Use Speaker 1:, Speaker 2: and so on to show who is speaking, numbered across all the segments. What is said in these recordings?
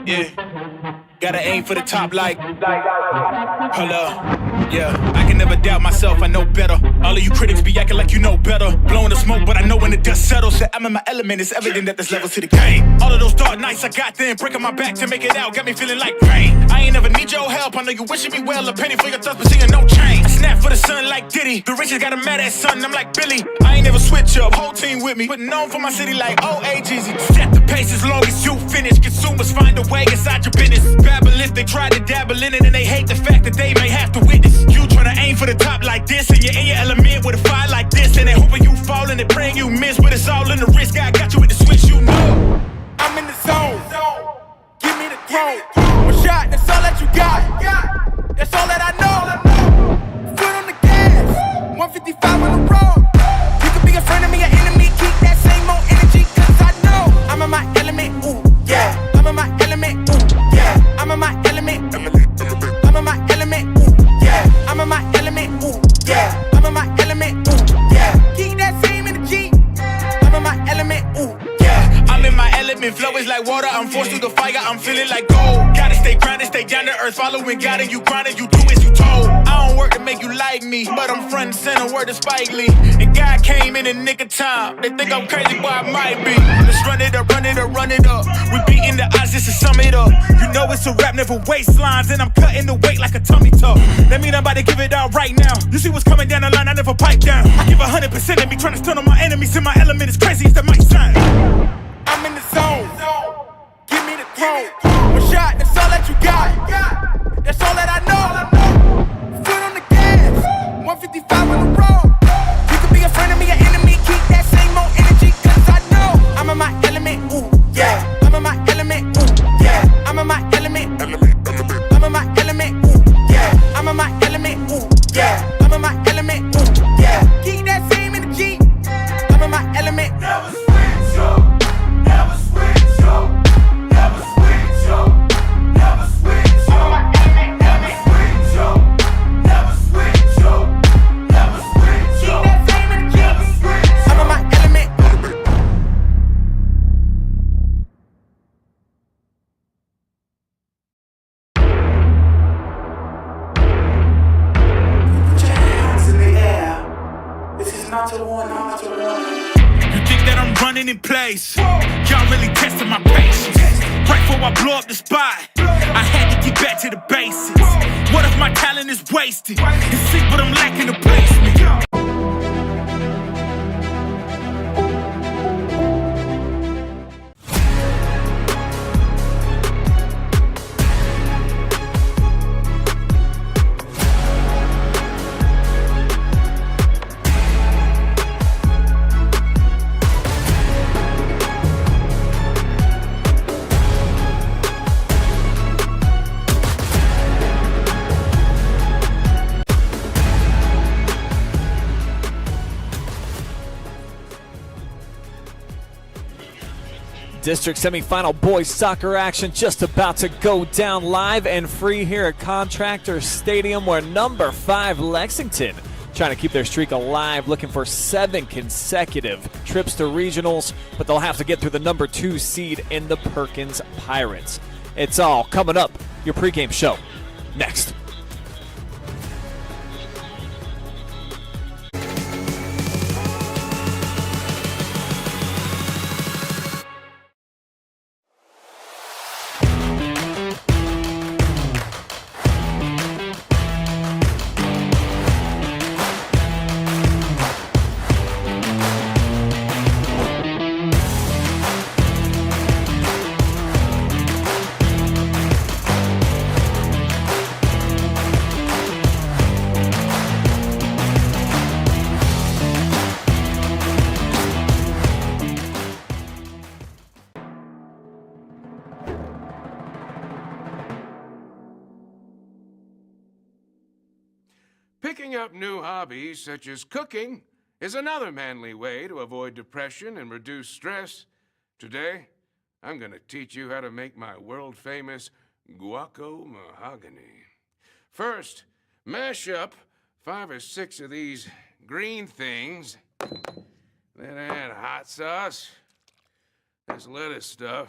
Speaker 1: Yeah, gotta aim for the top like, hold up. Yeah, I can never doubt myself, I know better. All of you critics be acting like you know better. Blowing the smoke, but I know when the dust settles that I'm in my element, it's evident that there's levels to the game. All of those dark nights I got then, breaking my back to make it out, got me feeling like rain. I ain't never need your help, I know you wishing me well. A penny for your thoughts, but seeing no change. I snap for the sun like Diddy, the richest got a mad ass son, I'm like Billy. I ain't never switch up, whole team with me, putting on for my city like OH.REPORT. Set the pace as long as you finish, consumers find a way inside your business. Babble if they try to dabble in it and they hate the fact that they may have to witness. You tryna aim for the top like this, and you're in your element with a fire like this, and they hoping you fall and they praying you miss, but it's all in the risk. I got you with the switch, you know.
Speaker 2: I'm in the zone. Give me the throne. One shot, that's all that you got. That's all that I know. Foot on the gas. 155 on the road. You could be a friend of me, an enemy. Keep that same old energy, cause I know I'm in my element. Ooh, yeah. I'm in my element. Ooh, yeah. I'm in my element. I'm in my element. Ooh, yeah. I'm in my element. Ooh, yeah. I'm in my element. Ooh, yeah. Keep that same energy. I'm in my element. Ooh, yeah.
Speaker 1: I'm in my element, flow is like water. I'm forced through the fire, I'm feeling like gold. Gotta stay grounded, stay down to earth, following God, and you grinding, you do as you told. I don't work to make you like me, but I'm front and center, word to Spike Lee. And God came in the nick of time. They think I'm crazy, but I might be. Let's run it up, run it up, run it up. We beating the odds just to sum it up. You know it's a rap, never waistlines, and I'm cutting the weight like a tummy tuck. That mean I'm about to give it all right now. You see what's coming down the line, I never pipe down. I give 100% and be trying to stun on my enemies. In my element is crazy as that might sound.
Speaker 2: I'm in the zone. Give me the throne. One shot, that's all that you got. That's all that I know. Foot on the gas. 155 on the road. You could be a friend of me, an enemy. Keep that same old energy, cause I know I'm in my element. Ooh, yeah. I'm in my element. Ooh, yeah. I'm in my element. I'm in my element. Ooh, yeah. I'm in my element. Ooh, yeah. I'm in my element. Ooh, yeah. Keep that same energy. I'm in my element.
Speaker 3: Never switch up. Never switch up. Never switch up. Never switch up. Never switch up. Never switch up. Never switch up.
Speaker 2: That same energy.
Speaker 3: Never switch
Speaker 2: I'm in my element.
Speaker 3: Put your hands in the air. This is not a warning, not a warning.
Speaker 1: You think that I'm running in place? Y'all really testing my patience. Right before I blow up the spot, I had to get back to the basics. What if my talent is wasted? It's sick, but I'm lacking the placement.
Speaker 4: District semifinal boys soccer action just about to go down live and free here at Contractors Stadium, where number 5 Lexington trying to keep their streak alive, looking for 7 consecutive trips to regionals, but they'll have to get through the number 2 seed in the Perkins Pirates. It's all coming up, your pregame show, next.
Speaker 5: Picking up new hobbies such as cooking is another manly way to avoid depression and reduce stress. Today, I'm going to teach you how to make my world-famous guaco mahogany. First, mash up 5 or 6 of these green things. Then add hot sauce, this lettuce stuff,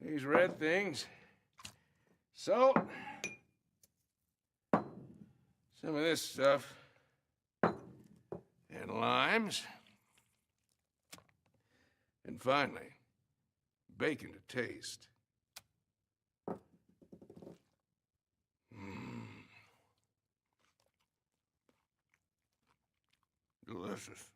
Speaker 5: these red things, salt, some of this stuff, and limes, and finally, bacon to taste. Delicious.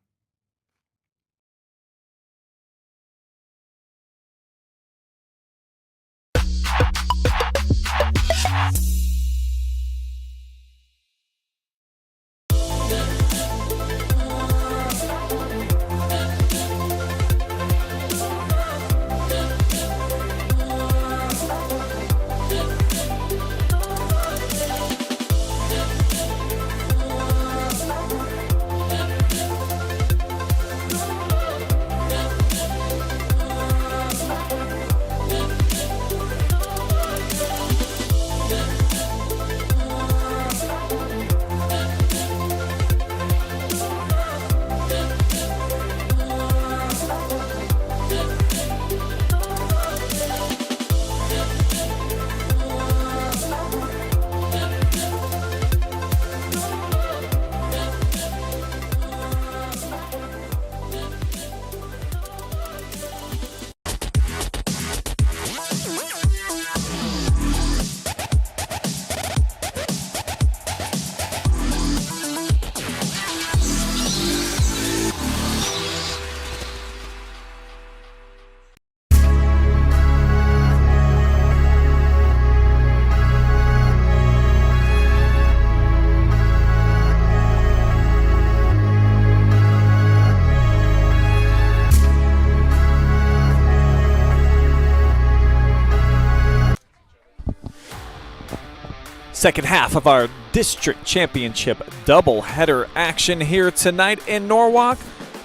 Speaker 4: Second half of our district championship doubleheader action here tonight in Norwalk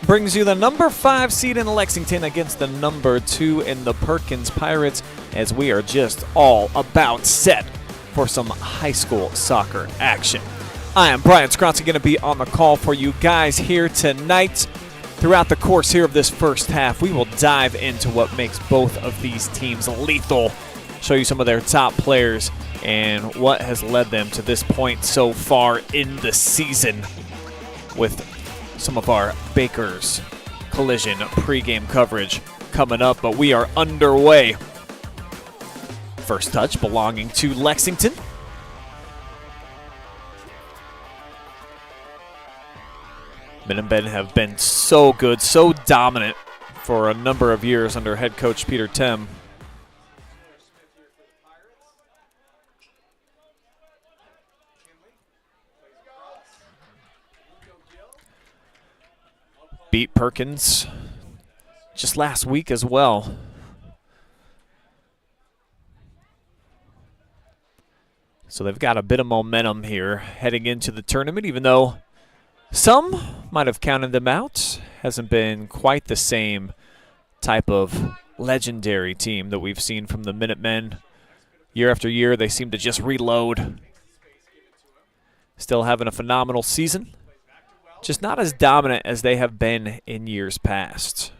Speaker 4: brings you the number 5 seed in Lexington against the number 2 in the Perkins Pirates, as we are just all about set for some high school soccer action. I am Brian Scronson, going to be on the call for you guys here tonight. Throughout the course here of this first half, we will dive into what makes both of these teams lethal, show you some of their top players, and what has led them to this point so far in the season, with some of our Baker's Collision pregame coverage coming up, but we are underway. First touch belonging to Lexington. Minutemen have been so good, so dominant for a number of years under head coach Peter Tem. Beat Perkins just last week as well. So they've got a bit of momentum here heading into the tournament, even though some might have counted them out. Hasn't been quite the same type of legendary team that we've seen from the Minutemen. Year after year, they seem to just reload. Still having a phenomenal season. Just not as dominant as they have been in years past.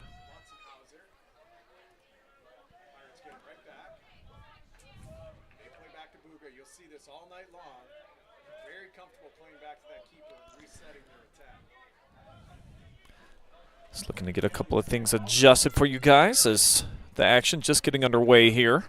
Speaker 4: Just looking to get a couple of things adjusted for you guys as the action just getting underway here.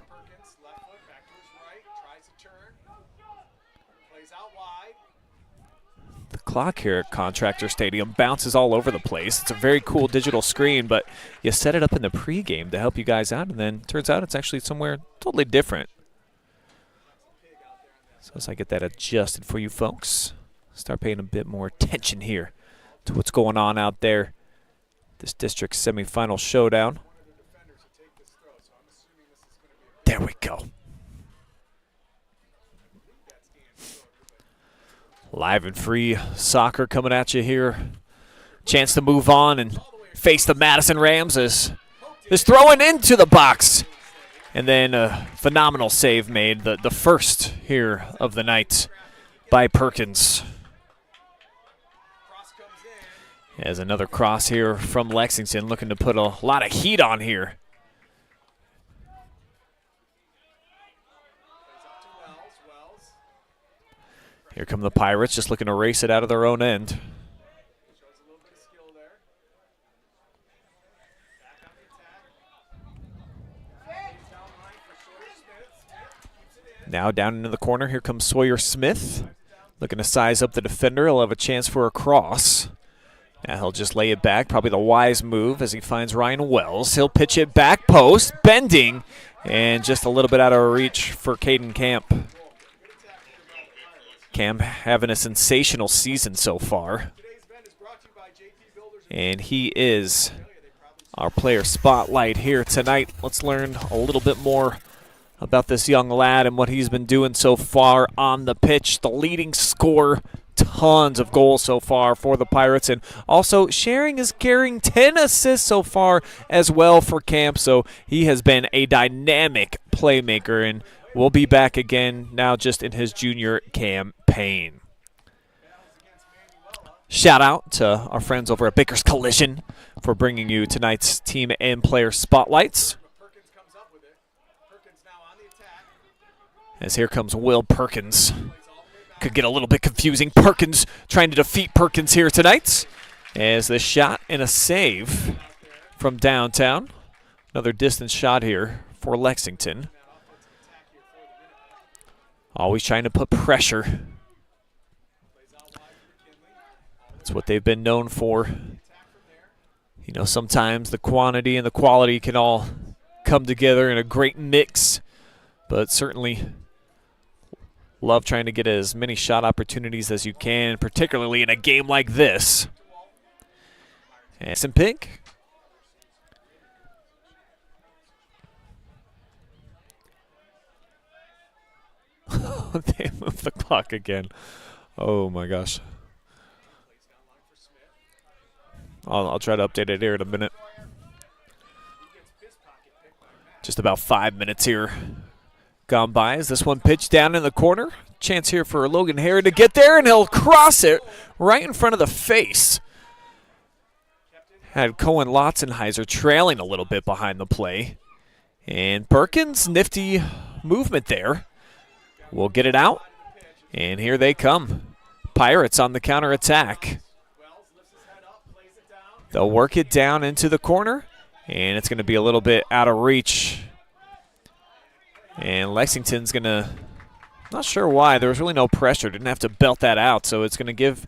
Speaker 4: The clock here at Contractors Stadium bounces all over the place. It's a very cool digital screen, but you set it up in the pregame to help you guys out, and then turns out it's actually somewhere totally different. So as I get that adjusted for you folks, start paying a bit more attention here to what's going on out there. This district semifinal showdown. There we go. Live and free soccer coming at you here. Chance to move on and face the Madison Rams as is throwing into the box. And then a phenomenal save made, the first here of the night by Perkins. As another cross here from Lexington, looking to put a lot of heat on here. Here come the Pirates, just looking to race it out of their own end. Now down into the corner, here comes Sawyer Smith. Looking to size up the defender. He'll have a chance for a cross. Now he'll just lay it back, probably the wise move as he finds Ryan Wells. He'll pitch it back post, bending, and just a little bit out of reach for Caden Camp. Camp having a sensational season so far. And he is our player spotlight here tonight. Let's learn a little bit more about this young lad and what he's been doing so far on the pitch. The leading scorer, tons of goals so far for the Pirates, and also sharing is carrying 10 assists so far as well for Camp. So he has been a dynamic playmaker, and will be back again now just in his junior campaign. Shout out to our friends over at Baker's Collision for bringing you tonight's team and player spotlights. As here comes Will Perkins. Could get a little bit confusing. Perkins trying to defeat Perkins here tonight. As the shot and a save from downtown. Another distance shot here for Lexington. Always trying to put pressure. That's what they've been known for. You know, sometimes the quantity and the quality can all come together in a great mix, but certainly love trying to get as many shot opportunities as you can, particularly in a game like this. And Pink. They moved the clock again. Oh my gosh. I'll try to update it here in a minute. Just about 5 minutes here gone by as this one pitched down in the corner. Chance here for Logan Harry to get there, and he'll cross it right in front of the face. Had Cohen Lotzenheiser trailing a little bit behind the play. And Perkins, nifty movement there. We'll get it out, and here they come. Pirates on the counterattack. They'll work it down into the corner, and it's going to be a little bit out of reach. And Lexington's going to, not sure why, there was really no pressure. Didn't have to belt that out, so it's going to give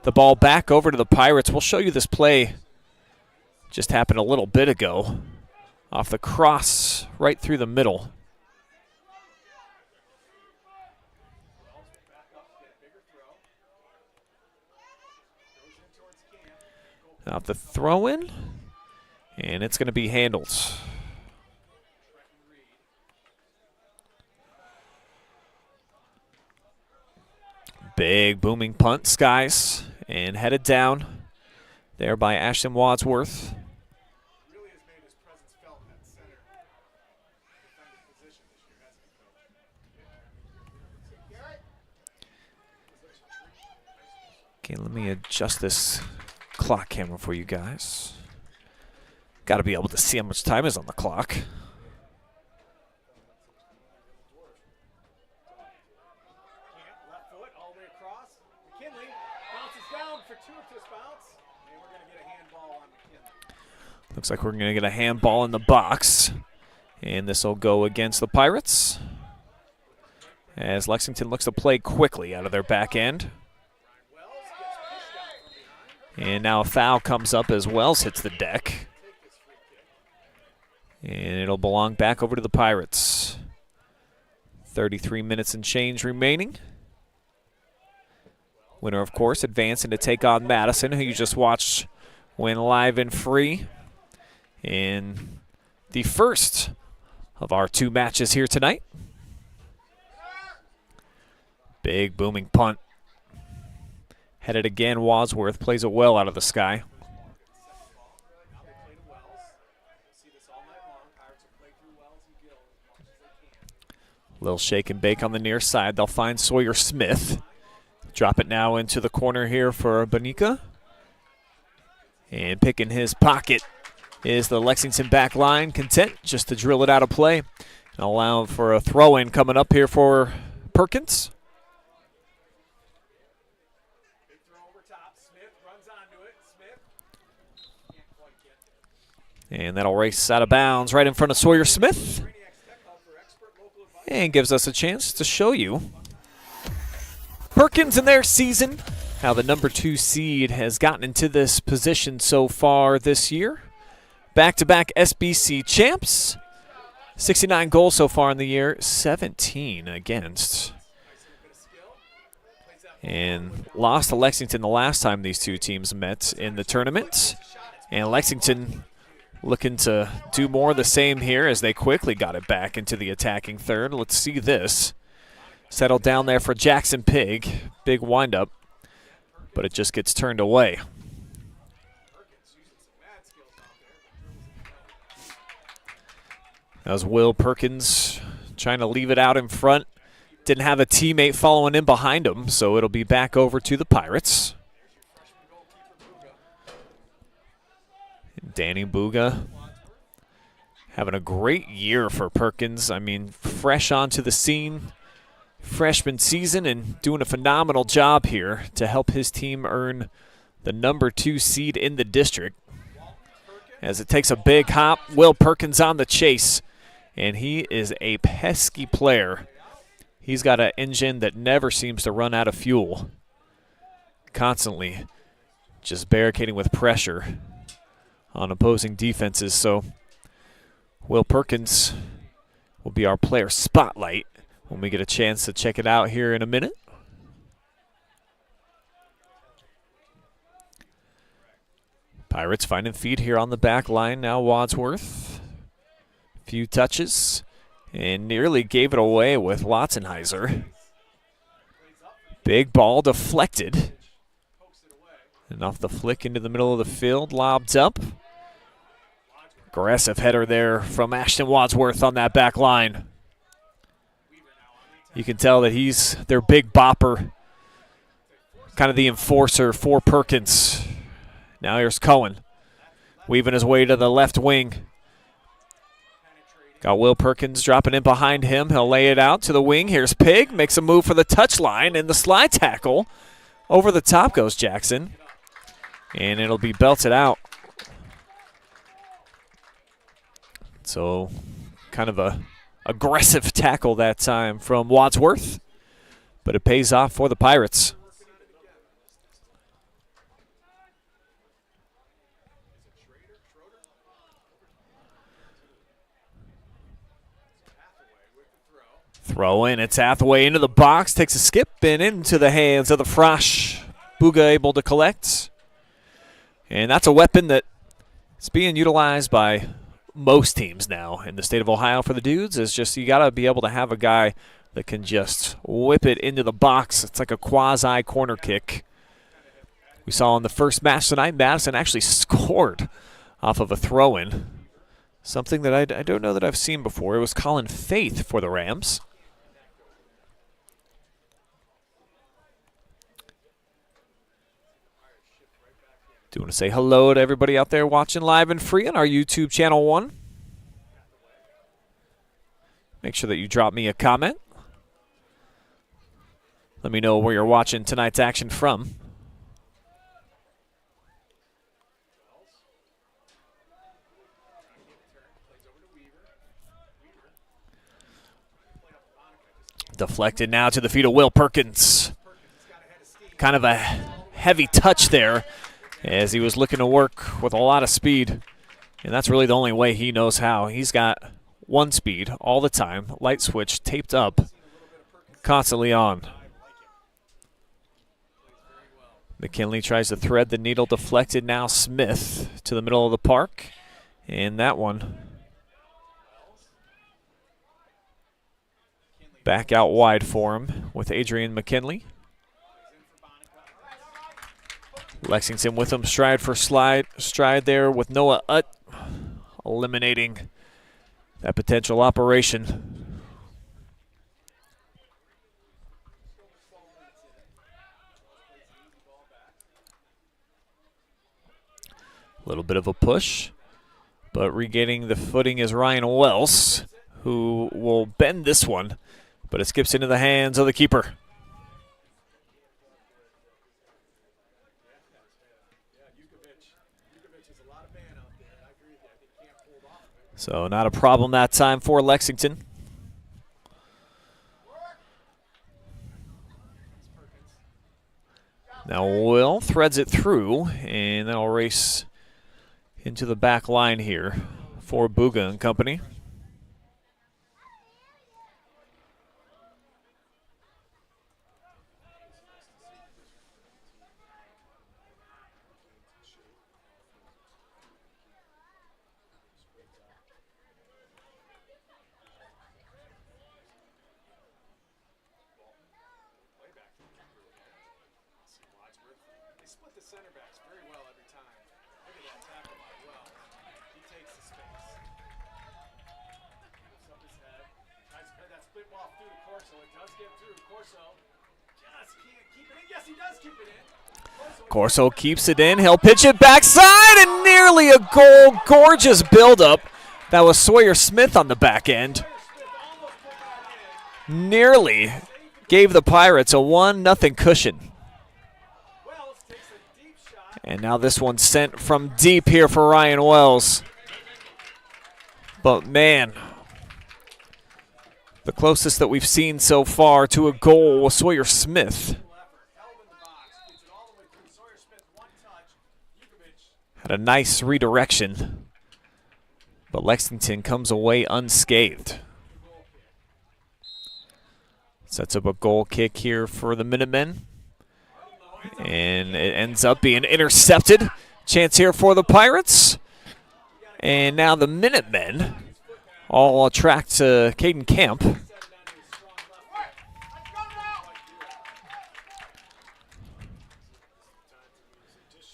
Speaker 4: the ball back over to the Pirates. We'll show you this play. Just happened a little bit ago. Off the cross, right through the middle. Off the throw-in, and it's going to be handled. Big booming punt, skies, and headed down there by Ashton Wadsworth. Okay, let me adjust this clock camera for you guys. Got to be able to see how much time is on the clock. Looks like we're going to get a handball in the box, and this will go against the Pirates as Lexington looks to play quickly out of their back end. And now a foul comes up as Wells hits the deck. And it'll belong back over to the Pirates. 33 minutes and change remaining. Winner, of course, advancing to take on Madison, who you just watched win live and free in the first of our two matches here tonight. Big booming punt. Headed again, Wadsworth plays it well out of the sky. Little shake and bake on the near side. They'll find Sawyer Smith. Drop it now into the corner here for Bonica. And picking his pocket is the Lexington back line, content just to drill it out of play and allow for a throw-in coming up here for Perkins. And that'll race out of bounds right in front of Sawyer Smith. And gives us a chance to show you Perkins in their season, how the number 2 seed has gotten into this position so far this year. Back-to-back SBC champs. 69 goals so far in the year, 17 against. And lost to Lexington the last time these two teams met in the tournament. And Lexington looking to do more of the same here as they quickly got it back into the attacking third. Let's see this. Settled down there for Jackson Pig. Big windup, but it just gets turned away. That was Will Perkins trying to leave it out in front. Didn't have a teammate following in behind him, so it'll be back over to the Pirates. Danny Buga having a great year for Perkins. I mean, fresh onto the scene, freshman season, and doing a phenomenal job here to help his team earn the number 2 seed in the district. As it takes a big hop, Will Perkins on the chase, and he is a pesky player. He's got an engine that never seems to run out of fuel. Constantly just barricading with pressure on opposing defenses. So Will Perkins will be our player spotlight when we get a chance to check it out here in a minute. Pirates finding feet here on the back line now. Wadsworth, few touches, and nearly gave it away with Lotzenheiser. Big ball deflected. And off the flick into the middle of the field, lobbed up. Aggressive header there from Ashton Wadsworth on that back line. You can tell that he's their big bopper, kind of the enforcer for Perkins. Now here's Cohen, weaving his way to the left wing. Got Will Perkins dropping in behind him. He'll lay it out to the wing. Here's Pig, makes a move for the touchline, and the slide tackle. Over the top goes Jackson, and it'll be belted out. So kind of a aggressive tackle that time from Wadsworth, but it pays off for the Pirates. Throw in, it's Hathaway into the box, takes a skip and into the hands of the Frosh. Buga able to collect. And that's a weapon that is being utilized by most teams now in the state of Ohio for the dudes. Is just you got to be able to have a guy that can just whip it into the box. It's like a quasi corner kick. We saw in the first match tonight, Madison actually scored off of a throw-in. Something that I don't know that I've seen before. It was Colin Faith for the Rams. Do want to say hello to everybody out there watching live and free on our YouTube channel 1. Make sure that you drop me a comment. Let me know where you're watching tonight's action from. Deflected now to the feet of Will Perkins. Kind of a heavy touch there as he was looking to work with a lot of speed. And that's really the only way he knows how. He's got one speed all the time, light switch taped up, constantly on. McKinley tries to thread the needle, deflected now. Smith to the middle of the park. And that one back out wide for him with Adrian McKinley. Lexington with him, stride for stride there with Noah Utt, eliminating that potential operation. little bit of a push, but regaining the footing is Ryan Wells, who will bend this one, but it skips into the hands of the keeper. So not a problem that time for Lexington. Now Will threads it through, and that'll race into the back line here for Buga and company. Corso keeps it in. He'll pitch it backside, and nearly a goal. Gorgeous buildup. That was Sawyer Smith on the back end. Nearly gave the Pirates a 1-0 cushion. And now this one sent from deep here for Ryan Wells. But man, the closest that we've seen so far to a goal was Sawyer Smith. Had a nice redirection, but Lexington comes away unscathed. Sets up a goal kick here for the Minutemen, and it ends up being intercepted. Chance here for the Pirates, and now the Minutemen all attract Caden Camp.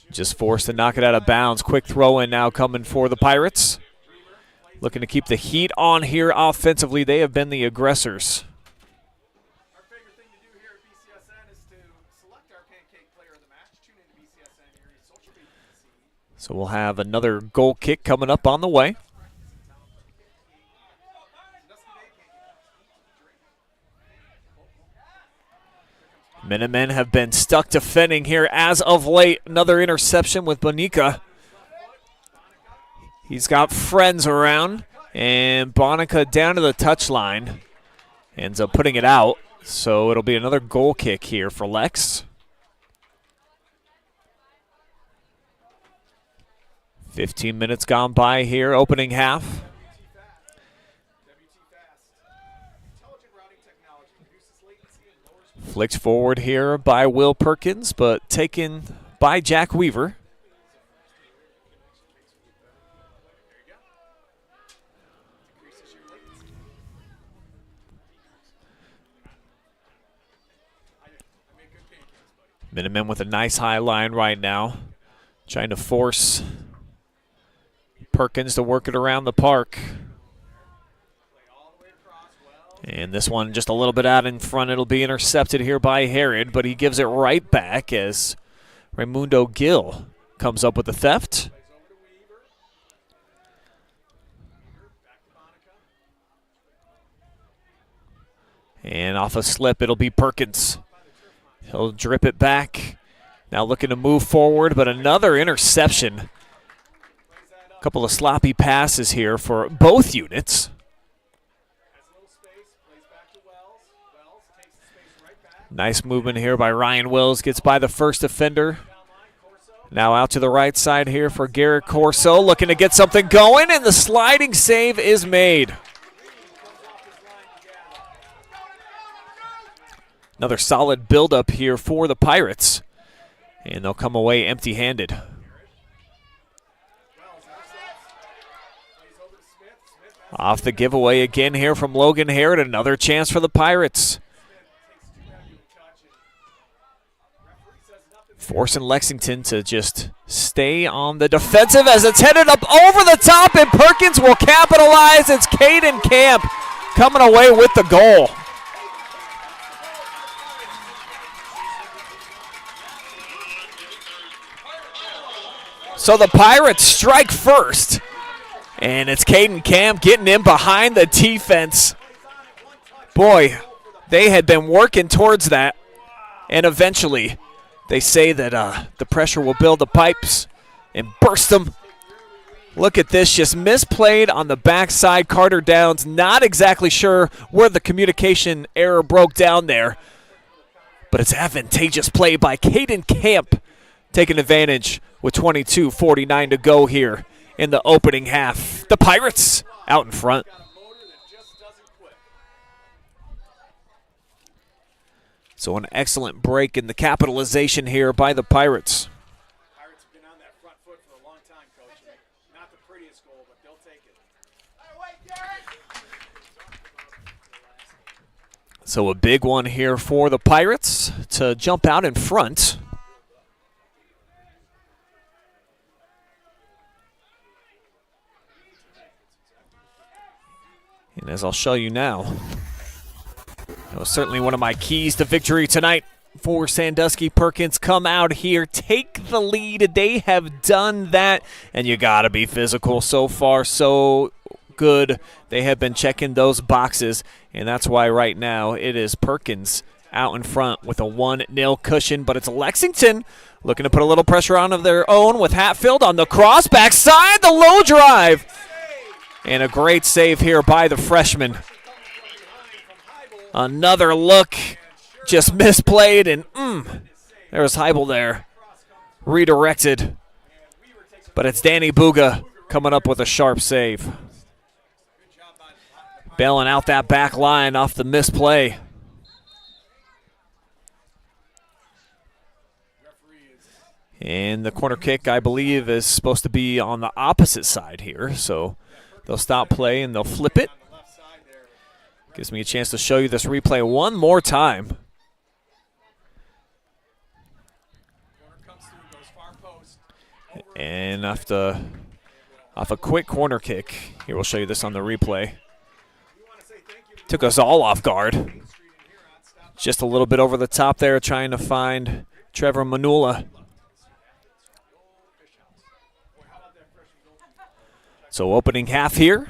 Speaker 4: Just forced to knock it out of bounds. Quick throw in now coming for the Pirates. Looking to keep the heat on here offensively. They have been the aggressors.
Speaker 2: Our favorite thing to do here at BCSN is to select our pancake player of the match. Tune into BCSN area social media to see.
Speaker 4: So we'll have another goal kick coming up on the way. Minutemen have been stuck defending here as of late. Another interception with Bonica. He's got friends around, and Bonica down to the touchline. Ends up putting it out, so it'll be another goal kick here for Lex. 15 minutes gone by here, opening half. Flicked forward here by Will Perkins, but taken by Jack Weaver. Minutemen with a nice high line right now, trying to force Perkins to work it around the park. And this one just a little bit out in front. It'll be intercepted here by Herod, but he gives it right back as Raimundo Gill comes up with the theft. And off a slip, it'll be Perkins. He'll drip it back. Now looking to move forward, but another interception. A couple of sloppy passes here for both units. Nice movement here by Ryan Wells. Gets by the first defender. Now out to the right side here for Garrett Corso. Looking to get something going, and the sliding save is made. Another solid buildup here for the Pirates. And they'll come away empty-handed. Off the giveaway again here from Logan Herod. Another chance for the Pirates. Forcing Lexington to just stay on the defensive as it's headed up over the top, and Perkins will capitalize. It's Caden Camp coming away with the goal. So the Pirates strike first. And it's Caden Camp getting in behind the defense. Boy, they had been working towards that. And eventually, they say that the pressure will build the pipes and burst them. Look at this, just misplayed on the backside. Carter Downs, not exactly sure where the communication error broke down there. But it's advantageous play by Caden Camp, taking advantage with 22:49 to go here in the opening half. The Pirates out in front. So an excellent break in the capitalization here by the Pirates.
Speaker 2: Pirates have been on that front foot for a long time, Coach. Not the prettiest goal, but they'll take it.
Speaker 4: So a big one here for the Pirates to jump out in front. And as I'll show you now, that was certainly one of my keys to victory tonight for Sandusky. Perkins come out here, take the lead. They have done that, and you got to be physical. So far, so good. They have been checking those boxes, and that's why right now it is Perkins out in front with a 1-0 cushion, but it's Lexington looking to put a little pressure on of their own with Hatfield on the cross, backside, the low drive. And a great save here by the freshman. Another look, just misplayed, and there was Heibel there, redirected. But it's Danny Buga coming up with a sharp save. Bailing out that back line off the misplay. And the corner kick, I believe, is supposed to be on the opposite side here, so they'll stop play and they'll flip it. Gives me a chance to show you this replay one more time. And off a quick corner kick, here we'll show you this on the replay. Took us all off guard. Just a little bit over the top there, trying to find Trevor Manula. So opening half here.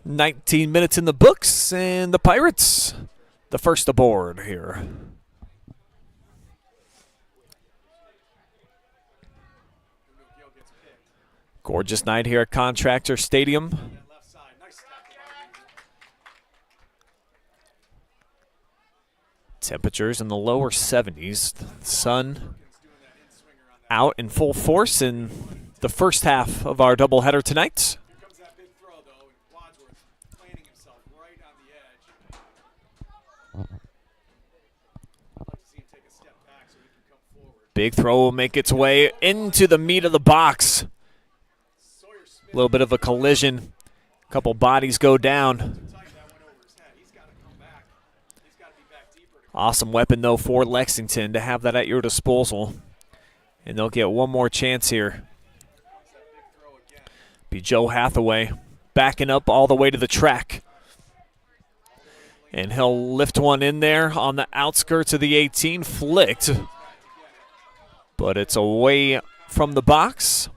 Speaker 4: 19 minutes in the books, and the Pirates, the first aboard here. Gorgeous night here at Contractors Stadium. Temperatures in the lower 70s. The sun out in full force in the first half of our doubleheader tonight. Big throw will make its way into the meat of the box. A little bit of a collision. A couple bodies go down. Awesome weapon, though, for Lexington to have that at your disposal. And they'll get one more chance here. Be Joe Hathaway backing up all the way to the track. And he'll lift one in there on the outskirts of the 18, flicked. But it's away from the box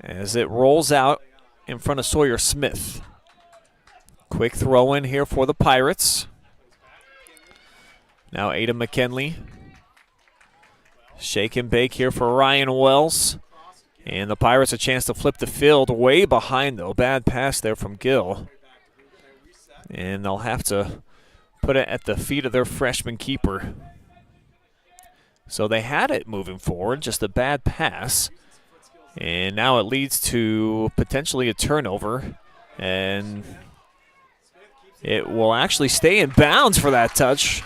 Speaker 4: as it rolls out in front of Sawyer Smith. Quick throw in here for the Pirates. Now Ada McKinley. Shake and bake here for Ryan Wells. And the Pirates a chance to flip the field way behind, though. Bad pass there from Gill. And they'll have to put it at the feet of their freshman keeper. So they had it moving forward, just a bad pass. And now it leads to potentially a turnover. And it will actually stay in bounds for that touch.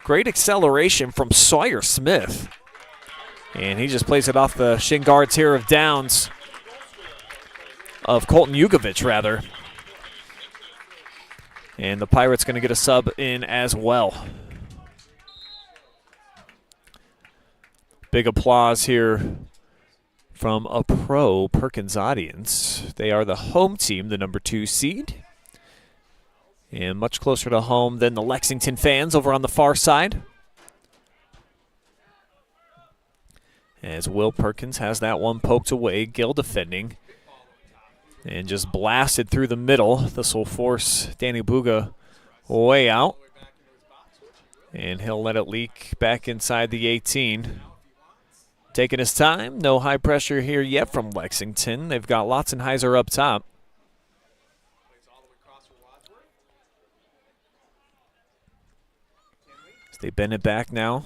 Speaker 4: Great acceleration from Sawyer Smith. And he just plays it off the shin guards here of Downs. Of Colton Jugovic, rather. And the Pirates going to get a sub in as well. Big applause here from a pro Perkins audience. They are the home team, the number 2 seed. And much closer to home than the Lexington fans over on the far side. as Will Perkins has that one poked away. Gill defending and just blasted through the middle. This will force Danny Buga way out, and he'll let it leak back inside the 18. Taking his time. No high pressure here yet from Lexington. They've got Lotzenheiser up top. As they bend it back now.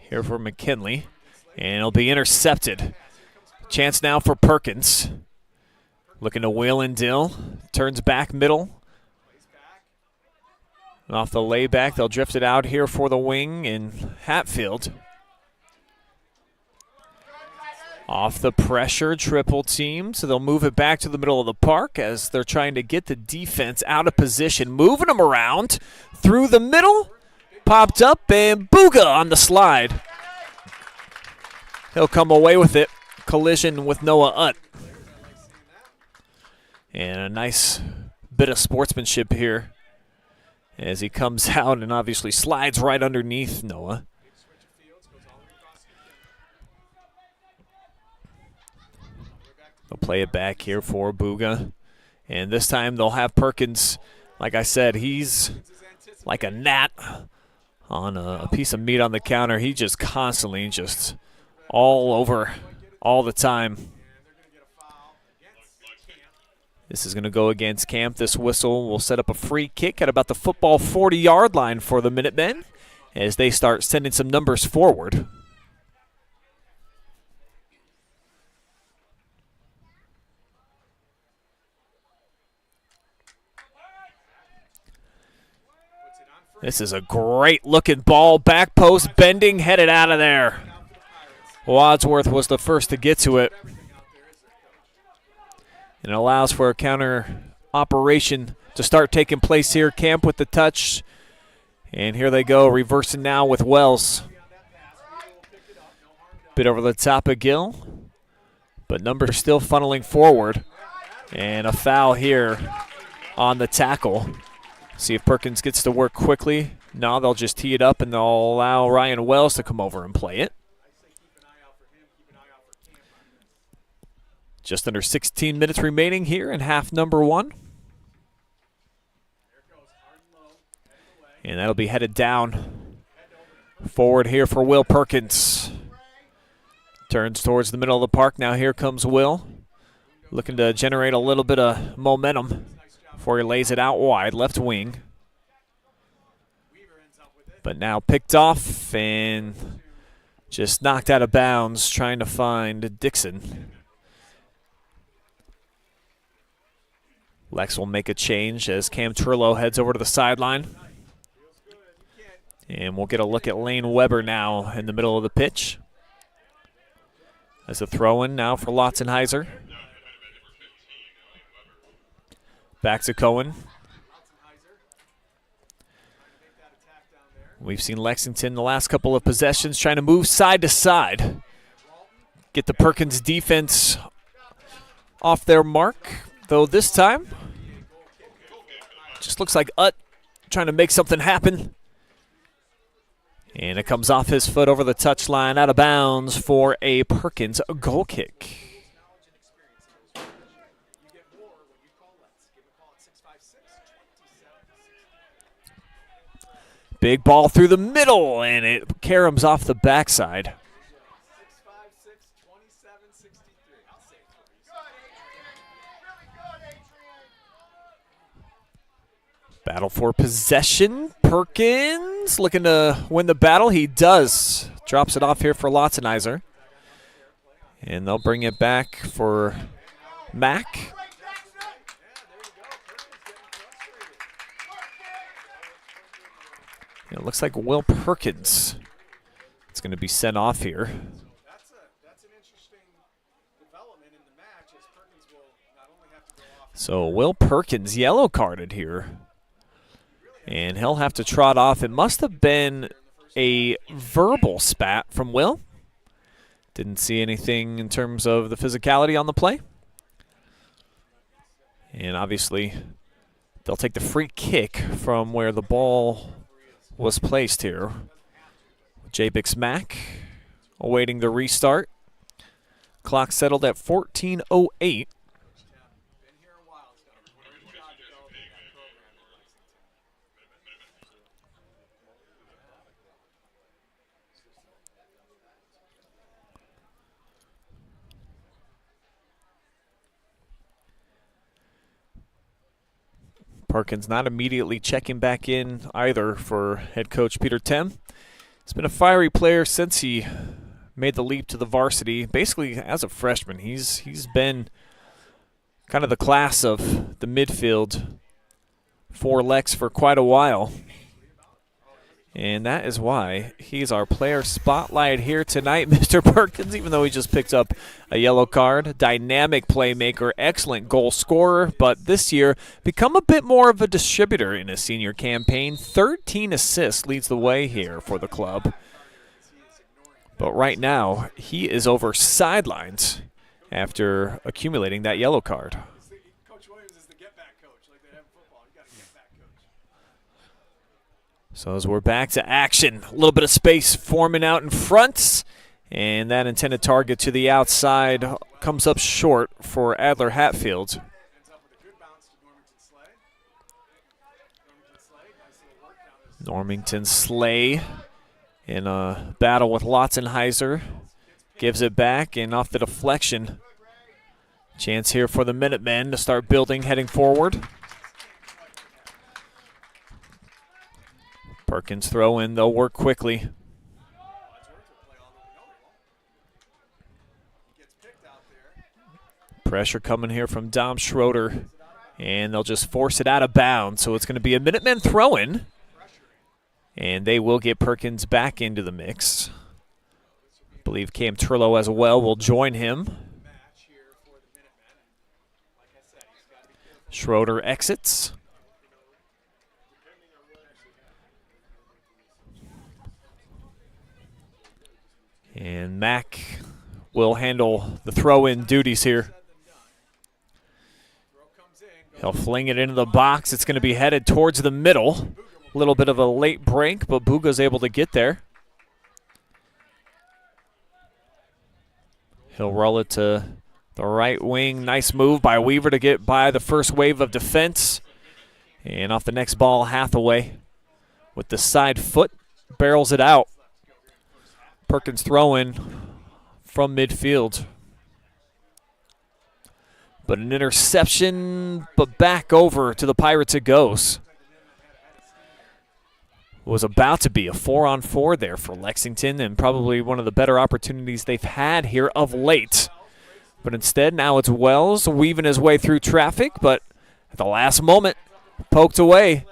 Speaker 4: Here for McKinley. And it'll be intercepted. Chance now for Perkins. Looking to wheel and Dill. Turns back middle. Off the layback, they'll drift it out here for the wing in Hatfield. Off the pressure, triple team, so they'll move it back to the middle of the park as they're trying to get the defense out of position, moving them around through the middle. Popped up, and Buga on the slide. He'll come away with it. Collision with Noah Utt. And a nice bit of sportsmanship here as he comes out and obviously slides right underneath Noah. They'll play it back here for Buga. And this time they'll have Perkins. Like I said, he's like a gnat on a piece of meat on the counter. He just constantly just all over all the time. This is going to go against Camp. This whistle will set up a free kick at about the football 40-yard line for the Minutemen as they start sending some numbers forward. This is a great-looking ball. Back post bending, headed out of there. Wadsworth was the first to get to it. And it allows for a counter operation to start taking place here. Camp with the touch. And here they go, reversing now with Wells. Bit over the top of Gill. But numbers still funneling forward. And a foul here on the tackle. See if Perkins gets to work quickly. No, they'll just tee it up and they'll allow Ryan Wells to come over and play it. Just under 16 minutes remaining here in half number one. And that'll be headed down. Forward here for Will Perkins. Turns towards the middle of the park. Now here comes Will. Looking to generate a little bit of momentum before he lays it out wide, left wing. But now picked off and just knocked out of bounds, trying to find Dixon. Lex will make a change as Cam Trillo heads over to the sideline. And we'll get a look at Lane Weber now in the middle of the pitch. As a throw-in now for Lotzenheiser. Back to Cohen. We've seen Lexington the last couple of possessions trying to move side to side. Get the Perkins defense off their mark. Though this time, just looks like Utt trying to make something happen. And it comes off his foot over the touchline, out of bounds for a Perkins goal kick. Big ball through the middle, and it caroms off the backside. Battle for possession. Perkins looking to win the battle. He does. Drops it off here for Lotzenheiser. And they'll bring it back for Mack. It looks like Will Perkins. It's going to be sent off here.
Speaker 2: That's an interesting development in the match as Perkins will not only have to go off.
Speaker 4: So Will Perkins yellow carded here. And he'll have to trot off. It must have been a verbal spat from Will. Didn't see anything in terms of the physicality on the play. And obviously, they'll take the free kick from where the ball was placed here. J-Bix Mack awaiting the restart. Clock settled at 14:08. Perkins not immediately checking back in either for head coach Peter Tem. He's been a fiery player since he made the leap to the varsity. Basically, as a freshman, he's been kind of the class of the midfield for Lex for quite a while. And that is why he's our player spotlight here tonight, Mr. Perkins, even though he just picked up a yellow card. Dynamic playmaker, excellent goal scorer, but this year become a bit more of a distributor in his senior campaign. 13 assists leads the way here for the club. But right now, he is over sidelines after accumulating that yellow card. So as we're back to action, a little bit of space forming out in front, and that intended target to the outside comes up short for Adler Hatfield. Normington Slay in a battle with Lotzenheiser gives it back, and off the deflection. Chance here for the Minutemen to start building, heading forward. Perkins throw in, they'll work quickly. Pressure coming here from Dom Schroeder, and they'll just force it out of bounds. So it's going to be a Minutemen throw in, and they will get Perkins back into the mix. I believe Cam Turlow as well will join him. Schroeder exits. And Mack will handle the throw-in duties here. He'll fling it into the box. It's going to be headed towards the middle. A little bit of a late break, but Buga's able to get there. He'll roll it to the right wing. Nice move by Weaver to get by the first wave of defense. And off the next ball, Hathaway with the side foot barrels it out. Perkins throw-in from midfield. But an interception, but back over to the Pirates it goes. Was about to be a 4-on-4 there for Lexington, and probably one of the better opportunities they've had here of late. But instead, now it's Wells weaving his way through traffic, but at the last moment, poked away.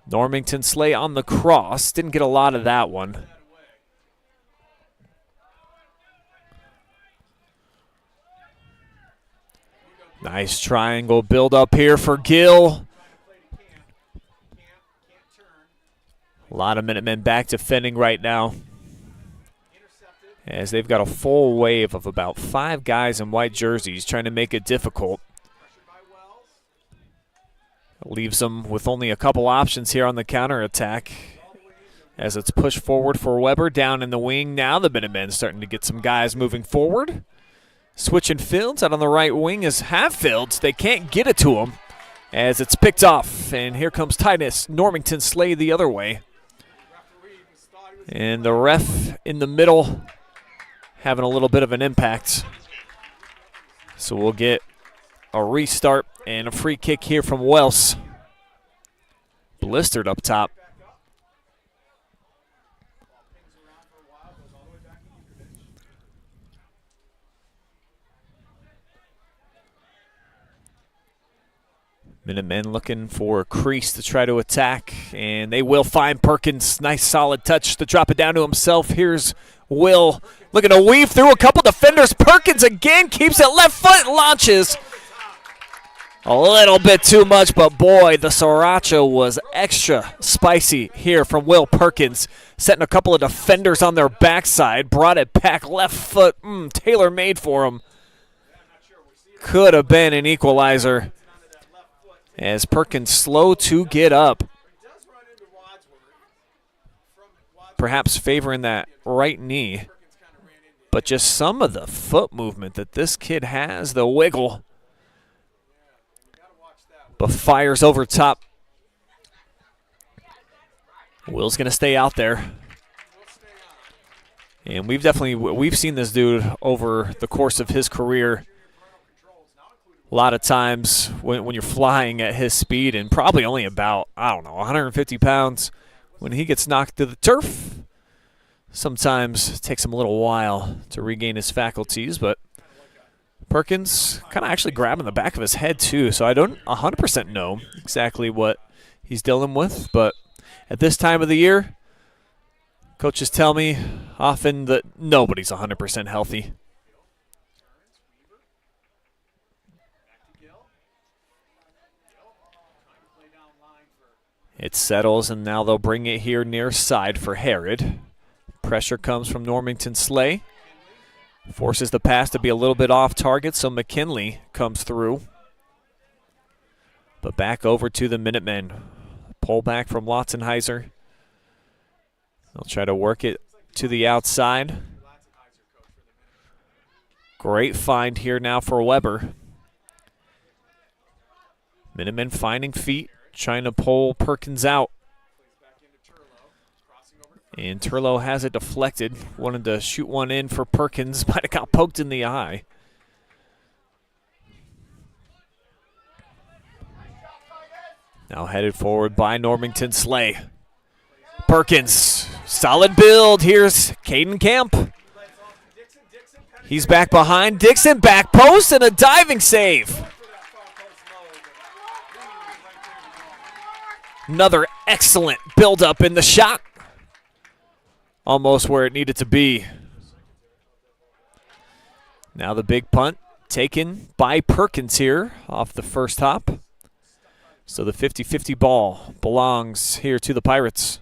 Speaker 4: Normington Slay on the cross. Didn't get a lot of that one. Nice triangle build up here for Gill. A lot of Minutemen back defending right now, as they've got a full wave of about 5 guys in white jerseys trying to make it difficult. Leaves them with only a couple options here on the counterattack, as it's pushed forward for Weber down in the wing. Now the Minutemen starting to get some guys moving forward. Switching fields out on the right wing is Hatfield. They can't get it to him as it's picked off. And here comes Titus Normington Slay the other way. And the ref in the middle having a little bit of an impact. So we'll get a restart and a free kick here from Wells. Blistered up top. Minutemen looking for a crease to try to attack, and they will find Perkins. Nice solid touch to drop it down to himself. Here's Will looking to weave through a couple defenders. Perkins again keeps it left foot, launches. A little bit too much, but boy, the sriracha was extra spicy here from Will Perkins. Setting a couple of defenders on their backside, brought it back left foot, tailor-made for him. Could have been an equalizer, as Perkins slow to get up. Perhaps favoring that right knee. But just some of the foot movement that this kid has, the wiggle. But fires over top. Will's going to stay out there. And we've seen this dude over the course of his career a lot of times when you're flying at his speed and probably only about, 150 pounds. When he gets knocked to the turf, sometimes it takes him a little while to regain his faculties, but Perkins kind of actually grabbing the back of his head too, so I don't 100% know exactly what he's dealing with, but at this time of the year, coaches tell me often that nobody's 100% healthy. It settles, and now they'll bring it here near side for Herod. Pressure comes from Normington Slay. Forces the pass to be a little bit off target, so McKinley comes through. But back over to the Minutemen. Pull back from Lotzenheiser. They'll try to work it to the outside. Great find here now for Weber. Minutemen finding feet, trying to pull Perkins out. And Turlo has it deflected. Wanted to shoot one in for Perkins, might have got poked in the eye. Now headed forward by Normington Slay. Perkins, solid build. Here's Caden Camp. He's back behind. Dixon, back post, and a diving save. Another excellent build-up in the shot. Almost where it needed to be. Now the big punt taken by Perkins here off the first hop. So the 50-50 ball belongs here to the Pirates.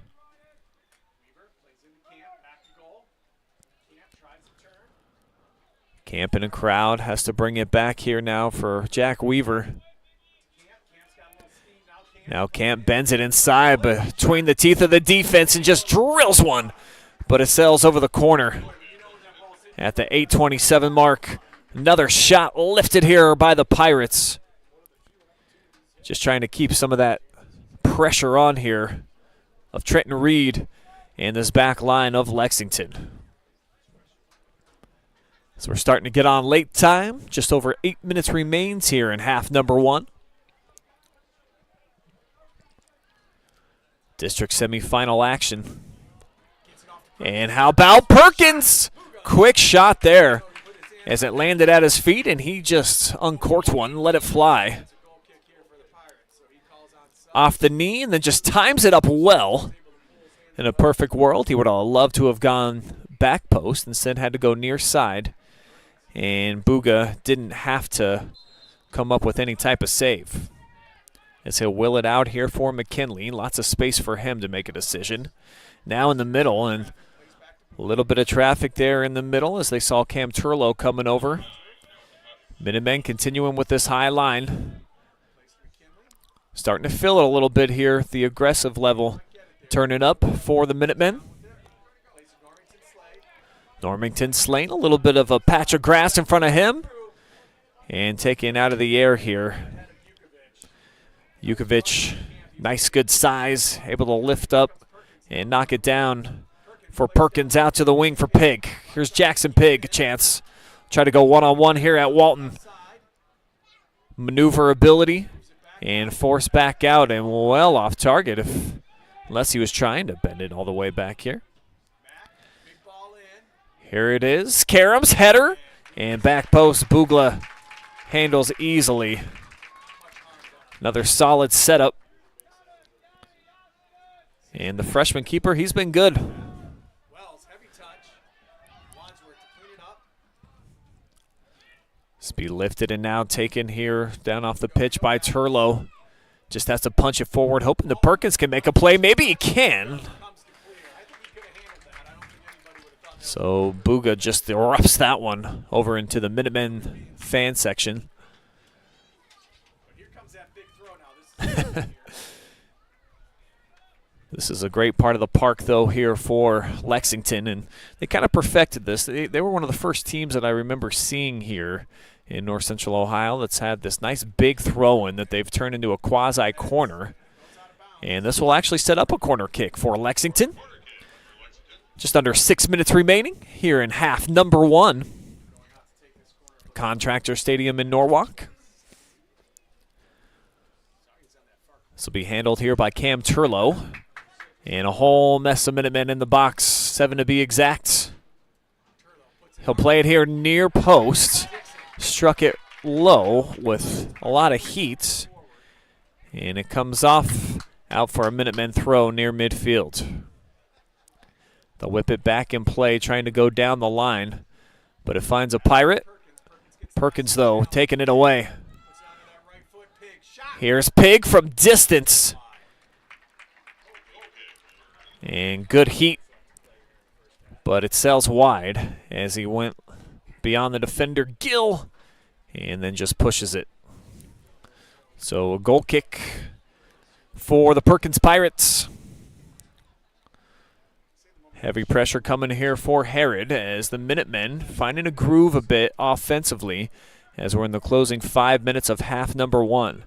Speaker 4: Camp in a crowd, has to bring it back here now for Jack Weaver. Now Camp bends it inside between the teeth of the defense and just drills one. But it sails over the corner at the 8:27 mark. Another shot lifted here by the Pirates. Just trying to keep some of that pressure on here of Trenton Reed and this back line of Lexington. So we're starting to get on late time. Just over 8 minutes remains here in half number one. District semifinal action. And how about Perkins? Quick shot there as it landed at his feet, and he just uncorked one, let it fly. Off the knee, and then just times it up well. In a perfect world, he would have loved to have gone back post, instead had to go near side. And Buga didn't have to come up with any type of save. As he'll will it out here for McKinley. Lots of space for him to make a decision. Now in the middle, and a little bit of traffic there in the middle as they saw Cam Turlo coming over. Minutemen continuing with this high line. Starting to feel it a little bit here, the aggressive level turning up for the Minutemen. Normington Slay, a little bit of a patch of grass in front of him. And taken out of the air here. Jukovic, nice good size, able to lift up and knock it down for Perkins out to the wing for Pig. Here's Jackson Pig, a chance. Try to go one-on-one here at Walton. Maneuverability and force back out and well off target unless he was trying to bend it all the way back here. Here it is, Karam's header and back post Bugla handles easily. Another solid setup. And the freshman keeper, he's been good. Speed lifted and now taken here down off the pitch by Turlo. Just has to punch it forward, hoping the Perkins can make a play. Maybe he can. So Buga just erupts that one over into the Minutemen fan section. This is a great part of the park, though, here for Lexington, and they kind of perfected this. They were one of the first teams that I remember seeing here in North Central Ohio that's had this nice big throw-in that they've turned into a quasi-corner. And this will actually set up a corner kick for Lexington. Just under 6 minutes remaining here in half number 1. Contractors Stadium in Norwalk. This will be handled here by Cam Turlow. And a whole mess of Minutemen in the box, 7 to be exact. He'll play it here near post. Struck it low with a lot of heat. And it comes off out for a Minutemen throw near midfield. They'll whip it back in play, trying to go down the line. But it finds a Pirate. Perkins, though, taking it away. Here's Pig from distance. And good heat. But it sails wide as he went beyond the defender, Gill, and then just pushes it. So a goal kick for the Perkins Pirates. Heavy pressure coming here for Herod as the Minutemen finding a groove a bit offensively as we're in the closing 5 minutes of half number 1.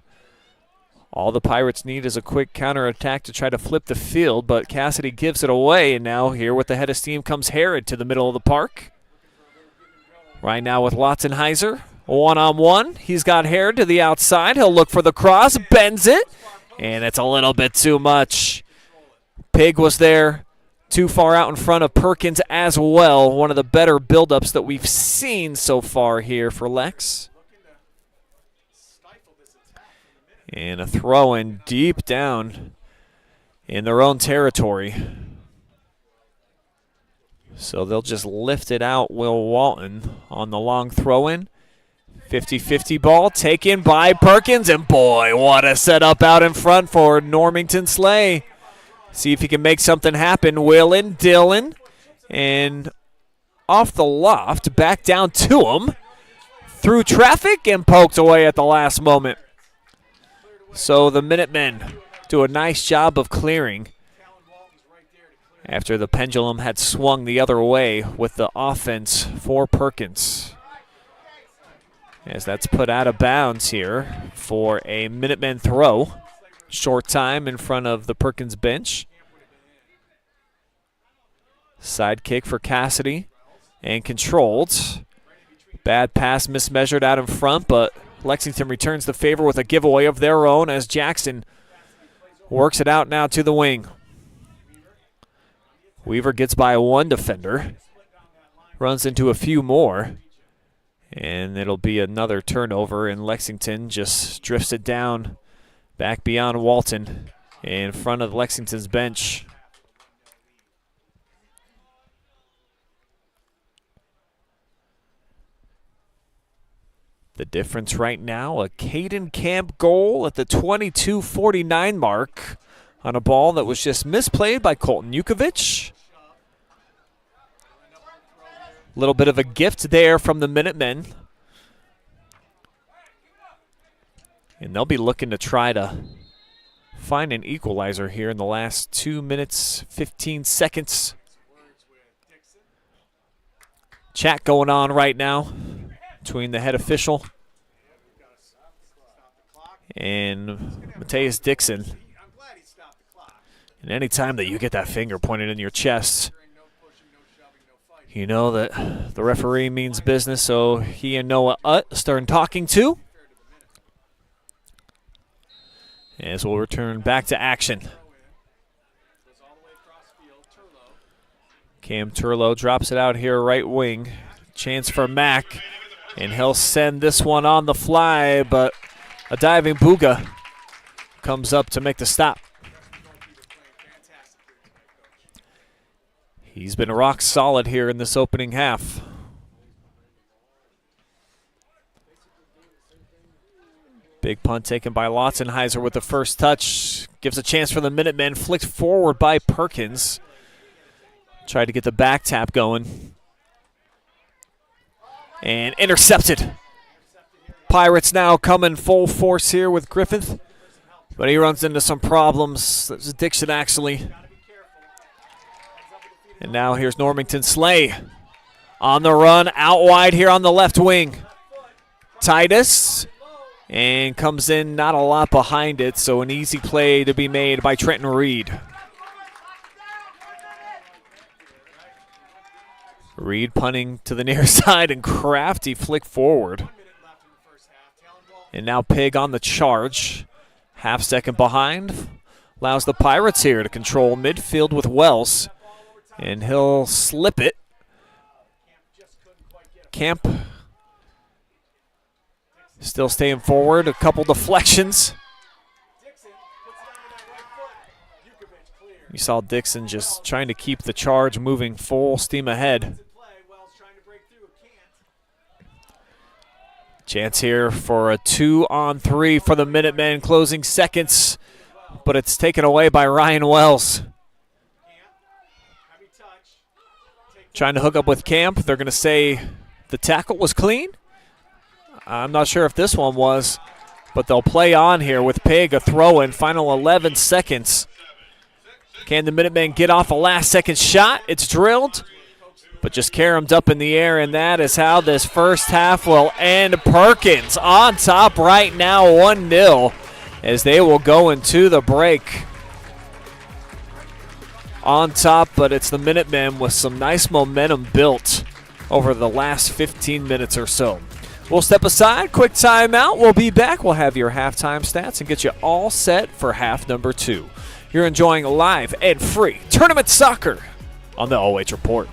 Speaker 4: All the Pirates need is a quick counterattack to try to flip the field, but Cassidy gives it away, and now here with the head of steam comes Herod to the middle of the park. Right now with Lotzenheiser, one-on-one. He's got Herod to the outside. He'll look for the cross, bends it, and it's a little bit too much. Pig was there, too far out in front of Perkins as well. One of the better buildups that we've seen so far here for Lex. And a throw in deep down in their own territory. So they'll just lift it out, Will Walton, on the long throw-in. 50-50 ball taken by Perkins, and boy, what a setup out in front for Normington Slay. See if he can make something happen. Will and Dillon, and off the loft, back down to him. Through traffic and poked away at the last moment. So the Minutemen do a nice job of clearing after the pendulum had swung the other way with the offense for Perkins. As that's put out of bounds here for a Minutemen throw. Short time in front of the Perkins bench. Side kick for Cassidy and controlled. Bad pass mismeasured out in front, but Lexington returns the favor with a giveaway of their own as Jackson works it out now to the wing. Weaver gets by one defender, runs into a few more, and it'll be another turnover, and Lexington just drifts it down back beyond Walton in front of Lexington's bench. The difference right now, a Caden Camp goal at the 22:49 mark on a ball that was just misplayed by Colton Yukovic. A little bit of a gift there from the Minutemen. And they'll be looking to try to find an equalizer here in the last 2 minutes, 15 seconds. Chat going on right now between the head official and Mateus Dixon. And any time that you get that finger pointed in your chest, you know that the referee means business, so he and Noah Utt starting talking too. As we'll return back to action. Cam Turlow drops it out here right wing. Chance for Mack. And he'll send this one on the fly, but a diving Booga comes up to make the stop. He's been rock solid here in this opening half. Big punt taken by Lotzenheiser with the first touch. Gives a chance for the Minutemen. Flicked forward by Perkins. Tried to get the back tap going. And intercepted. Pirates now coming full force here with Griffith But he runs into some problems. There's Dixon, actually. And now here's Normington Slay on the run, out wide here on the left wing. Titus, and comes in not a lot behind it, so an easy play to be made by Trenton Reed. Reed punting to the near side and crafty flick forward. And now Pig on the charge. Half second behind. Allows the Pirates here to control midfield with Wells. And he'll slip it. Camp still staying forward. A couple deflections. You saw Dixon just trying to keep the charge moving full steam ahead. Chance here for a 2-on-3 for the Minutemen, closing seconds, but it's taken away by Ryan Wells. Trying to hook up with Camp. They're going to say the tackle was clean. I'm not sure if this one was, but they'll play on here with Pig, a throw-in, final 11 seconds. Can the Minutemen get off a last-second shot? It's drilled, but just caromed up in the air, and that is how this first half will end. Perkins on top right now, 1-0, as they will go into the break on top, but it's the Minutemen with some nice momentum built over the last 15 minutes or so. We'll step aside, quick timeout. We'll be back. We'll have your halftime stats and get you all set for half number 2. You're enjoying live and free tournament soccer on the OH Report.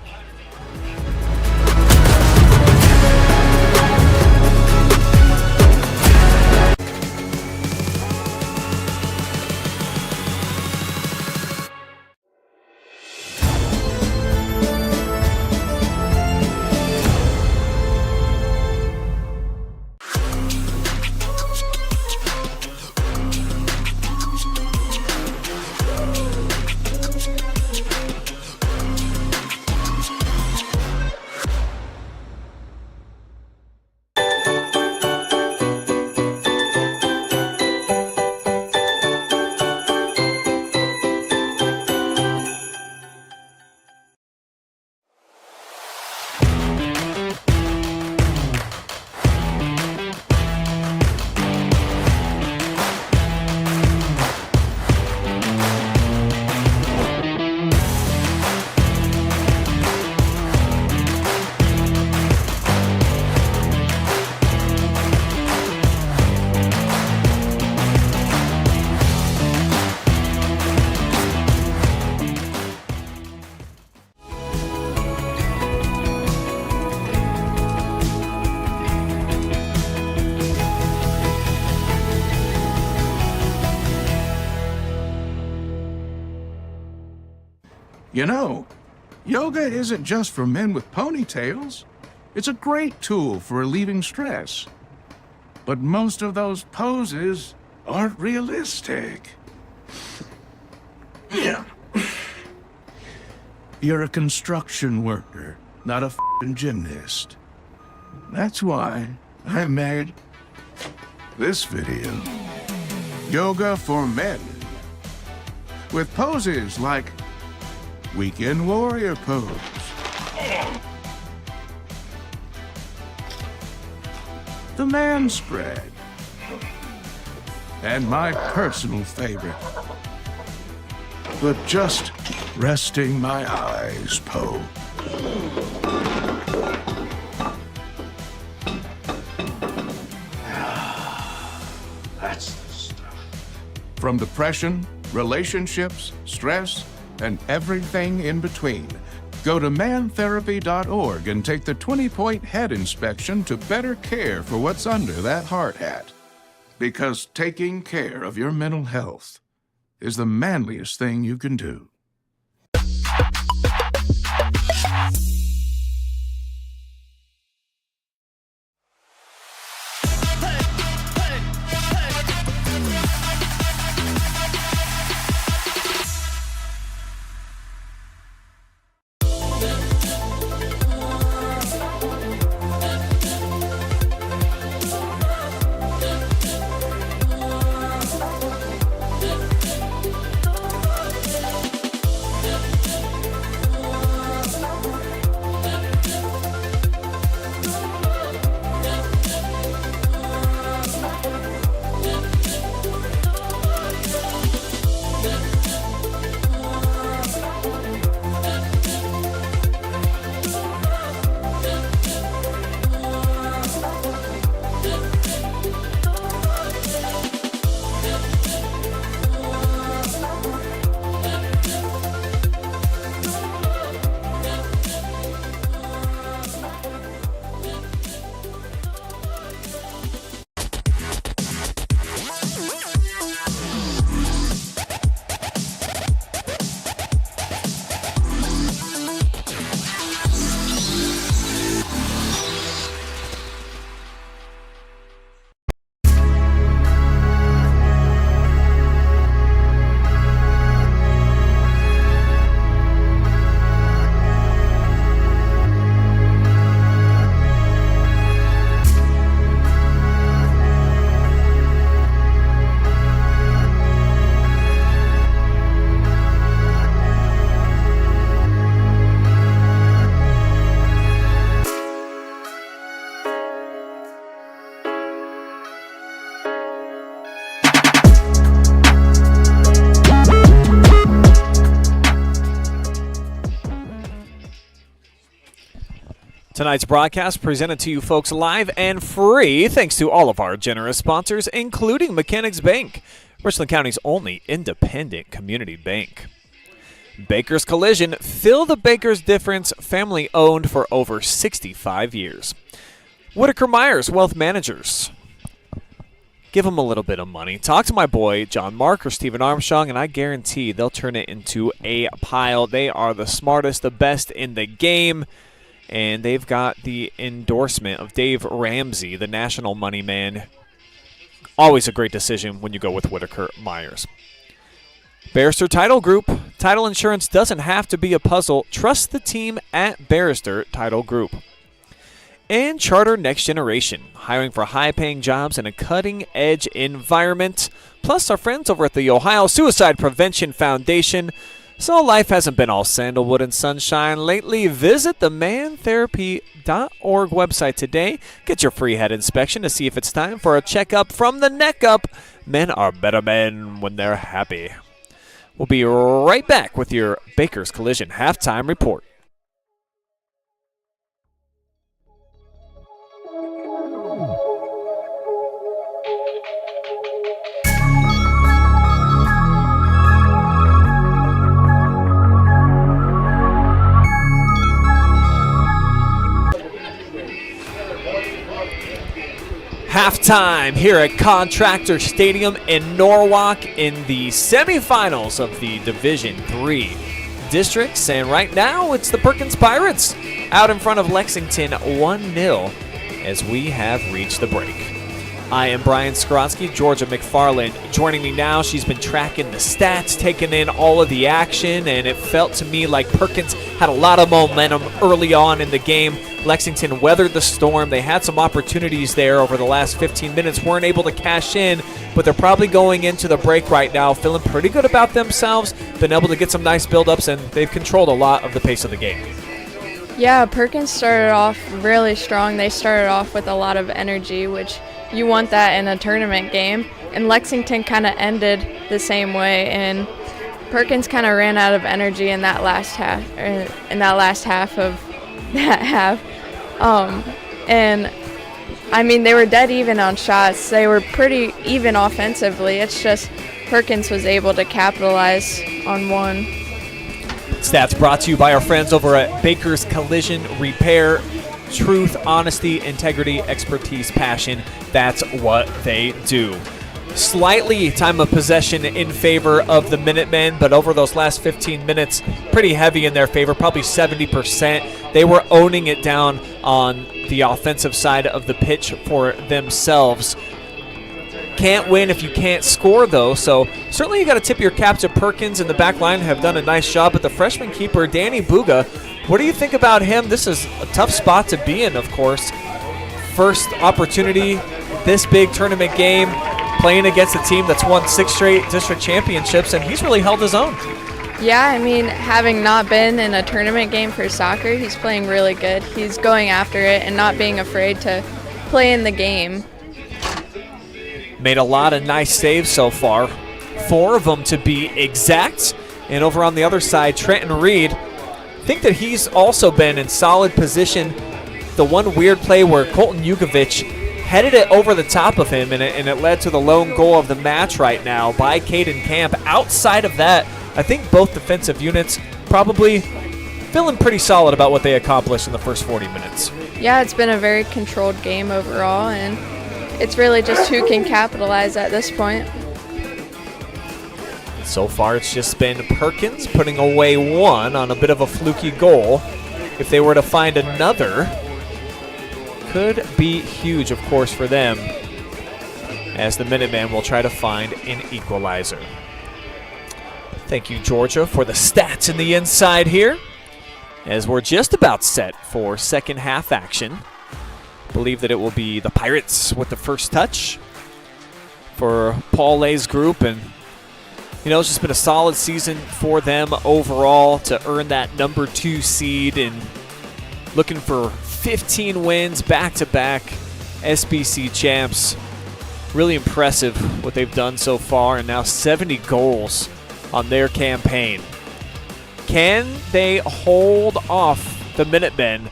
Speaker 5: You know, yoga isn't just for men with ponytails. It's a great tool for relieving stress. But most of those poses aren't realistic. Yeah. You're a construction worker, not a f***ing gymnast. That's why I made this video. Yoga for men. With poses like Weekend Warrior pose. The man spread. And my personal favorite, the just resting my eyes pose. That's the stuff. From depression, relationships, stress, and everything in between. Go to mantherapy.org and take the 20-point head inspection to better care for what's under that hard hat. Because taking care of your mental health is the manliest thing you can do.
Speaker 4: Tonight's broadcast presented to you folks live and free thanks to all of our generous sponsors, including Mechanics Bank, Richland County's only independent community bank. Baker's Collision, fill the Baker's difference, family owned for over 65 years. Whitaker Myers Wealth Managers. Give them a little bit of money. Talk to my boy John Mark or Stephen Armstrong, and I guarantee they'll turn it into a pile. They are the smartest, the best in the game. And they've got the endorsement of Dave Ramsey, the national money man. Always a great decision when you go with Whitaker Myers. Barrister Title Group. Title insurance doesn't have to be a puzzle. Trust the team at Barrister Title Group. And Charter Next Generation, hiring for high-paying jobs in a cutting-edge environment. Plus our friends over at the Ohio Suicide Prevention Foundation. So life hasn't been all sandalwood and sunshine lately. Visit the mantherapy.org website today. Get your free head inspection to see if it's time for a checkup from the neck up. Men are better men when they're happy. We'll be right back with your Baker's Collision halftime report. Halftime here at Contractors Stadium in Norwalk in the semifinals of the Division III districts. And right now it's the Perkins Pirates out in front of Lexington 1-0 as we have reached the break. I am Brian Skronsky, Georgia McFarland joining me now. She's been tracking the stats, taking in all of the action, and it felt to me like Perkins had a lot of momentum early on in the game. Lexington weathered the storm. They had some opportunities there over the last 15 minutes, weren't able to cash in, but they're probably going into the break right now feeling pretty good about themselves, been able to get some nice build-ups, and they've controlled a lot of the pace of the game.
Speaker 6: Yeah, Perkins started off really strong. They started off with a lot of energy, which you want that in a tournament game. And Lexington kind of ended the same way, and Perkins kind of ran out of energy in that last half, of that half. And I mean, they were dead even on shots. They were pretty even offensively. It's just Perkins was able to capitalize on one.
Speaker 4: Stats brought to you by our friends over at Baker's Collision Repair. Truth, honesty, integrity, expertise, passion. That's what they do. Slightly time of possession in favor of the Minutemen, but over those last 15 minutes, pretty heavy in their favor, probably 70%. They were owning it down on the offensive side of the pitch for themselves. Can't win if you can't score, though, so certainly you got to tip your cap to Perkins and the back line have done a nice job, but the freshman keeper, Danny Buga, what do you think about him? This is a tough spot to be in, of course. First opportunity, this big tournament game, playing against a team that's won 6 straight district championships, and he's really held his own.
Speaker 6: Yeah, I mean, having not been in a tournament game for soccer, he's playing really good. He's going after it and not being afraid to play in the game.
Speaker 4: Made a lot of nice saves so far, 4 of them to be exact. And over on the other side, Trenton Reed, I think that he's also been in solid position. The one weird play where Colton Yukovic headed it over the top of him, and it led to the lone goal of the match right now by Caden Camp. Outside of that, I think both defensive units probably feeling pretty solid about what they accomplished in the first 40 minutes.
Speaker 6: Yeah, it's been a very controlled game overall, and it's really just who can capitalize at this point.
Speaker 4: So far, it's just been Perkins putting away one on a bit of a fluky goal. If they were to find another, could be huge, of course, for them, as the Minutemen will try to find an equalizer. Thank you, Georgia, for the stats in the inside here, as we're just about set for second half action. Believe that it will be the Pirates with the first touch for Paul Lay's group, and you know, it's just been a solid season for them overall to earn that number 2 seed and looking for 15 wins back-to-back SBC champs. Really impressive what they've done so far, and now 70 goals on their campaign. Can they hold off the Minutemen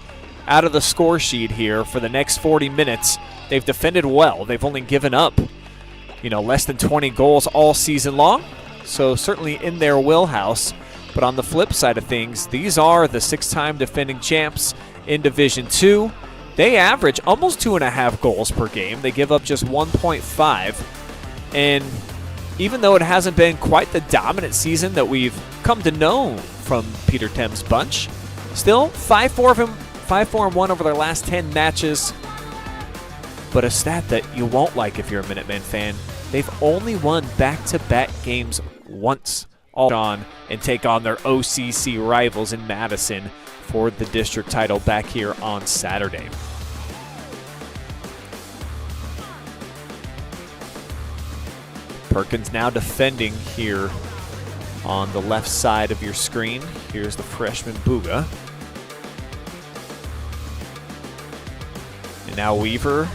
Speaker 4: out of the score sheet here for the next 40 minutes. They've defended well. They've only given up, less than 20 goals all season long. So certainly in their wheelhouse. But on the flip side of things, these are the 6-time defending champs in Division II. They average almost 2.5 goals per game. They give up just 1.5. And even though it hasn't been quite the dominant season that we've come to know from Peter Tem's bunch, still 5-4-1 over their last 10 matches. But a stat that you won't like if you're a Minutemen fan, they've only won back-to-back games once. All on and take on their OCC rivals in Madison for the district title back here on Saturday. Perkins now defending here on the left side of your screen. Here's the freshman Buga. And now Weaver,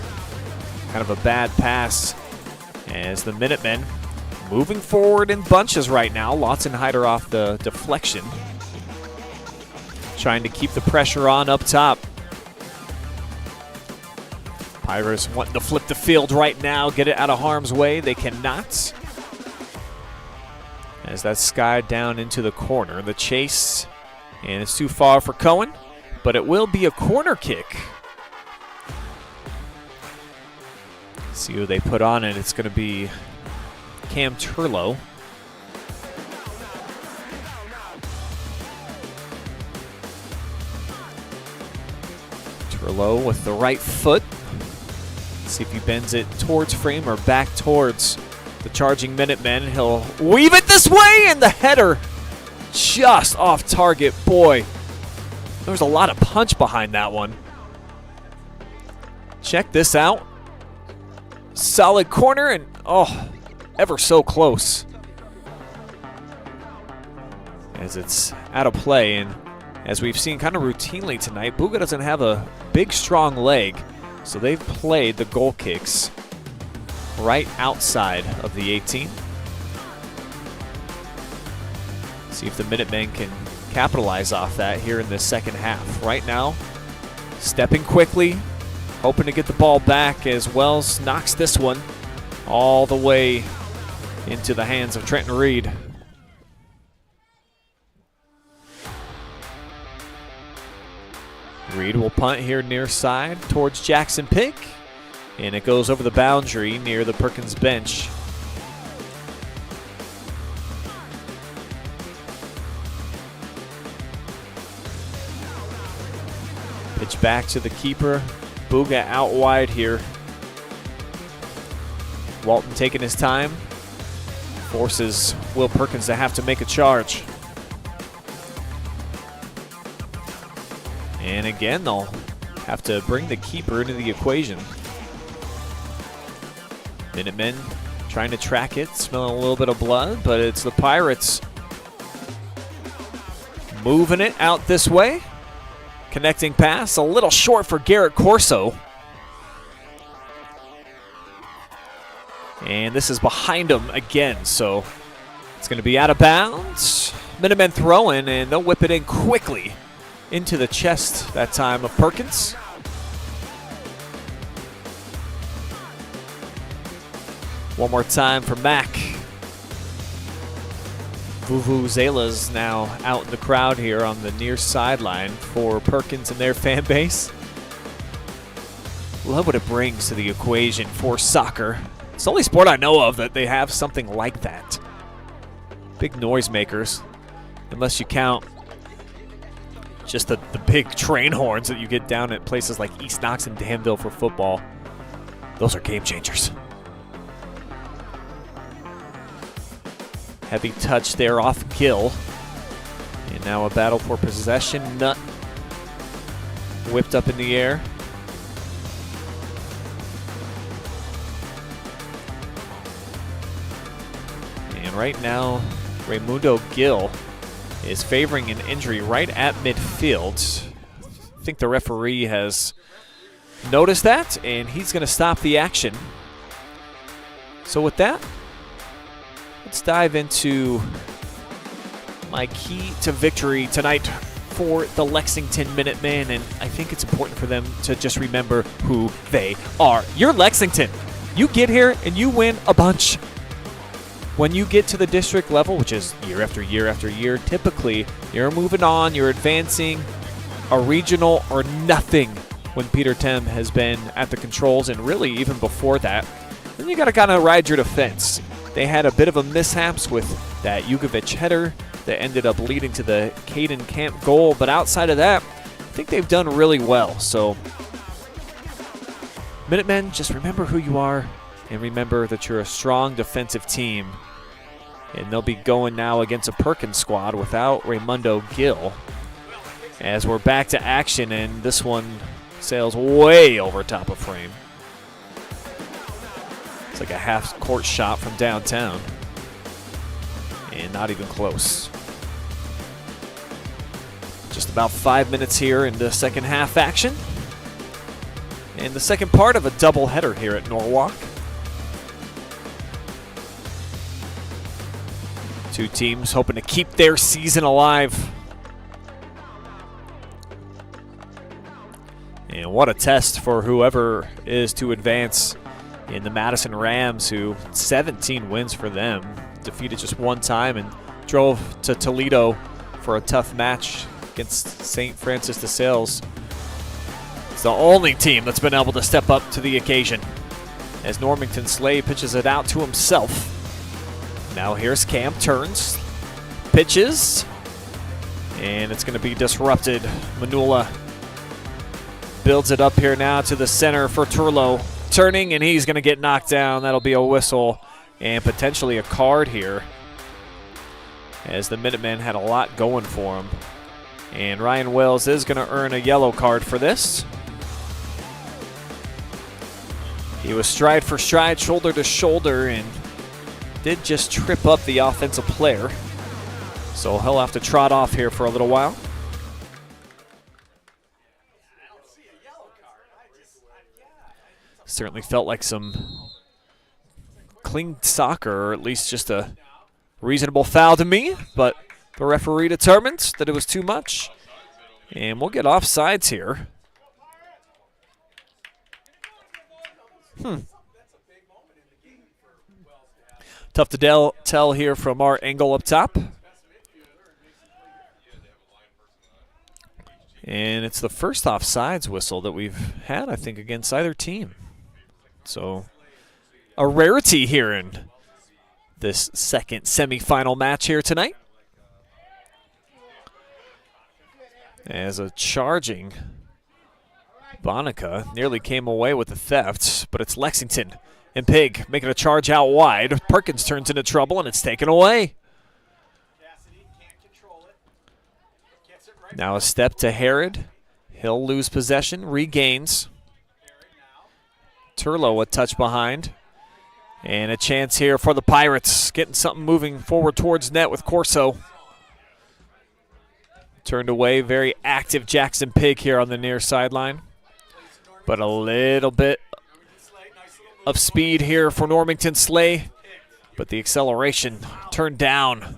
Speaker 4: kind of a bad pass as the Minutemen moving forward in bunches right now. Lotzenheider off the deflection. Trying to keep the pressure on up top. Pirates wanting to flip the field right now, get it out of harm's way. They cannot. As that's skied down into the corner. The chase, and it's too far for Cohen, but it will be a corner kick. See who they put on it. It's going to be Cam Turlow. Turlow with the right foot. See if he bends it towards frame or back towards the charging Minutemen. He'll weave it this way, and the header just off target. Boy, there was a lot of punch behind that one. Check this out. Solid corner, and ever so close. As it's out of play, and as we've seen kind of routinely tonight, Buga doesn't have a big, strong leg, so they've played the goal kicks right outside of the 18. See if the Minutemen can capitalize off that here in the second half. Right now, stepping quickly, hoping to get the ball back as Wells knocks this one all the way into the hands of Trenton Reed. Reed will punt here near side towards Jackson Pick, and it goes over the boundary near the Perkins bench. Pitch back to the keeper. Buga out wide here. Walton taking his time. Forces Will Perkins to have to make a charge. And again, they'll have to bring the keeper into the equation. Minutemen trying to track it, smelling a little bit of blood, but it's the Pirates moving it out this way. Connecting pass, a little short for Garrett Corso. And this is behind him again, so it's going to be out of bounds. Minutemen throw in, and they'll whip it in quickly into the chest that time of Perkins. One more time for Mack. Vuvuzela's now out in the crowd here on the near sideline for Perkins and their fan base. Love what it brings to the equation for soccer. It's the only sport I know of that they have something like that. Big noisemakers, unless you count just the big train horns that you get down at places like East Knox and Danville for football. Those are game changers. Heavy touch there off Gill. And now a battle for possession. Nutt whipped up in the air. And right now, Raymundo Gill is favoring an injury right at midfield. I think the referee has noticed that, and he's going to stop the action. So with that, let's dive into my key to victory tonight for the Lexington Minutemen, and I think it's important for them to just remember who they are. You're Lexington. You get here and you win a bunch. When you get to the district level, which is year after year after year, typically you're moving on, you're advancing a regional or nothing when Peter Tem has been at the controls, and really even before that. Then you got to kind of ride your defense. They had a bit of a mishaps with that Jugovic header that ended up leading to the Caden Camp goal, but outside of that, I think they've done really well. So, Minutemen, just remember who you are and remember that you're a strong defensive team. And they'll be going now against a Perkins squad without Raymundo Gill. As we're back to action, and this one sails way over top of frame. It's like a half-court shot from downtown. And not even close. Just about 5 minutes here in the second half action. And the second part of a doubleheader here at Norwalk. Two teams hoping to keep their season alive. And what a test for whoever is to advance in the Madison Rams, who 17 wins for them. Defeated just one time and drove to Toledo for a tough match against St. Francis de Sales. It's the only team that's been able to step up to the occasion. As Normington Slay pitches it out to himself. Now here's Cam, turns, pitches, and it's going to be disrupted. Manula builds it up here now to the center for Turlo. Turning, and he's going to get knocked down. That'll be a whistle and potentially a card here, as the Minutemen had a lot going for him. And Ryan Wells is going to earn a yellow card for this. He was stride for stride, shoulder to shoulder, and did just trip up the offensive player. So he'll have to trot off here for a little while. Certainly felt like some clean soccer, or at least just a reasonable foul to me, but the referee determined that it was too much. And we'll get offsides here. Tough to tell here from our angle up top. And it's the first offsides whistle that we've had, I think, against either team. So a rarity here in this second semifinal match here tonight. As a charging Bonica nearly came away with the theft, but it's Lexington and Pig making a charge out wide. Perkins turns into trouble, and it's taken away. Now a step to Herod. He'll lose possession, regains. Turlo a touch behind. And a chance here for the Pirates. Getting something moving forward towards net with Corso. Turned away, very active Jackson Pig here on the near sideline. But a little bit of speed here for Normington Slay. But the acceleration turned down.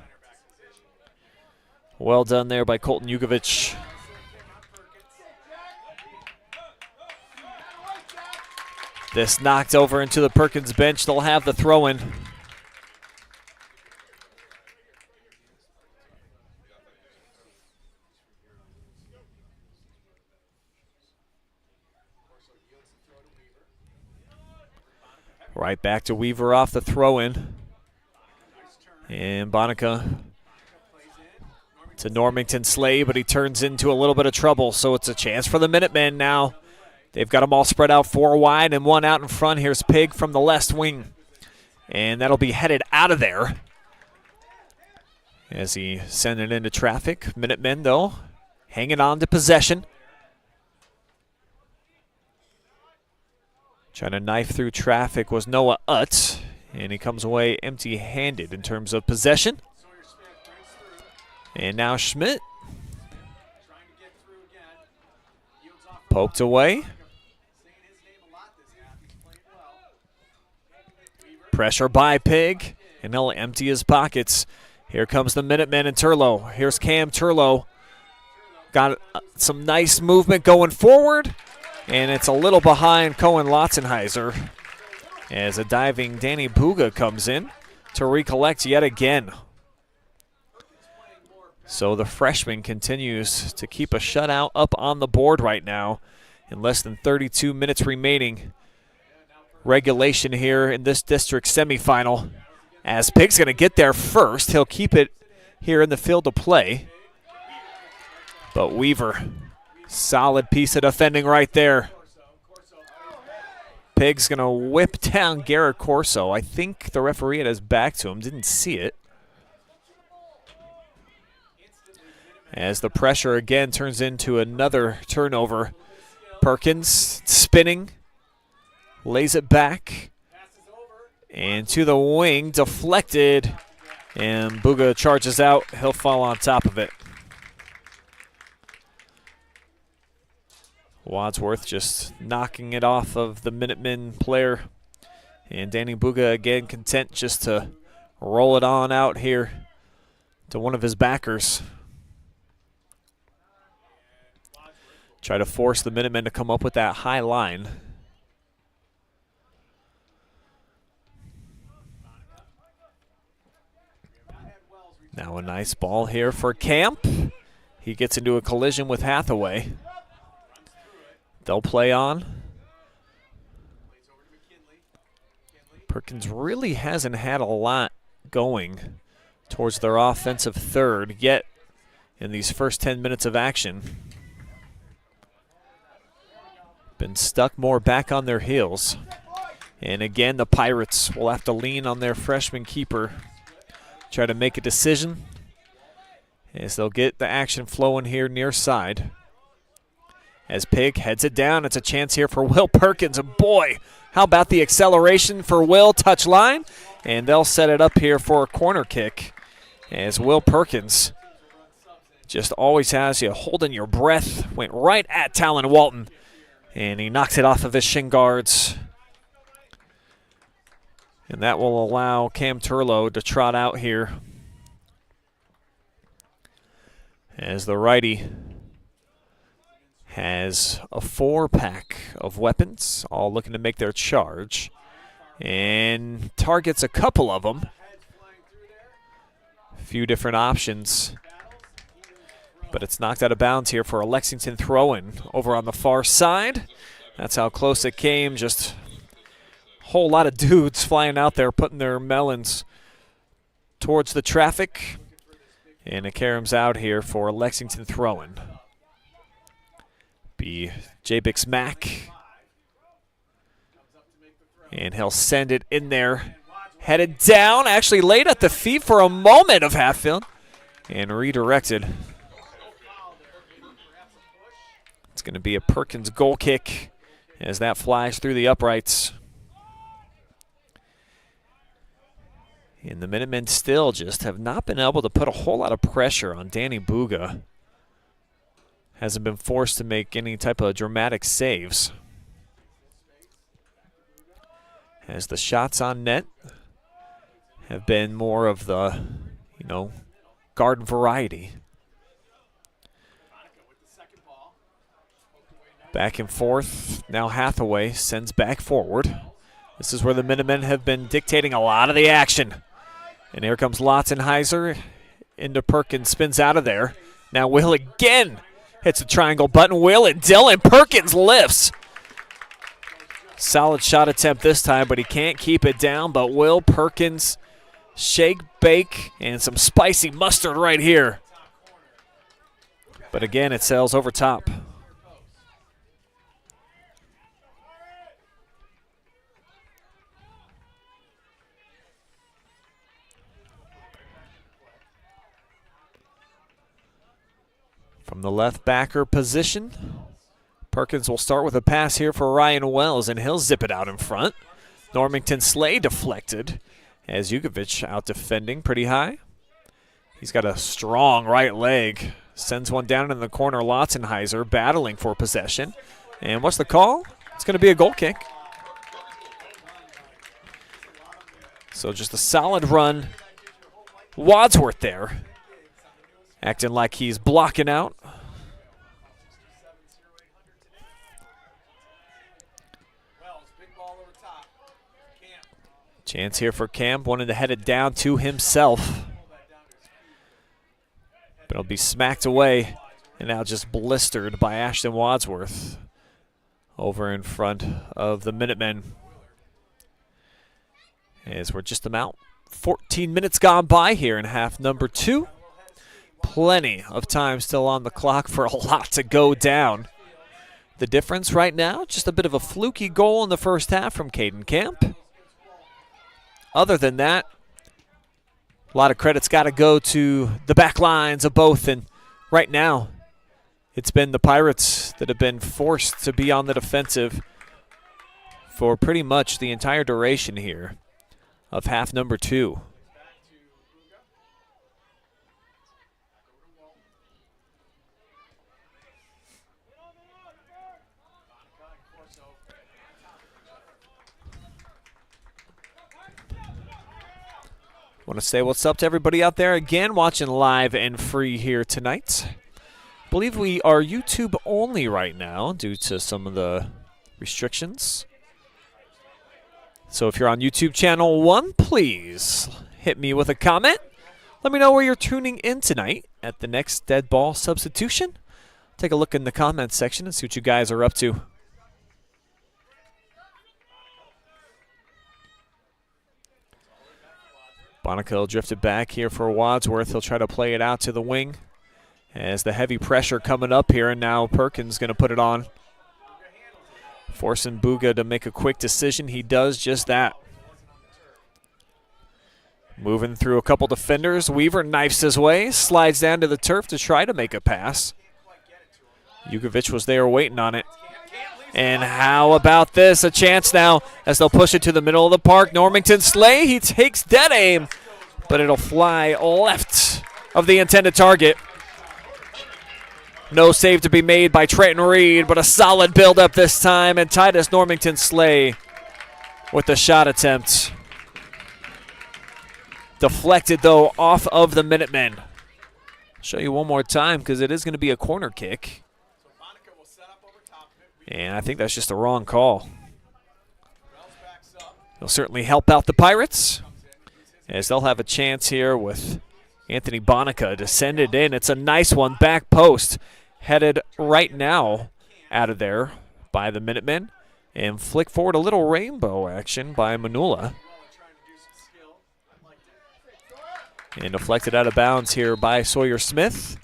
Speaker 4: Well done there by Colton Jugovic. This knocked over into the Perkins bench. They'll have the throw-in. Right back to Weaver off the throw-in. And Bonica to Normington Slay, but he turns into a little bit of trouble, so it's a chance for the Minutemen now. They've got them all spread out 4 wide and 1 out in front. Here's Pig from the left wing, and that'll be headed out of there as he sent it into traffic. Minutemen, though, hanging on to possession. Trying to knife through traffic was Noah Utz, and he comes away empty-handed in terms of possession. And now Schmidt. Poked away. Pressure by Pig, and he'll empty his pockets. Here comes the Minutemen and Turlo. Here's Cam Turlo. got some nice movement going forward, and it's a little behind Cohen Lotzenheiser as a diving Danny Buga comes in to recollect yet again. So the freshman continues to keep a shutout up on the board right now in less than 32 minutes remaining. Regulation here in this district semifinal. As Pig's going to get there first. He'll keep it here in the field of play. But Weaver, solid piece of defending right there. Pig's going to whip down Garrett Corso. I think the referee had his back to him, didn't see it. As the pressure again turns into another turnover. Perkins spinning, lays it back, and to the wing, deflected, and Buga charges out. He'll fall on top of it. Wadsworth just knocking it off of the Minutemen player, and Danny Buga again content just to roll it on out here to one of his backers. Try to force the Minutemen to come up with that high line. Now a nice ball here for Camp. He gets into a collision with Hathaway. They'll play on. Perkins really hasn't had a lot going towards their offensive third yet in these first 10 minutes of action. Been stuck more back on their heels. And again, the Pirates will have to lean on their freshman keeper. Try to make a decision as they'll get the action flowing here near side. As Pig heads it down, it's a chance here for Will Perkins. And boy, how about the acceleration for Will, touch line? And they'll set it up here for a corner kick as Will Perkins just always has you holding your breath. Went right at Talon Walton. And he knocks it off of his shin guards. And that will allow Cam Turlo to trot out here as the righty has a 4-pack of weapons, all looking to make their charge, and targets a couple of them. A few different options. But it's knocked out of bounds here for a Lexington throw-in over on the far side. That's how close it came. Just a whole lot of dudes flying out there, putting their melons towards the traffic. And it caroms out here for a Lexington throw-in. Be J-Bix Mack. And he'll send it in there. Headed down, actually laid at the feet for a moment of Hatfield. And redirected. It's going to be a Perkins goal kick as that flies through the uprights. And the Minutemen still just have not been able to put a whole lot of pressure on Danny Buga. Hasn't been forced to make any type of dramatic saves. As the shots on net have been more of the, garden variety. Back and forth. Now Hathaway sends back forward. This is where the Minutemen have been dictating a lot of the action. And here comes Lotzenheiser into Perkins, spins out of there. Now Will again hits the triangle button. Will and Dylan. Perkins lifts. Solid shot attempt this time, but he can't keep it down. But Will Perkins, shake, bake, and some spicy mustard right here. But again, it sails over top. From the left backer position, Perkins will start with a pass here for Ryan Wells, and he'll zip it out in front. Normington Slay deflected as Jugovic out defending pretty high. He's got a strong right leg. Sends one down in the corner. Lotzenheiser battling for possession. And what's the call? It's going to be a goal kick. So just a solid run. Wadsworth there, acting like he's blocking out. Chance here for Camp, wanting to head it down to himself. But it'll be smacked away and now just blistered by Ashton Wadsworth over in front of the Minutemen. As we're just about 14 minutes gone by here in half number 2. Plenty of time still on the clock for a lot to go down. The difference right now, just a bit of a fluky goal in the first half from Caden Camp. Other than that, a lot of credit's got to go to the back lines of both. And right now, it's been the Pirates that have been forced to be on the defensive for pretty much the entire duration here of half number 2. Want to say what's up to everybody out there again watching live and free here tonight. I believe we are YouTube only right now due to some of the restrictions. So if you're on YouTube channel 1, please hit me with a comment. Let me know where you're tuning in tonight at the next dead ball substitution. Take a look in the comments section and see what you guys are up to. Bonica drifted back here for Wadsworth. He'll try to play it out to the wing as the heavy pressure coming up here, and now Perkins going to put it on. Forcing Buga to make a quick decision. He does just that. Moving through a couple defenders. Weaver knifes his way, slides down to the turf to try to make a pass. Jugovic was there waiting on it. And how about this? A chance now as they'll push it to the middle of the park. Normington Slay, he takes dead aim, but it'll fly left of the intended target. No save to be made by Trenton Reed, but a solid build-up this time, and Titus Normington Slay with the shot attempt. Deflected, though, off of the Minutemen. I'll show you one more time because it is going to be a corner kick. And I think that's just a wrong call. It'll certainly help out the Pirates, as they'll have a chance here with Anthony Bonica to send it in. It's a nice one, back post, headed right now out of there by the Minutemen. And flick forward a little rainbow action by Manula. And deflected out of bounds here by Sawyer Smith.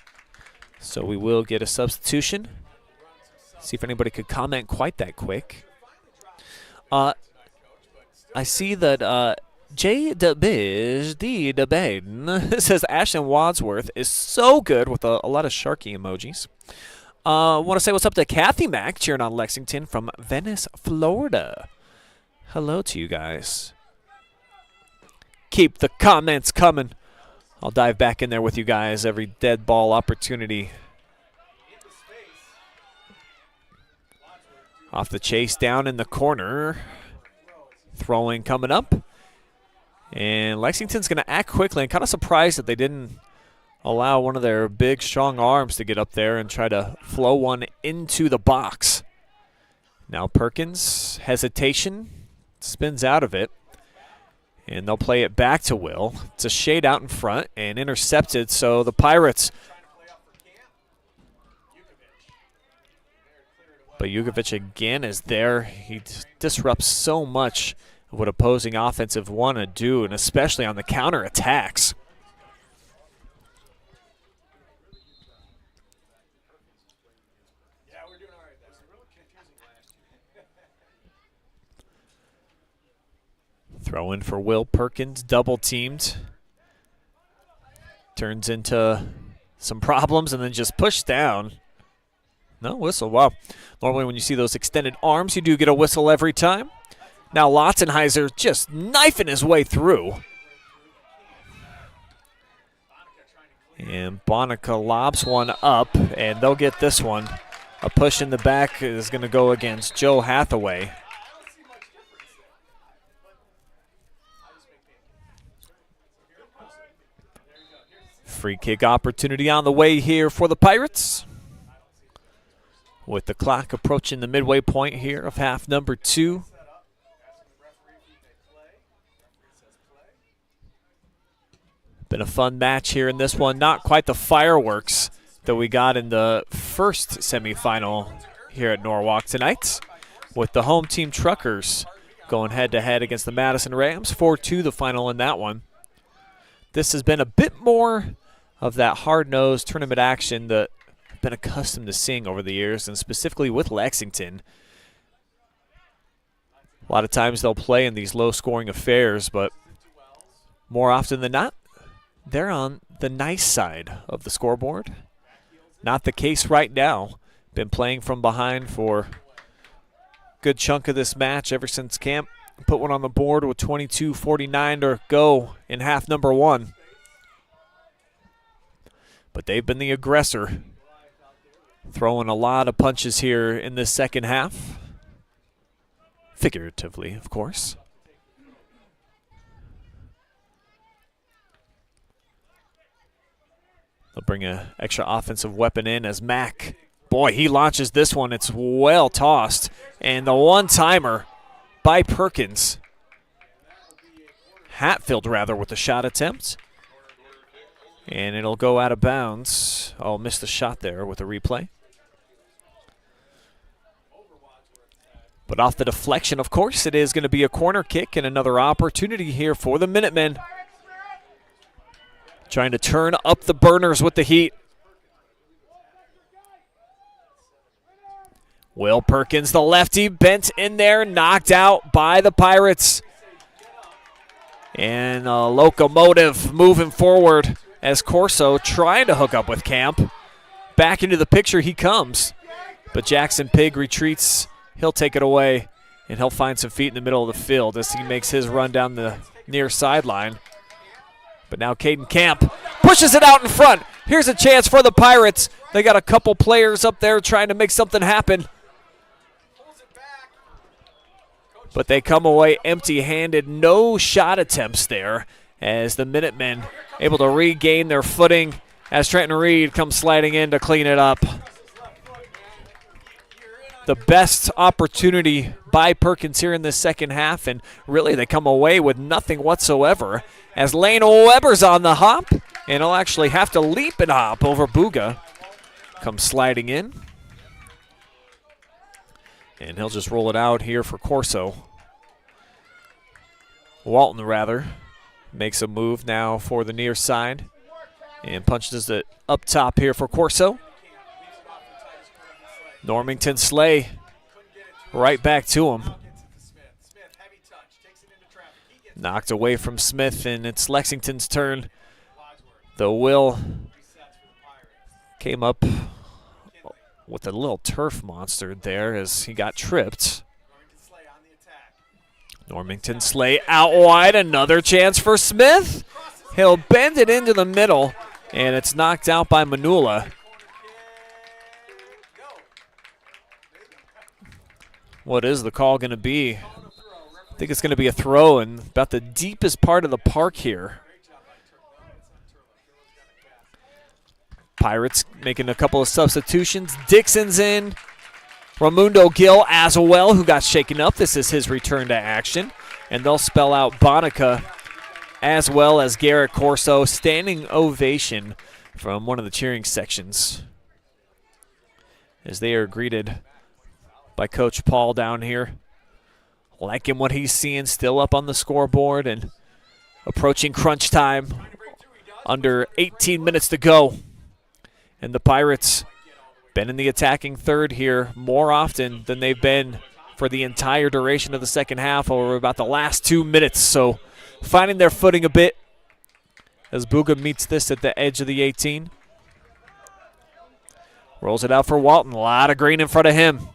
Speaker 4: So we will get a substitution. See if anybody could comment quite that quick. I see that J. DeBiz, D. DeBaden says Ashton Wadsworth is so good with a lot of Sharky emojis. Want to say what's up to Kathy Mack cheering on Lexington from Venice, Florida. Hello to you guys. Keep the comments coming. I'll dive back in there with you guys every dead ball opportunity. Off the chase down in the corner. Throwing coming up. And Lexington's going to act quickly. I'm kind of surprised that they didn't allow one of their big, strong arms to get up there and try to flow one into the box. Now Perkins, hesitation, spins out of it. And they'll play it back to Will. It's a shade out in front and intercepted. So the Pirates... But Jugovic again is there. He disrupts so much of what opposing offensive want to do, and especially on the counterattacks. Throw in for Will Perkins, double teamed. Turns into some problems and then just pushed down. No whistle, wow. Normally when you see those extended arms, you do get a whistle every time. Now Lotzenheiser just knifing his way through. And Bonica lobs one up, and they'll get this one. A push in the back is going to go against Joe Hathaway. Free kick opportunity on the way here for the Pirates. With the clock approaching the midway point here of half number 2. Been a fun match here in this one. Not quite the fireworks that we got in the first semifinal here at Norwalk tonight, with the home team Truckers going head-to-head against the Madison Rams. 4-2 the final in that one. This has been a bit more of that hard-nosed tournament action that I've been accustomed to seeing over the years, and specifically with Lexington. A lot of times they'll play in these low-scoring affairs, but more often than not, they're on the nice side of the scoreboard. Not the case right now. Been playing from behind for a good chunk of this match ever since Camp put one on the board with 22:49 to go in half number one. But they've been the aggressor, throwing a lot of punches here in this second half. Figuratively, of course. They'll bring an extra offensive weapon in as Mack. Boy, he launches this one. It's well tossed. And the one-timer by Perkins. Hatfield, rather, with the shot attempt. And it'll go out of bounds. Oh, missed the shot there with a replay. But off the deflection, of course, it is going to be a corner kick and another opportunity here for the Minutemen. Trying to turn up the burners with the heat. Will Perkins, the lefty, bent in there, knocked out by the Pirates. And a locomotive moving forward as Corso trying to hook up with Camp. Back into the picture he comes. But Jackson Pig retreats. He'll take it away, and he'll find some feet in the middle of the field as he makes his run down the near sideline. But now Caden Camp pushes it out in front. Here's a chance for the Pirates. They got a couple players up there trying to make something happen. But they come away empty-handed. No shot attempts there as the Minutemen able to regain their footing as Trenton Reed comes sliding in to clean it up. The best opportunity by Perkins here in the second half, and really they come away with nothing whatsoever as Lane Weber's on the hop, and he'll actually have to leap and hop over Buga. Comes sliding in. And he'll just roll it out here for Corso. Walton, rather, makes a move now for the near side and punches it up top here for Corso. Normington Slay right back to him. Knocked away from Smith, and it's Lexington's turn. The Will came up with a little turf monster there as he got tripped. Normington Slay out wide, another chance for Smith. He'll bend it into the middle, and it's knocked out by Manula. What is the call going to be? I think it's going to be a throw in about the deepest part of the park here. Pirates making a couple of substitutions. Dixon's in. Ramundo Gill as well, who got shaken up. This is his return to action. And they'll spell out Bonica as well as Garrett Corso. Standing ovation from one of the cheering sections as they are greeted by Coach Paul down here. Liking what he's seeing, still up on the scoreboard and approaching crunch time. Under 18 minutes to go. And the Pirates been in the attacking third here more often than they've been for the entire duration of the second half over about the last 2 minutes. So finding their footing a bit as Buga meets this at the edge of the 18. Rolls it out for Walton. A lot of green in front of him.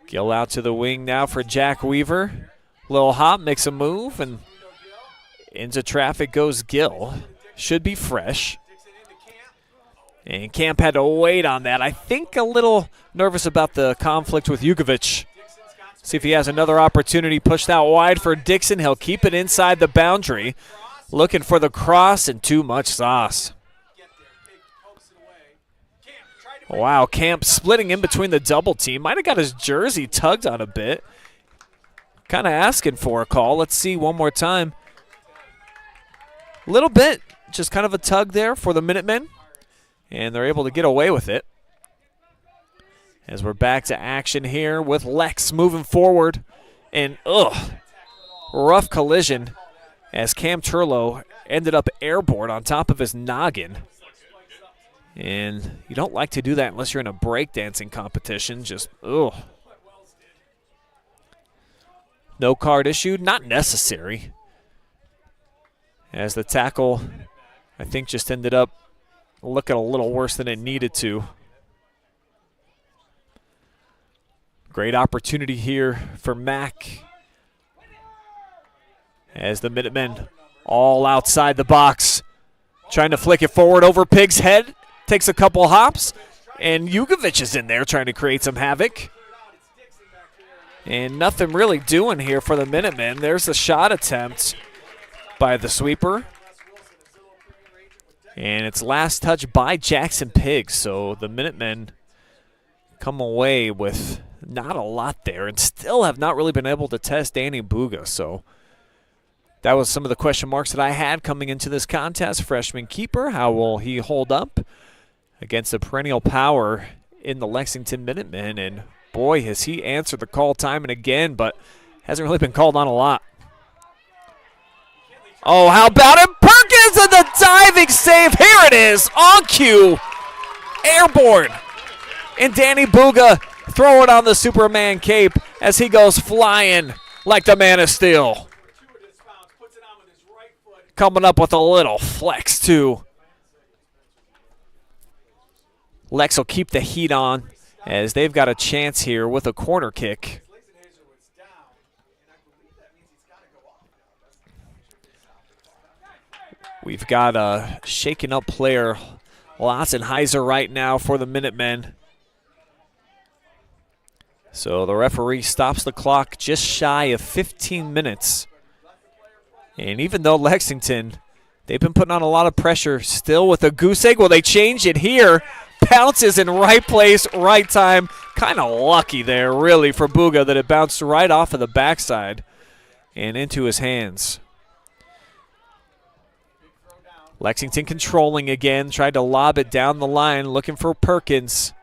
Speaker 4: Gill out to the wing now for Jack Weaver. Little hop, makes a move, and into traffic goes Gill. Should be fresh. And Camp had to wait on that. I think a little nervous about the conflict with Jukovic. See if he has another opportunity. Pushed out wide for Dixon. He'll keep it inside the boundary. Looking for the cross and too much sauce. Wow, Camp splitting in between the double team. Might have got his jersey tugged on a bit. kind of asking for a call. Let's see one more time. A little bit, just kind of a tug there for the Minutemen, and they're able to get away with it. As we're back to action here with Lex moving forward, and rough collision as Cam Turlow ended up airborne on top of his noggin. And you don't like to do that unless you're in a breakdancing competition. Just, No card issued, not necessary. As the tackle, I think, just ended up looking a little worse than it needed to. Great opportunity here for Mack. As the Minutemen all outside the box, trying to flick it forward over Pig's head. Takes a couple hops, and Jugovic is in there trying to create some havoc. And nothing really doing here for the Minutemen. There's a shot attempt by the sweeper. And it's last touch by Jackson Pig, so the Minutemen come away with not a lot there and still have not really been able to test Danny Buga. So that was some of the question marks that I had coming into this contest. Freshman keeper, how will he hold up against the perennial power in the Lexington Minutemen? And boy, has he answered the call time and again, but hasn't really been called on a lot. Oh, how about it? Perkins and the diving save. Here it is, on cue. Airborne. And Danny Buga throwing on the Superman cape as he goes flying like the Man of Steel. Coming up with a little flex, too. Lex will keep the heat on as they've got a chance here with a corner kick. We've got a shaken up player, Latzenheiser, right now for the Minutemen. So the referee stops the clock just shy of 15 minutes. And even though Lexington, they've been putting on a lot of pressure, still with a goose egg. Well, they changed it here. Bounces in right place, right time. Kind of lucky there, really, for Buga that it bounced right off of the backside and into his hands. Lexington controlling again, tried to lob it down the line, looking for Perkins.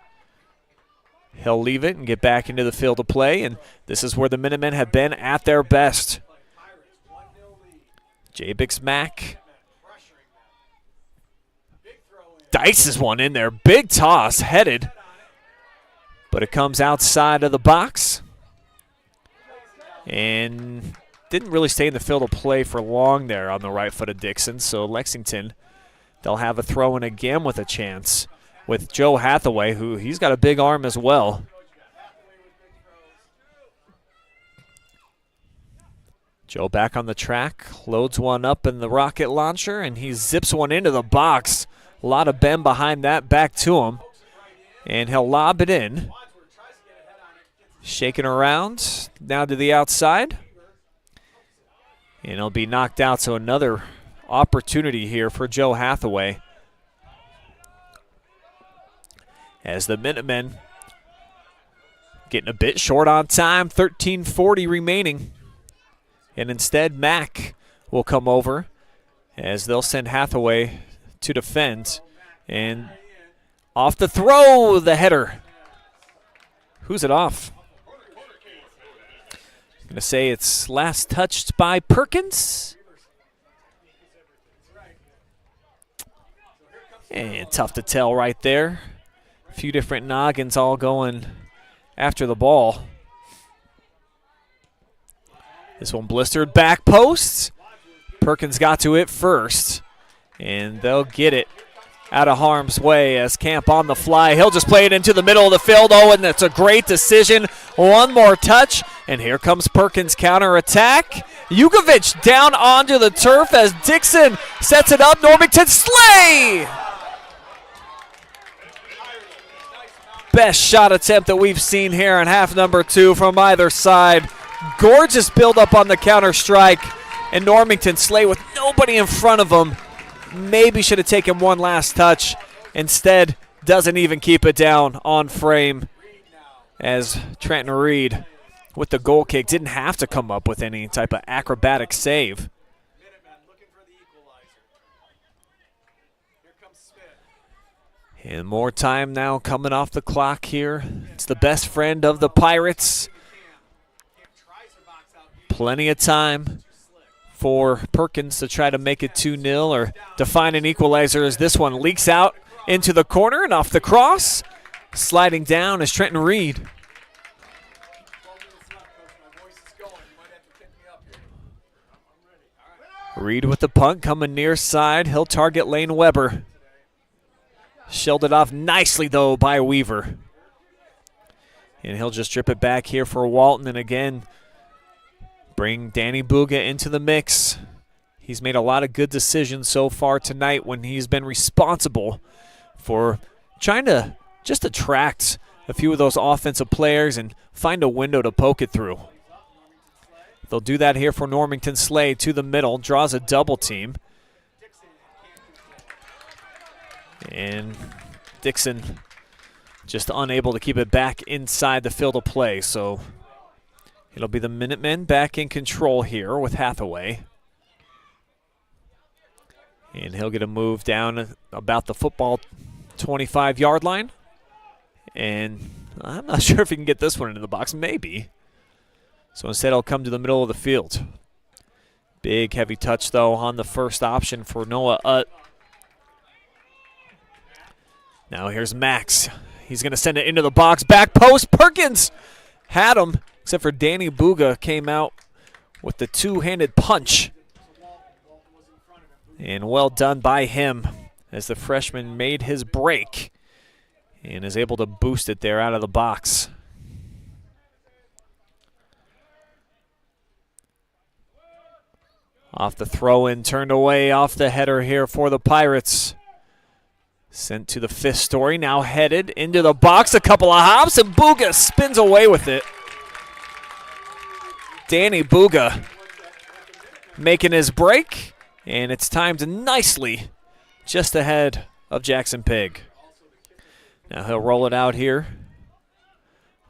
Speaker 4: He'll leave it and get back into the field of play, and this is where the Minutemen have been at their best. J-Bix Mack dices one in there. Big toss, headed, but it comes outside of the box. And didn't really stay in the field of play for long there on the right foot of Dixon. So Lexington, they'll have a throw in again with a chance with Joe Hathaway, who he's got a big arm as well. Joe back on the track, loads one up in the rocket launcher, and he zips one into the box. A lot of bend behind that, back to him. And he'll lob it in. Shaking around, now to the outside. And it'll be knocked out, so another opportunity here for Joe Hathaway. As the Minutemen getting a bit short on time, 13:40 remaining. And instead, Mack will come over as they'll send Hathaway to defend. And off the throw, the header. Who's it off? I'm going to say it's last touched by Perkins. And tough to tell right there. A few different noggins all going after the ball. This one blistered back post. Perkins got to it first. And they'll get it out of harm's way as Camp on the fly. He'll just play it into the middle of the field. Oh, and that's a great decision. One more touch. And here comes Perkins' counterattack. Jugovic down onto the turf as Dixon sets it up. Normington slay! Best shot attempt that we've seen here in half number two from either side. Gorgeous build-up on the counter strike. And Normington slay with nobody in front of him. Maybe should have taken one last touch. Instead, doesn't even keep it down on frame as Trenton Reed with the goal kick. Didn't have to come up with any type of acrobatic save. And more time now coming off the clock here. It's the best friend of the Pirates. Plenty of time for Perkins to try to make it 2-0 or to find an equalizer as this one leaks out into the corner and off the cross. Sliding down is Trenton Reed. Reed with the punt coming near side. He'll target Lane Weber. Shelled it off nicely, though, by Weaver. And he'll just drip it back here for Walton. And again, bring Danny Buga into the mix. He's made a lot of good decisions so far tonight when he's been responsible for trying to just attract a few of those offensive players and find a window to poke it through. They'll do that here for Normington Slade to the middle, draws a double team. And Dixon just unable to keep it back inside the field of play. So it'll be the Minutemen back in control here with Hathaway. And he'll get a move down about the football 25-yard line. And I'm not sure if he can get this one into the box. Maybe. So instead he'll come to the middle of the field. Big heavy touch, though, on the first option for Noah Utt. Now here's Max. He's going to send it into the box. Back post. Perkins had him, except for Danny Buga came out with the two-handed punch. And well done by him as the freshman made his break and is able to boost it there out of the box. Off the throw-in, turned away off the header here for the Pirates. Sent to the fifth story, now headed into the box. A couple of hops, and Buga spins away with it. Danny Buga making his break, and it's timed nicely just ahead of Jackson Pig. Now he'll roll it out here.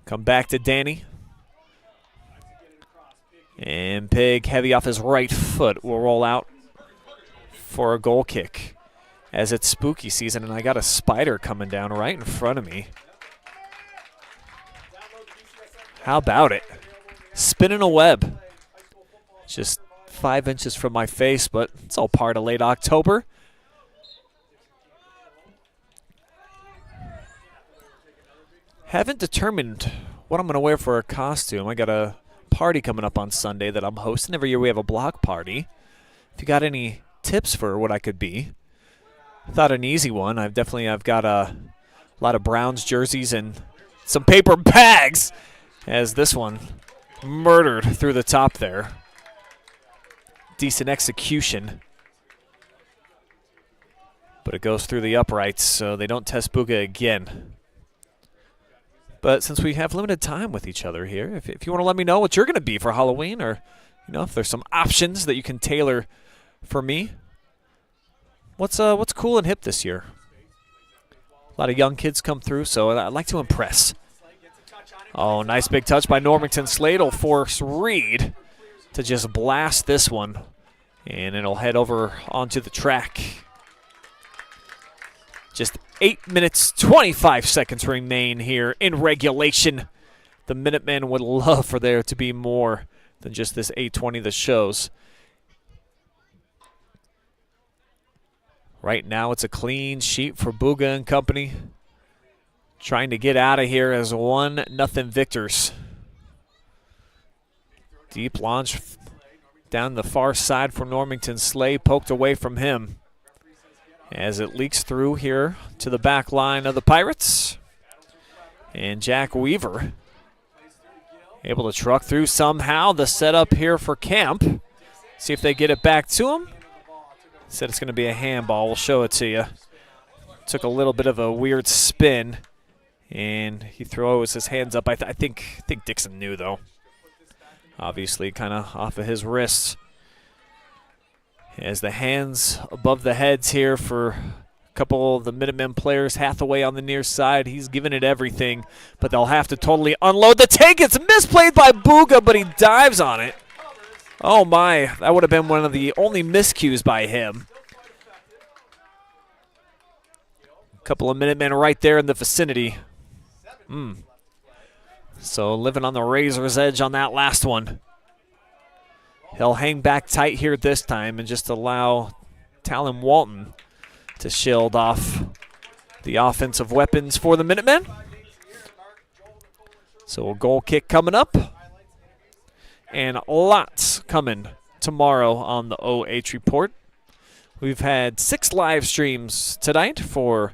Speaker 4: Come back to Danny. And Pig, heavy off his right foot, will roll out for a goal kick. As it's spooky season, and I got a spider coming down right in front of me. How about it? Spinning a web. Just 5 inches from my face, but it's all part of late October. Haven't determined what I'm going to wear for a costume. I got a party coming up on Sunday that I'm hosting. Every year we have a block party. If you got any tips for what I could be, thought an easy one. I've got a lot of Browns jerseys and some paper bags, as this one murdered through the top there. Decent execution, but it goes through the uprights, so they don't test Buga again. But since we have limited time with each other here, if you want to let me know what you're going to be for Halloween, or if there's some options that you can tailor for me. What's cool and hip this year? A lot of young kids come through, so I'd like to impress. Oh, nice big touch by Normington Slade will force Reed to just blast this one, and it'll head over onto the track. Just 8 minutes, 25 seconds remain here in regulation. The Minutemen would love for there to be more than just this 8:20 that shows. Right now it's a clean sheet for Buga and company. Trying to get out of here as 1-0 victors. Deep launch down the far side for Normington Slade, poked away from him. As it leaks through here to the back line of the Pirates. And Jack Weaver able to truck through somehow. The setup here for Camp. See if they get it back to him. Said it's going to be a handball. We'll show it to you. Took a little bit of a weird spin, and he throws his hands up. I think Dixon knew, though. Obviously, kind of off of his wrists. As the hands above the heads here for couple of the Minutemen players, Hathaway on the near side. He's giving it everything, but they'll have to totally unload. The take, it's misplayed by Buga, but he dives on it. Oh my, that would have been one of the only miscues by him. A couple of Minutemen right there in the vicinity. So living on the razor's edge on that last one. He'll hang back tight here this time and just allow Talon Walton to shield off the offensive weapons for the Minutemen. So a goal kick coming up. And lots coming tomorrow on the OH Report. We've had 6 live streams tonight for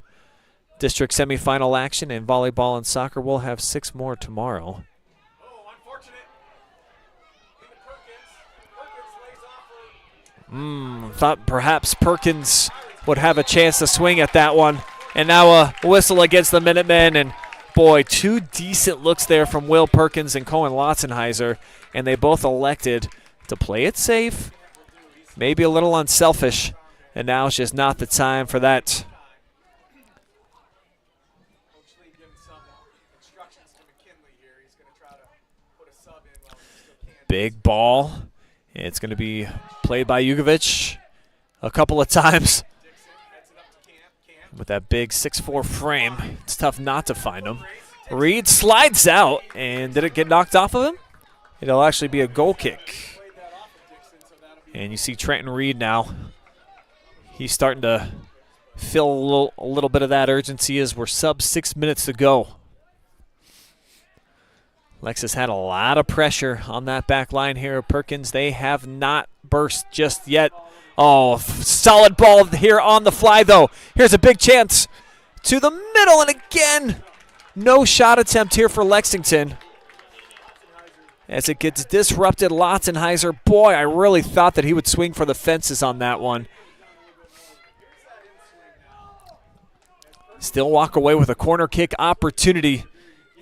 Speaker 4: district semifinal action in volleyball and soccer. We'll have 6 more tomorrow. Thought perhaps Perkins would have a chance to swing at that one. And now a whistle against the Minutemen. And boy, 2 decent looks there from Will Perkins and Cohen Lotzenheiser. And they both elected to play it safe, maybe a little unselfish. And now it's just not the time for that. Big ball. It's going to be played by Jugovic a couple of times. With that big 6'4" frame, it's tough not to find him. Reed slides out, and did it get knocked off of him? It'll actually be a goal kick. And you see Trenton Reed now. He's starting to feel a little bit of that urgency as we're sub 6 minutes to go. Lex has had a lot of pressure on that back line here. Perkins, they have not burst just yet. Oh, solid ball here on the fly, though. Here's a big chance to the middle, and again, no shot attempt here for Lexington. As it gets disrupted, Lotzenheiser, boy, I really thought that he would swing for the fences on that one. Still walk away with a corner kick opportunity.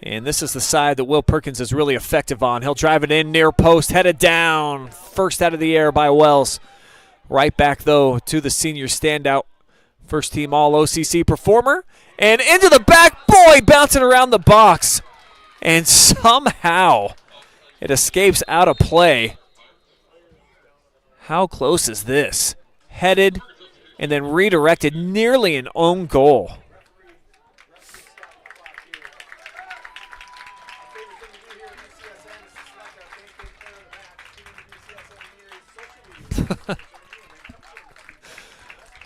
Speaker 4: And this is the side that Will Perkins is really effective on. He'll drive it in near post, headed down. First out of the air by Wells. Right back, though, to the senior standout. First team All-OCC performer. And into the back, boy, bouncing around the box. And somehow it escapes out of play. How close is this? Headed and then redirected, nearly an own goal.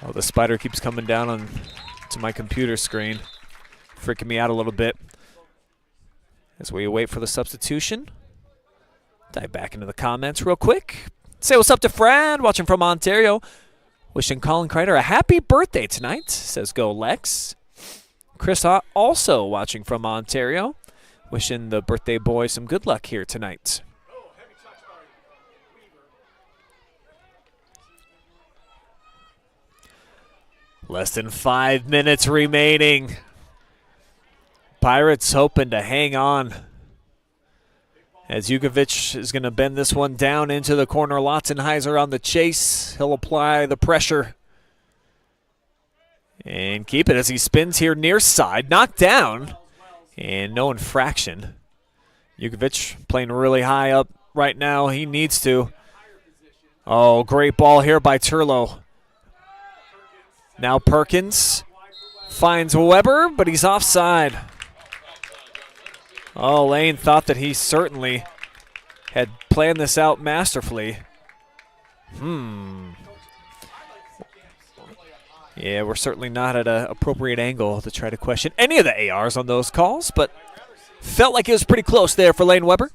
Speaker 4: Oh, the spider keeps coming down to my computer screen, freaking me out a little bit. As we wait for the substitution, dive back into the comments real quick. Say what's up to Fred, watching from Ontario. Wishing Colin Kreider a happy birthday tonight, says Go Lex. Chris also watching from Ontario. Wishing the birthday boy some good luck here tonight. Less than 5 minutes remaining. Pirates hoping to hang on. As Jugovic is going to bend this one down into the corner. Lotzenheiser on the chase. He'll apply the pressure. And keep it as he spins here near side. Knocked down. And no infraction. Jugovic playing really high up right now. He needs to. Oh, great ball here by Turlo. Now Perkins finds Weber, but he's offside. Oh, Lane thought that he certainly had planned this out masterfully. Yeah, we're certainly not at an appropriate angle to try to question any of the ARs on those calls, but felt like it was pretty close there for Lane Weber.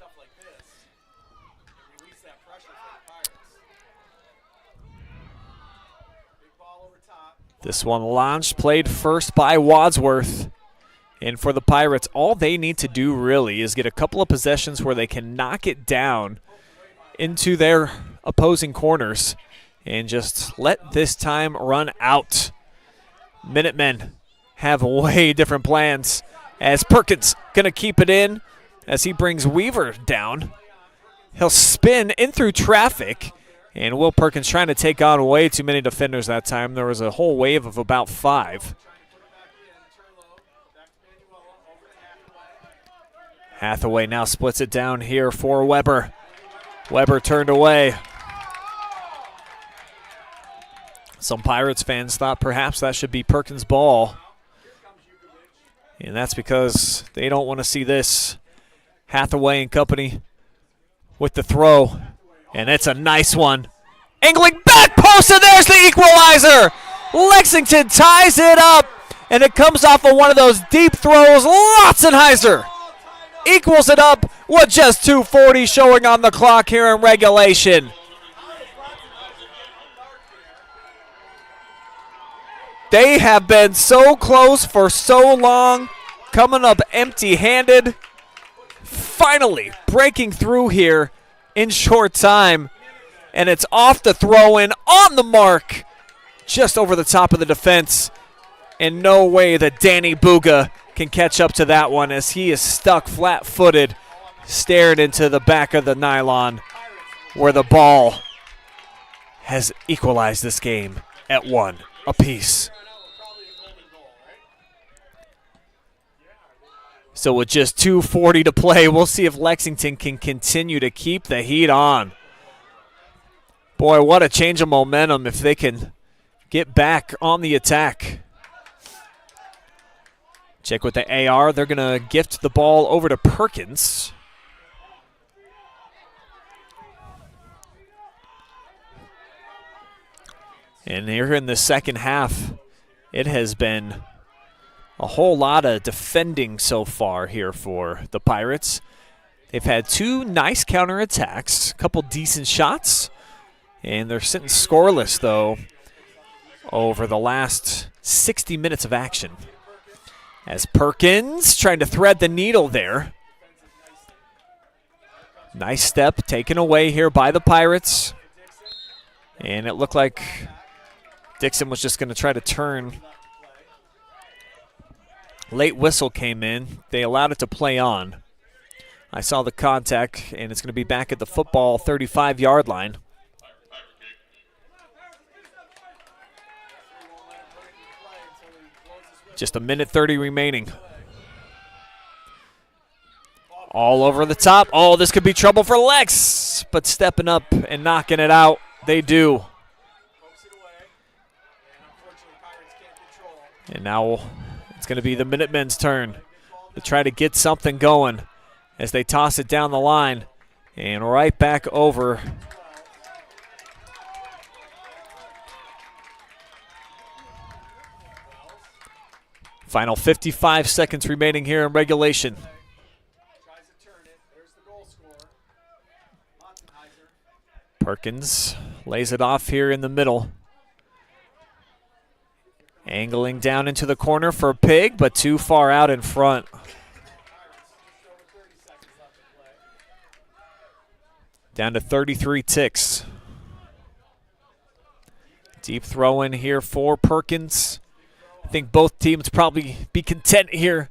Speaker 4: This one launched, played first by Wadsworth. And for the Pirates, all they need to do really is get a couple of possessions where they can knock it down into their opposing corners and just let this time run out. Minutemen have way different plans as Perkins going to keep it in as he brings Weaver down. He'll spin in through traffic And Will Perkins trying to take on way too many defenders that time. There was a whole wave of about 5. Hathaway now splits it down here for Weber. Weber turned away. Some Pirates fans thought perhaps that should be Perkins' ball. And that's because they don't want to see this. Hathaway and company with the throw. And it's a nice one. Angling back post, and there's the equalizer. Lexington ties it up, and it comes off of one of those deep throws. Lotzenheiser equals it up with just 2:40 showing on the clock here in regulation. They have been so close for so long, coming up empty-handed, finally breaking through here in short time, and it's off the throw-in, on the mark, just over the top of the defense, and no way that Danny Buga can catch up to that one as he is stuck flat-footed, stared into the back of the nylon where the ball has equalized this game at 1 apiece. So with just 2:40 to play, we'll see if Lexington can continue to keep the heat on. Boy, what a change of momentum if they can get back on the attack. Check with the AR. They're going to gift the ball over to Perkins. And here in the second half, it has been a whole lot of defending so far here for the Pirates. They've had 2 nice counterattacks, a couple decent shots, and they're sitting scoreless, though, over the last 60 minutes of action. As Perkins trying to thread the needle there. Nice step taken away here by the Pirates. And it looked like Dixon was just going to try to turn. Late whistle came in. They allowed it to play on. I saw the contact, and it's going to be back at the football 35-yard line. Just 1:30 remaining. All over the top. Oh, this could be trouble for Lex, but stepping up and knocking it out, they do. And now it's going to be the Minutemen's turn to try to get something going as they toss it down the line and right back over. Final 55 seconds remaining here in regulation. Perkins lays it off here in the middle. Angling down into the corner for Pig, but too far out in front. Down to 33 ticks. Deep throw in here for Perkins. I think both teams probably be content here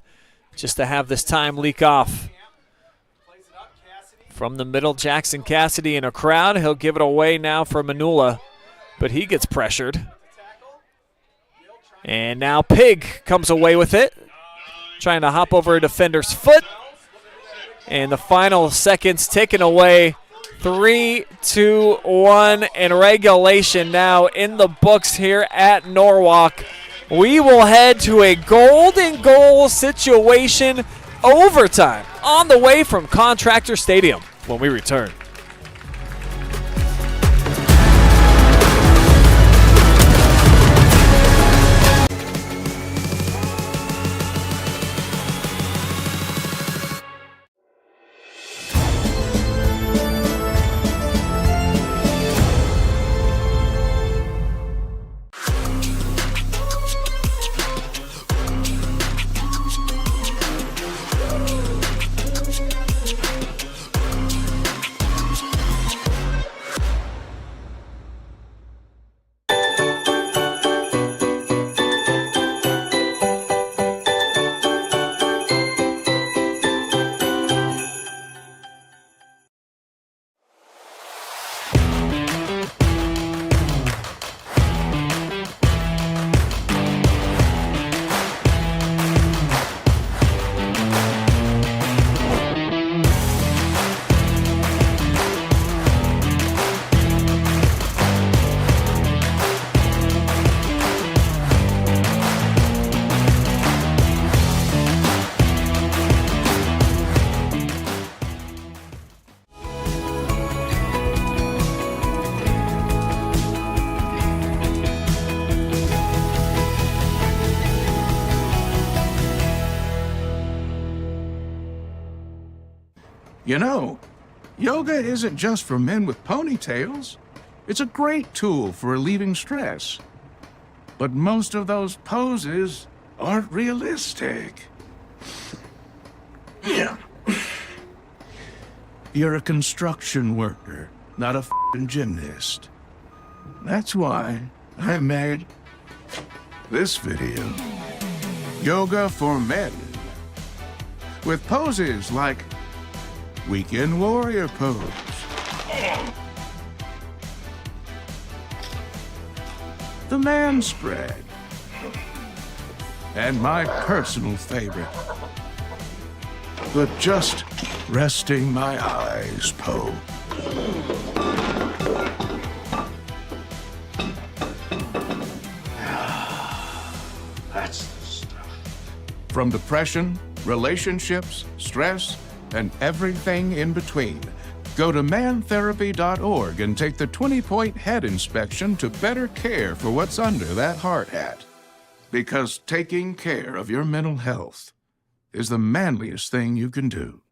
Speaker 4: just to have this time leak off. From the middle, Jackson Cassidy in a crowd. He'll give it away now for Manula, but he gets pressured. And now Pig comes away with it, trying to hop over a defender's foot. And the final seconds taken away. 3, 2, 1, and regulation now in the books here at Norwalk. We will head to a golden goal situation, overtime, on the way from Contractors Stadium when we return.
Speaker 7: You know, yoga isn't just for men with ponytails. It's a great tool for relieving stress. But most of those poses aren't realistic. Yeah. You're a construction worker, not a f***ing gymnast. That's why I made this video. Yoga for men. With poses like Weekend Warrior pose. The man spread. And my personal favorite. The just resting my eyes pose. That's the stuff. From depression, relationships, stress, and everything in between. Go to mantherapy.org and take the 20-point head inspection to better care for what's under that hard hat. Because taking care of your mental health is the manliest thing you can do.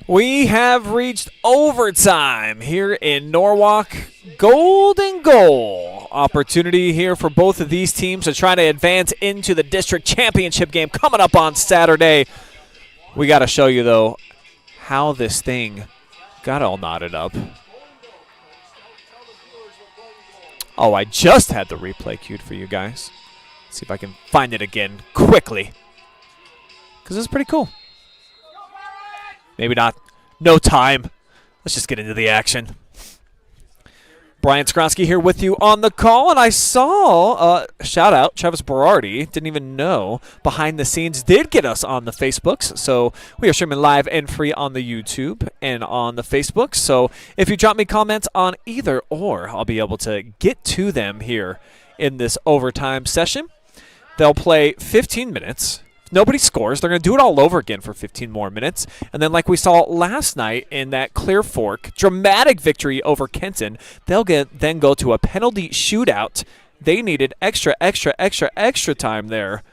Speaker 4: We have reached overtime here in Norwalk. Golden goal opportunity here for both of these teams to try to advance into the district championship game coming up on Saturday. We got to show you, though, how this thing got all knotted up. Oh, I just had the replay queued for you guys. Let's see if I can find it again quickly, because it's pretty cool. Maybe not. No time. Let's just get into the action. Brian Skronsky here with you on the call, and I saw, shout out, Travis Berardi, didn't even know, behind the scenes did get us on the Facebooks. So we are streaming live and free on the YouTube and on the Facebook. So if you drop me comments on either or, I'll be able to get to them here in this overtime session. They'll play 15 minutes. Nobody scores. They're going to do it all over again for 15 more minutes. And then like we saw last night in that Clear Fork dramatic victory over Kenton, they'll then go to a penalty shootout. They needed extra time there.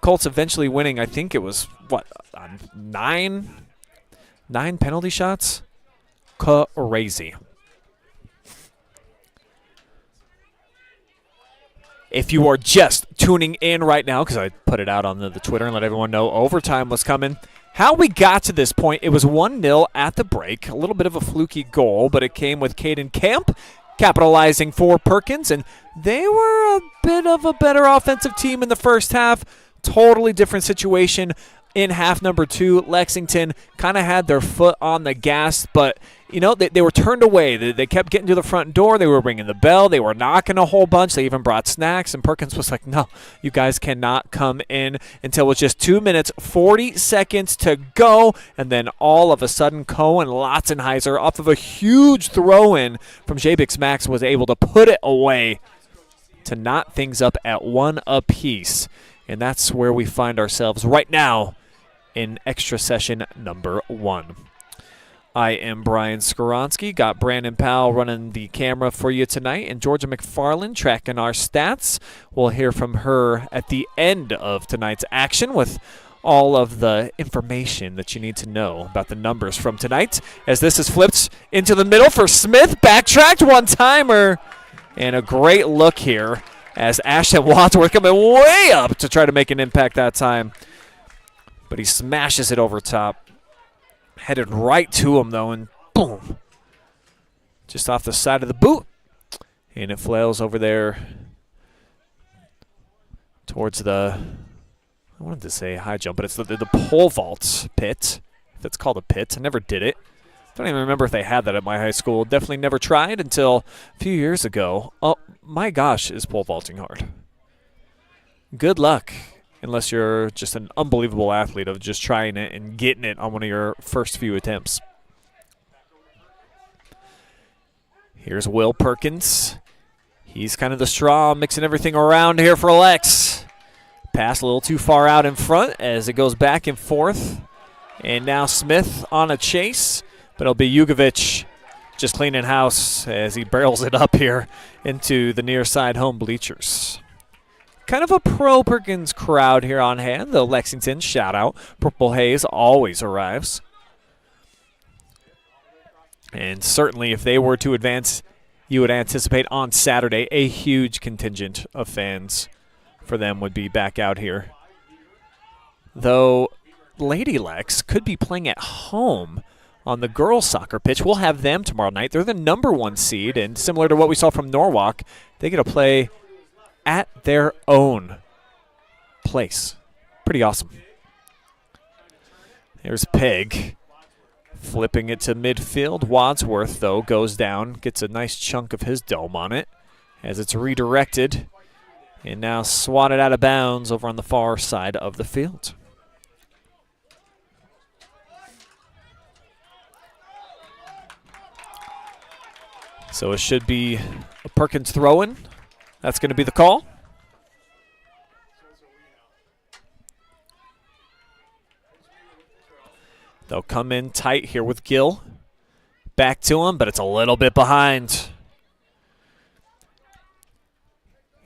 Speaker 4: Colts eventually winning, I think it was, what, 9 penalty shots? Crazy. If you are just tuning in right now, because I put it out on the Twitter and let everyone know overtime was coming, how we got to this point, it was 1-0 at the break. A little bit of a fluky goal, but it came with Caden Camp capitalizing for Perkins, and they were a bit of a better offensive team in the first half. Totally different situation in half number 2. Lexington kind of had their foot on the gas, but they were turned away. They kept getting to the front door. They were ringing the bell. They were knocking a whole bunch. They even brought snacks, and Perkins was like, no, you guys cannot come in until it was just 2 minutes, 40 seconds to go, and then all of a sudden, Cohen Lotzenheiser, off of a huge throw-in from Jabix Max, was able to put it away to knot things up at 1 apiece. And that's where we find ourselves right now in extra session number 1. I am Brian Skoronsky. Got Brandon Powell running the camera for you tonight, and Georgia McFarland tracking our stats. We'll hear from her at the end of tonight's action with all of the information that you need to know about the numbers from tonight, as this is flipped into the middle for Smith. Backtracked one-timer, and a great look here as Ashton Wadsworth coming way up to try to make an impact that time. But he smashes it over top. Headed right to him, though, and boom. Just off the side of the boot. And it flails over there towards the, I wanted to say high jump, but it's the pole vault pit. If it's called a pit. I never did it. Don't even remember if they had that at my high school. Definitely never tried until a few years ago. Oh, my gosh, is pole vaulting hard. Good luck. Unless you're just an unbelievable athlete of just trying it and getting it on one of your first few attempts. Here's Will Perkins. He's kind of the straw mixing everything around here for Lex. Pass a little too far out in front as it goes back and forth. And now Smith on a chase, but it'll be Jugovic just cleaning house as he barrels it up here into the near side home bleachers. Kind of a pro Perkins crowd here on hand, though Lexington, shout out, Purple Haze always arrives. And certainly if they were to advance, you would anticipate on Saturday a huge contingent of fans for them would be back out here. Though Lady Lex could be playing at home on the girls' soccer pitch. We'll have them tomorrow night. They're the number 1 seed, and similar to what we saw from Norwalk, they get to play at their own place. Pretty awesome. There's Peg flipping it to midfield. Wadsworth, though, goes down, gets a nice chunk of his dome on it as it's redirected and now swatted out of bounds over on the far side of the field. So it should be a Perkins throw-in. That's going to be the call. They'll come in tight here with Gill. Back to him, but it's a little bit behind.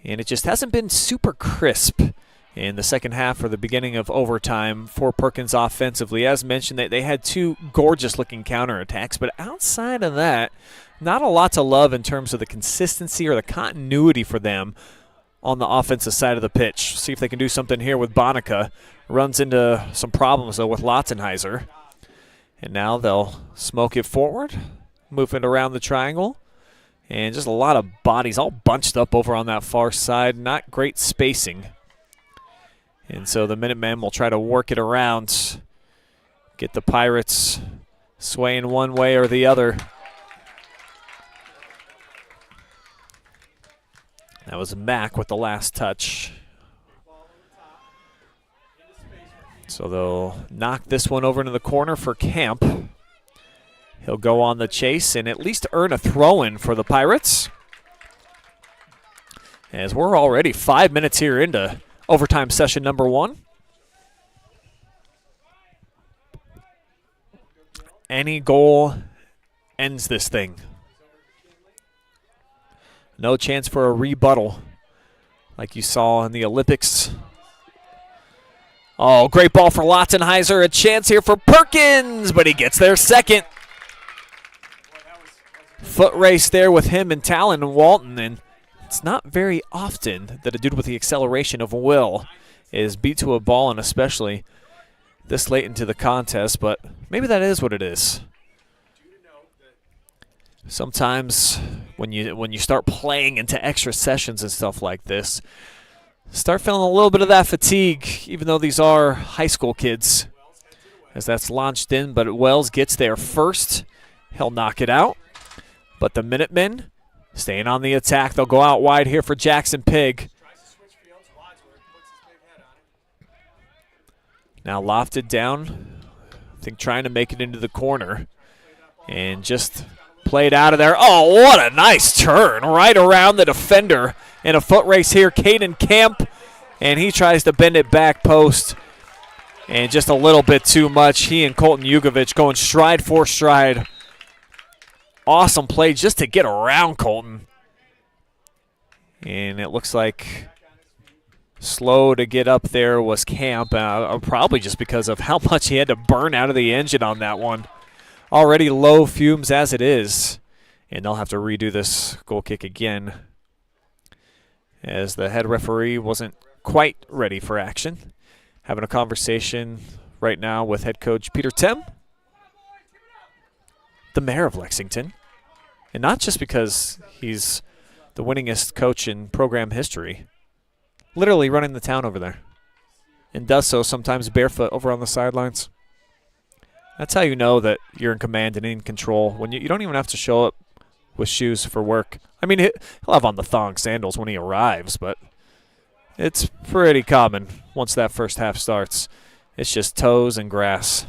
Speaker 4: And it just hasn't been super crisp in the second half or the beginning of overtime for Perkins offensively. As mentioned, they had 2 gorgeous-looking counterattacks, but outside of that, not a lot to love in terms of the consistency or the continuity for them on the offensive side of the pitch. See if they can do something here with Bonica. Runs into some problems, though, with Lotzenheiser. And now they'll smoke it forward, move it around the triangle. And just a lot of bodies all bunched up over on that far side. Not great spacing. And so the Minutemen will try to work it around, get the Pirates swaying one way or the other. That was Mack with the last touch. So they'll knock this one over into the corner for Camp. He'll go on the chase and at least earn a throw-in for the Pirates. As we're already 5 minutes here into overtime session number 1. Any goal ends this thing. No chance for a rebuttal like you saw in the Olympics. Oh, great ball for Lotzenheiser. A chance here for Perkins, but he gets there second. Foot race there with him and Talon Walton, and it's not very often that a dude with the acceleration of Will is beat to a ball, and especially this late into the contest, but maybe that is what it is. Sometimes when you start playing into extra sessions and stuff like this, start feeling a little bit of that fatigue, even though these are high school kids. As that's launched in, but Wells gets there first. He'll knock it out. But the Minutemen staying on the attack. They'll go out wide here for Jackson Pig. Now lofted down. I think trying to make it into the corner. And just played out of there. Oh, what a nice turn. Right around the defender. In a foot race here, Caden Camp. And he tries to bend it back post. And just a little bit too much. He and Colton Jugovic going stride for stride. Awesome play just to get around Colton. And it looks like slow to get up there was Camp, probably just because of how much he had to burn out of the engine on that one. Already low fumes as it is. And they'll have to redo this goal kick again, as the head referee wasn't quite ready for action. Having a conversation right now with head coach Peter Tem, the mayor of Lexington. And not just because he's the winningest coach in program history. Literally running the town over there. And does so sometimes barefoot over on the sidelines. That's how you know that you're in command and in control. When you don't even have to show up with shoes for work. I mean, he'll have on the thong sandals when he arrives, but it's pretty common once that first half starts. It's just toes and grass.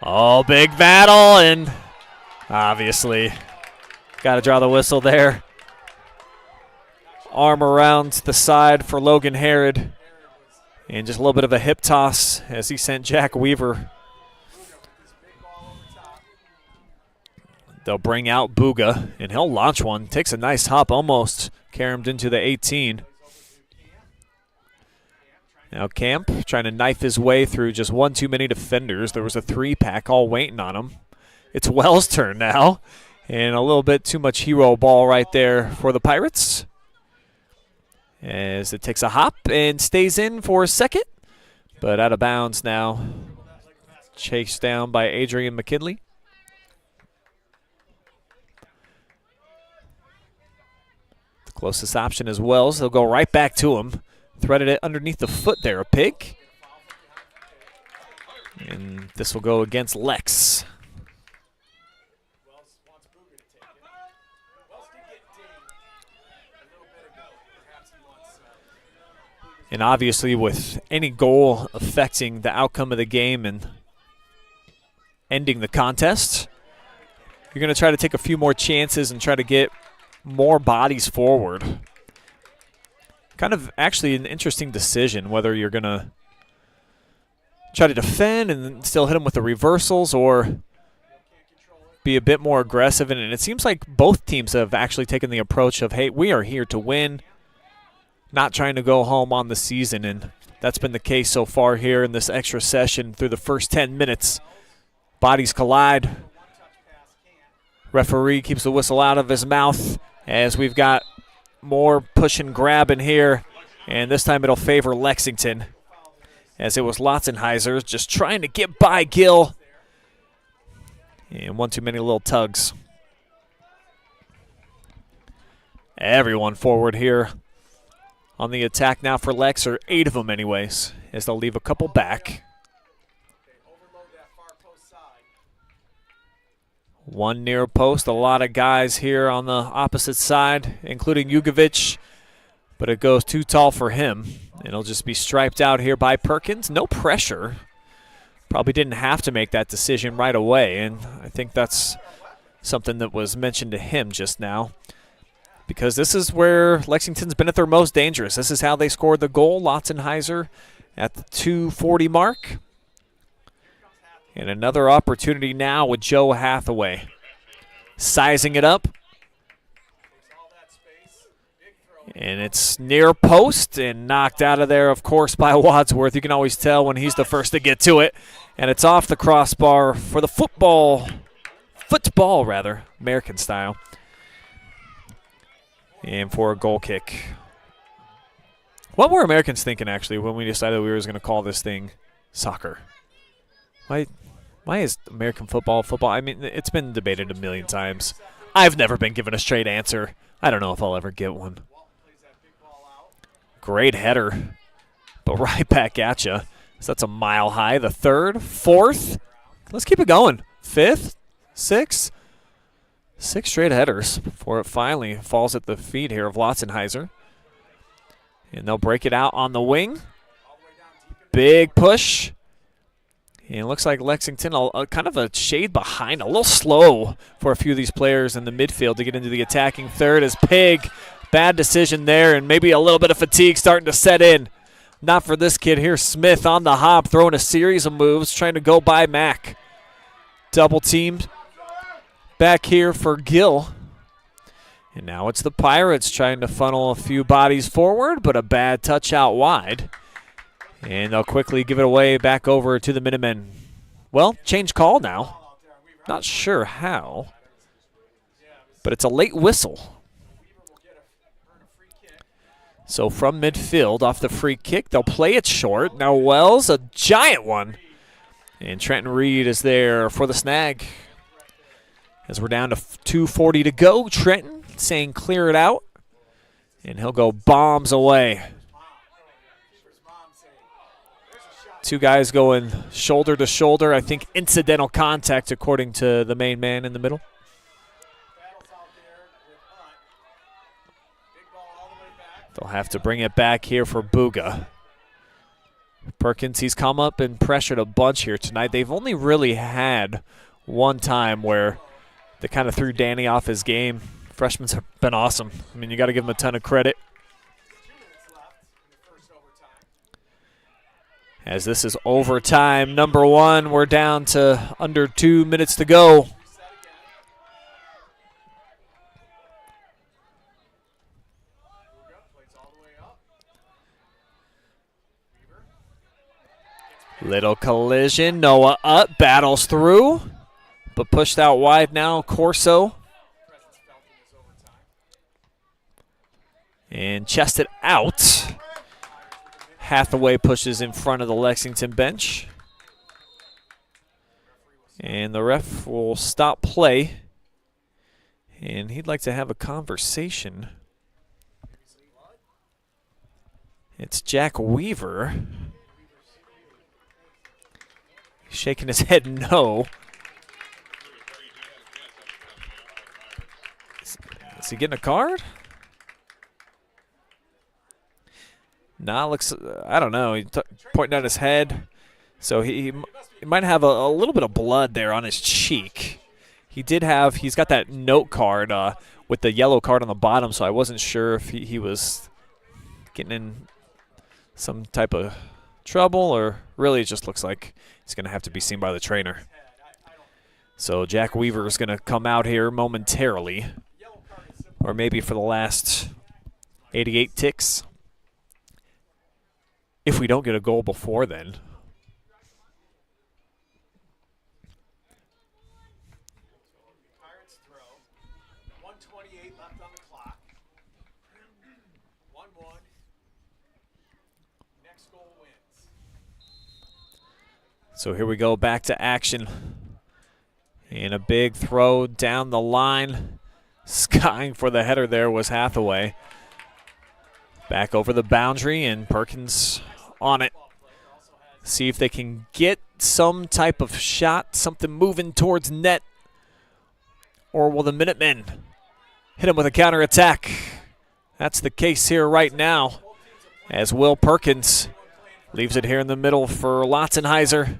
Speaker 4: Oh, big battle, and obviously got to draw the whistle there. Arm around the side for Logan Herod. And just a little bit of a hip toss as he sent Jack Weaver. They'll bring out Buga, and he'll launch one. Takes a nice hop, almost caromed into the 18. Now Camp trying to knife his way through just one too many defenders. There was a 3-pack all waiting on him. It's Wells' turn now. And a little bit too much hero ball right there for the Pirates. As it takes a hop and stays in for a second. But out of bounds now. Chased down by Adrian McKinley. The closest option is Wells. They'll go right back to him. Threaded it underneath the foot there, a Pig. And this will go against Lex. And obviously with any goal affecting the outcome of the game and ending the contest, you're going to try to take a few more chances and try to get more bodies forward. Kind of actually an interesting decision whether you're going to try to defend and still hit them with the reversals or be a bit more aggressive. And it seems like both teams have actually taken the approach of, hey, we are here to win, not trying to go home on the season. And that's been the case so far here in this extra session through the first 10 minutes. Bodies collide. Referee keeps the whistle out of his mouth as we've got more push and grab in here. And this time it'll favor Lexington, as it was Lotzenheiser just trying to get by Gill. And one too many little tugs. Everyone forward here on the attack now for Lex, or 8 of them anyways, as they'll leave a couple back. One near post, a lot of guys here on the opposite side, including Jugovic, but it goes too tall for him. It'll just be striped out here by Perkins. No pressure. Probably didn't have to make that decision right away, and I think that's something that was mentioned to him just now, because this is where Lexington's been at their most dangerous. This is how they scored the goal. Lotzenheiser at the 2:40 mark. And another opportunity now with Joe Hathaway. Sizing it up. And it's near post and knocked out of there, of course, by Wadsworth. You can always tell when he's the first to get to it. And it's off the crossbar for the football, American style. And for a goal kick. What were Americans thinking, actually, when we decided we were going to call this thing soccer? Why is American football football? I mean, it's been debated a million times. I've never been given a straight answer. I don't know if I'll ever get one. Great header, but right back at you. So that's a mile high. The third, fourth. Let's keep it going. Fifth, sixth. 6 straight headers before it finally falls at the feet here of Lotzenheiser. And they'll break it out on the wing. Big push. And it looks like Lexington kind of a shade behind, a little slow for a few of these players in the midfield to get into the attacking third as Pig. Bad decision there, and maybe a little bit of fatigue starting to set in. Not for this kid here. Smith on the hop, throwing a series of moves, trying to go by Mack. Double teamed. Back here for Gill. And now it's the Pirates trying to funnel a few bodies forward, but a bad touch out wide. And they'll quickly give it away back over to the Minutemen. Well, change call now. Not sure how, but it's a late whistle. So from midfield, off the free kick, they'll play it short. Now Wells, a giant one. And Trenton Reed is there for the snag. As we're down to 2:40 to go, Trenton saying clear it out. And he'll go bombs away. Two guys going shoulder to shoulder. I think incidental contact according to the main man in the middle. They'll have to bring it back here for Buga. Perkins, he's come up and pressured a bunch here tonight. They've only really had one time where they kind of threw Danny off his game. Freshmen's have been awesome. I mean, you got to give him a ton of credit. As this is overtime number 1, we're down to under 2 minutes to go. Little collision. Noah up, battles through, but pushed out wide now. Corso. And chested out. Hathaway pushes in front of the Lexington bench. And the ref will stop play. And he'd like to have a conversation. It's Jack Weaver. He's shaking his head no. Is he getting a card? Nah, looks, I don't know. He's pointing at his head. So he might have a little bit of blood there on his cheek. He's got that note card with the yellow card on the bottom, so I wasn't sure if he was getting in some type of trouble, or really it just looks like he's going to have to be seen by the trainer. So Jack Weaver is going to come out here momentarily, or maybe for the last 88 ticks. If we don't get a goal before then.
Speaker 2: Pirates throw. 1:28 left on the clock. 1-1. Next goal wins.
Speaker 4: So here we go, back to action. And a big throw down the line. Skying for the header there was Hathaway. Back over the boundary, and Perkins on it. See if they can get some type of shot, something moving towards net. Or will the Minutemen hit him with a counterattack? That's the case here right now, as Will Perkins leaves it here in the middle for Lotzenheiser.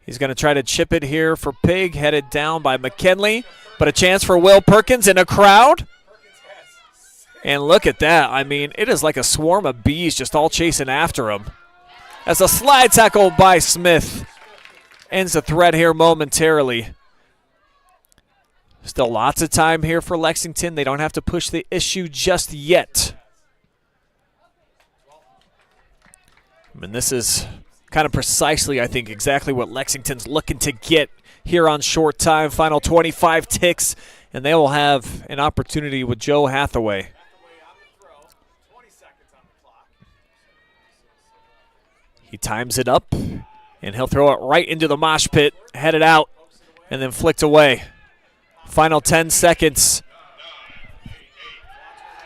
Speaker 4: He's going to try to chip it here for Pig, headed down by McKinley. But a chance for Will Perkins in a crowd. And look at that. I mean, it is like a swarm of bees just all chasing after him. As a slide tackle by Smith ends the threat here momentarily. Still lots of time here for Lexington. They don't have to push the issue just yet. I mean, this is kind of precisely, I think, exactly what Lexington's looking to get here on short time. Final 25 ticks, and they will have an opportunity with Joe Hathaway. He times it up, and he'll throw it right into the mosh pit, headed out, and then flicked away. Final 10 seconds.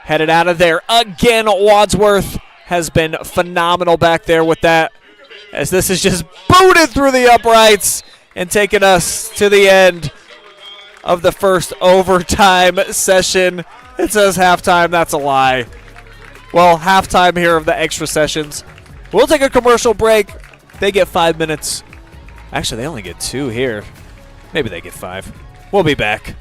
Speaker 4: Headed out of there again. Wadsworth has been phenomenal back there with that, as this is just booted through the uprights and taking us to the end of the first overtime session. It says halftime. That's a lie. Well, halftime here of the extra sessions. We'll take a commercial break. They get 5 minutes. Actually, they only get 2 here. Maybe they get 5. We'll be back.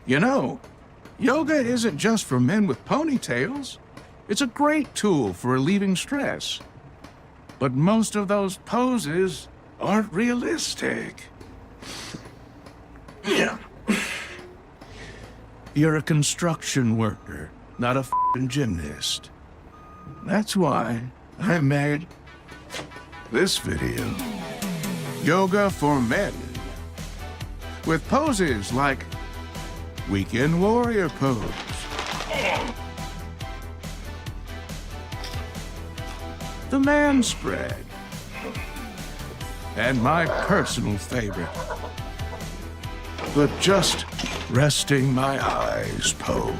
Speaker 7: You know, yoga isn't just for men with ponytails. It's a great tool for relieving stress. But most of those poses aren't realistic. Yeah. You're a construction worker, not a f***ing gymnast. That's why I made this video. Yoga for men. With poses like Weekend Warrior pose. The man spread. And my personal favorite, the just resting my eyes pose.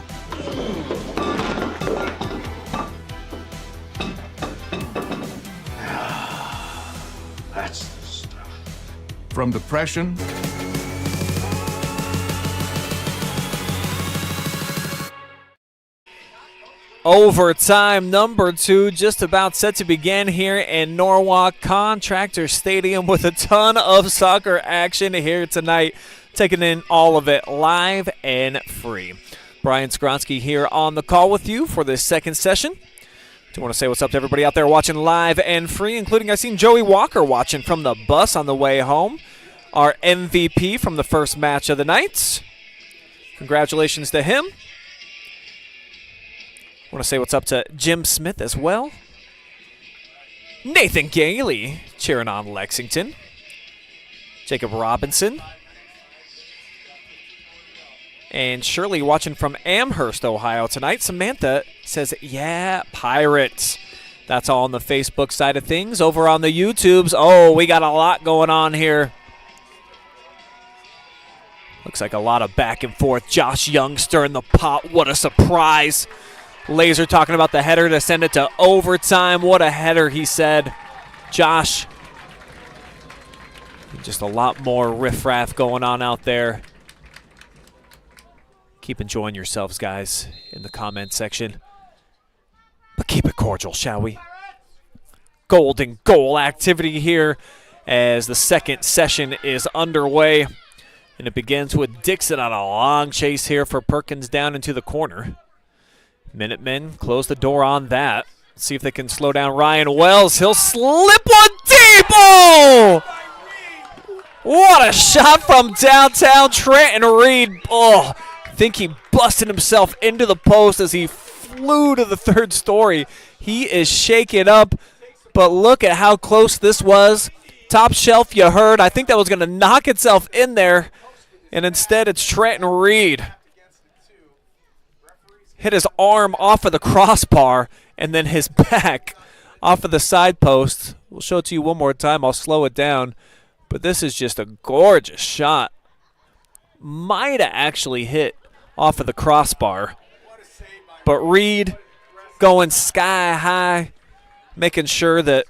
Speaker 7: That's the stuff. From depression
Speaker 4: Overtime number 2 just about set to begin here in Norwalk Contractors Stadium with a ton of soccer action here tonight. Taking in all of it live and free. Brian Skronsky here on the call with you for this second session. Do want to say what's up to everybody out there watching live and free, including I seen Joey Walker watching from the bus on the way home. Our MVP from the first match of the night. Congratulations to him. I want to say what's up to Jim Smith as well. Nathan Gailey cheering on Lexington. Jacob Robinson. And Shirley watching from Amherst, Ohio tonight. Samantha says, yeah, Pirates. That's all on the Facebook side of things. Over on the YouTubes, oh, we got a lot going on here. Looks like a lot of back and forth. Josh Young stirring the pot. What a surprise. Laser talking about the header to send it to overtime. What a header, he said. Josh. Just a lot more riffraff going on out there. Keep enjoying yourselves, guys, in the comment section. But keep it cordial, shall we? Golden goal activity here as the second session is underway. And it begins with Dixon on a long chase here for Perkins down into the corner. Minutemen close the door on that. See if they can slow down Ryan Wells. He'll slip one deep. Oh! What a shot from downtown. Trenton Reed. Oh, I think he busted himself into the post as he flew to the third story. He is shaken up, but look at how close this was. Top shelf, you heard. I think that was going to knock itself in there, and instead it's Trenton Reed hit his arm off of the crossbar and then his back off of the side post. We'll show it to you one more time. I'll slow it down. But this is just a gorgeous shot. Might have actually hit off of the crossbar. But Reed going sky high, making sure that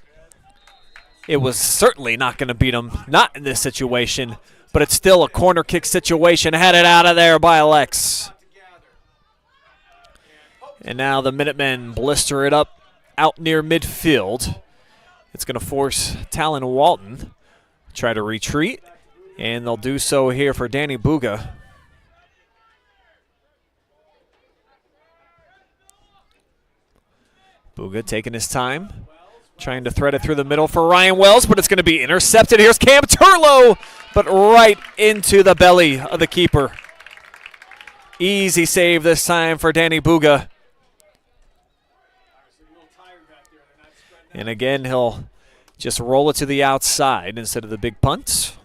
Speaker 4: it was certainly not going to beat him. Not in this situation, but it's still a corner kick situation. Headed out of there by Lex. And now the Minutemen blister it up out near midfield. It's going to force Talon Walton try to retreat, and they'll do so here for Danny Buga. Buga taking his time, trying to thread it through the middle for Ryan Wells, but it's going to be intercepted. Here's Cam Turlo, but right into the belly of the keeper. Easy save this time for Danny Buga. And again, he'll just roll it to the outside instead of the big punt.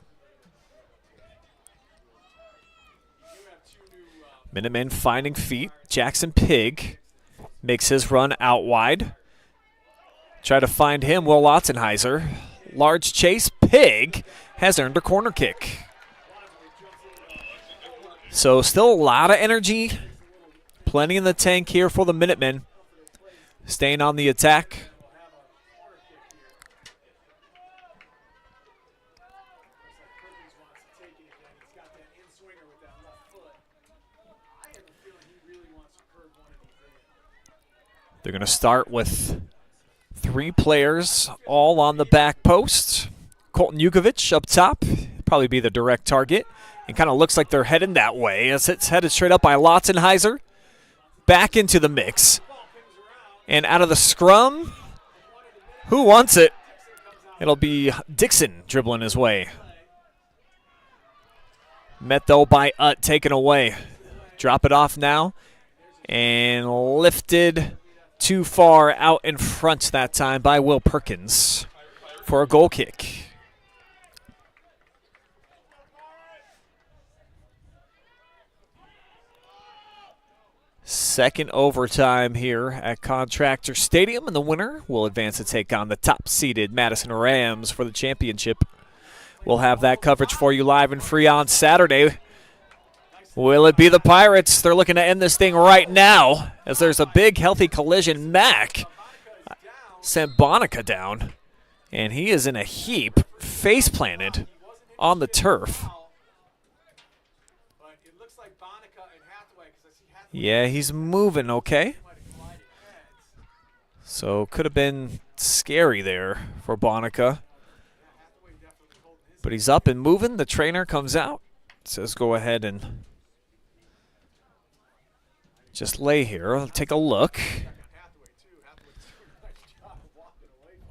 Speaker 4: Minutemen finding feet. Jackson Pig makes his run out wide. Try to find him, Will Lotzenheiser. Large chase. Pig has earned a corner kick. So still a lot of energy. Plenty in the tank here for the Minutemen. Staying on the attack. They're going to start with 3 players all on the back post. Colton Yukovic up top, probably be the direct target. It kind of looks like they're heading that way as it's headed straight up by Lotzenheiser. Back into the mix. And out of the scrum, who wants it? It'll be Dixon dribbling his way. Met though by Utt, taken away. Drop it off now. And lifted too far out in front that time by Will Perkins for a goal kick. Second overtime here at Contractors Stadium, and the winner will advance to take on the top-seeded Madison Rams for the championship. We'll have that coverage for you live and free on Saturday. Will it be the Pirates? They're looking to end this thing right now as there's a big, healthy collision. Mack sent Bonica down, and he is in a heap, face-planted on the turf. Yeah, he's moving okay. So could have been scary there for Bonica. But he's up and moving. The trainer comes out, says go ahead and just lay here. I'll take a look.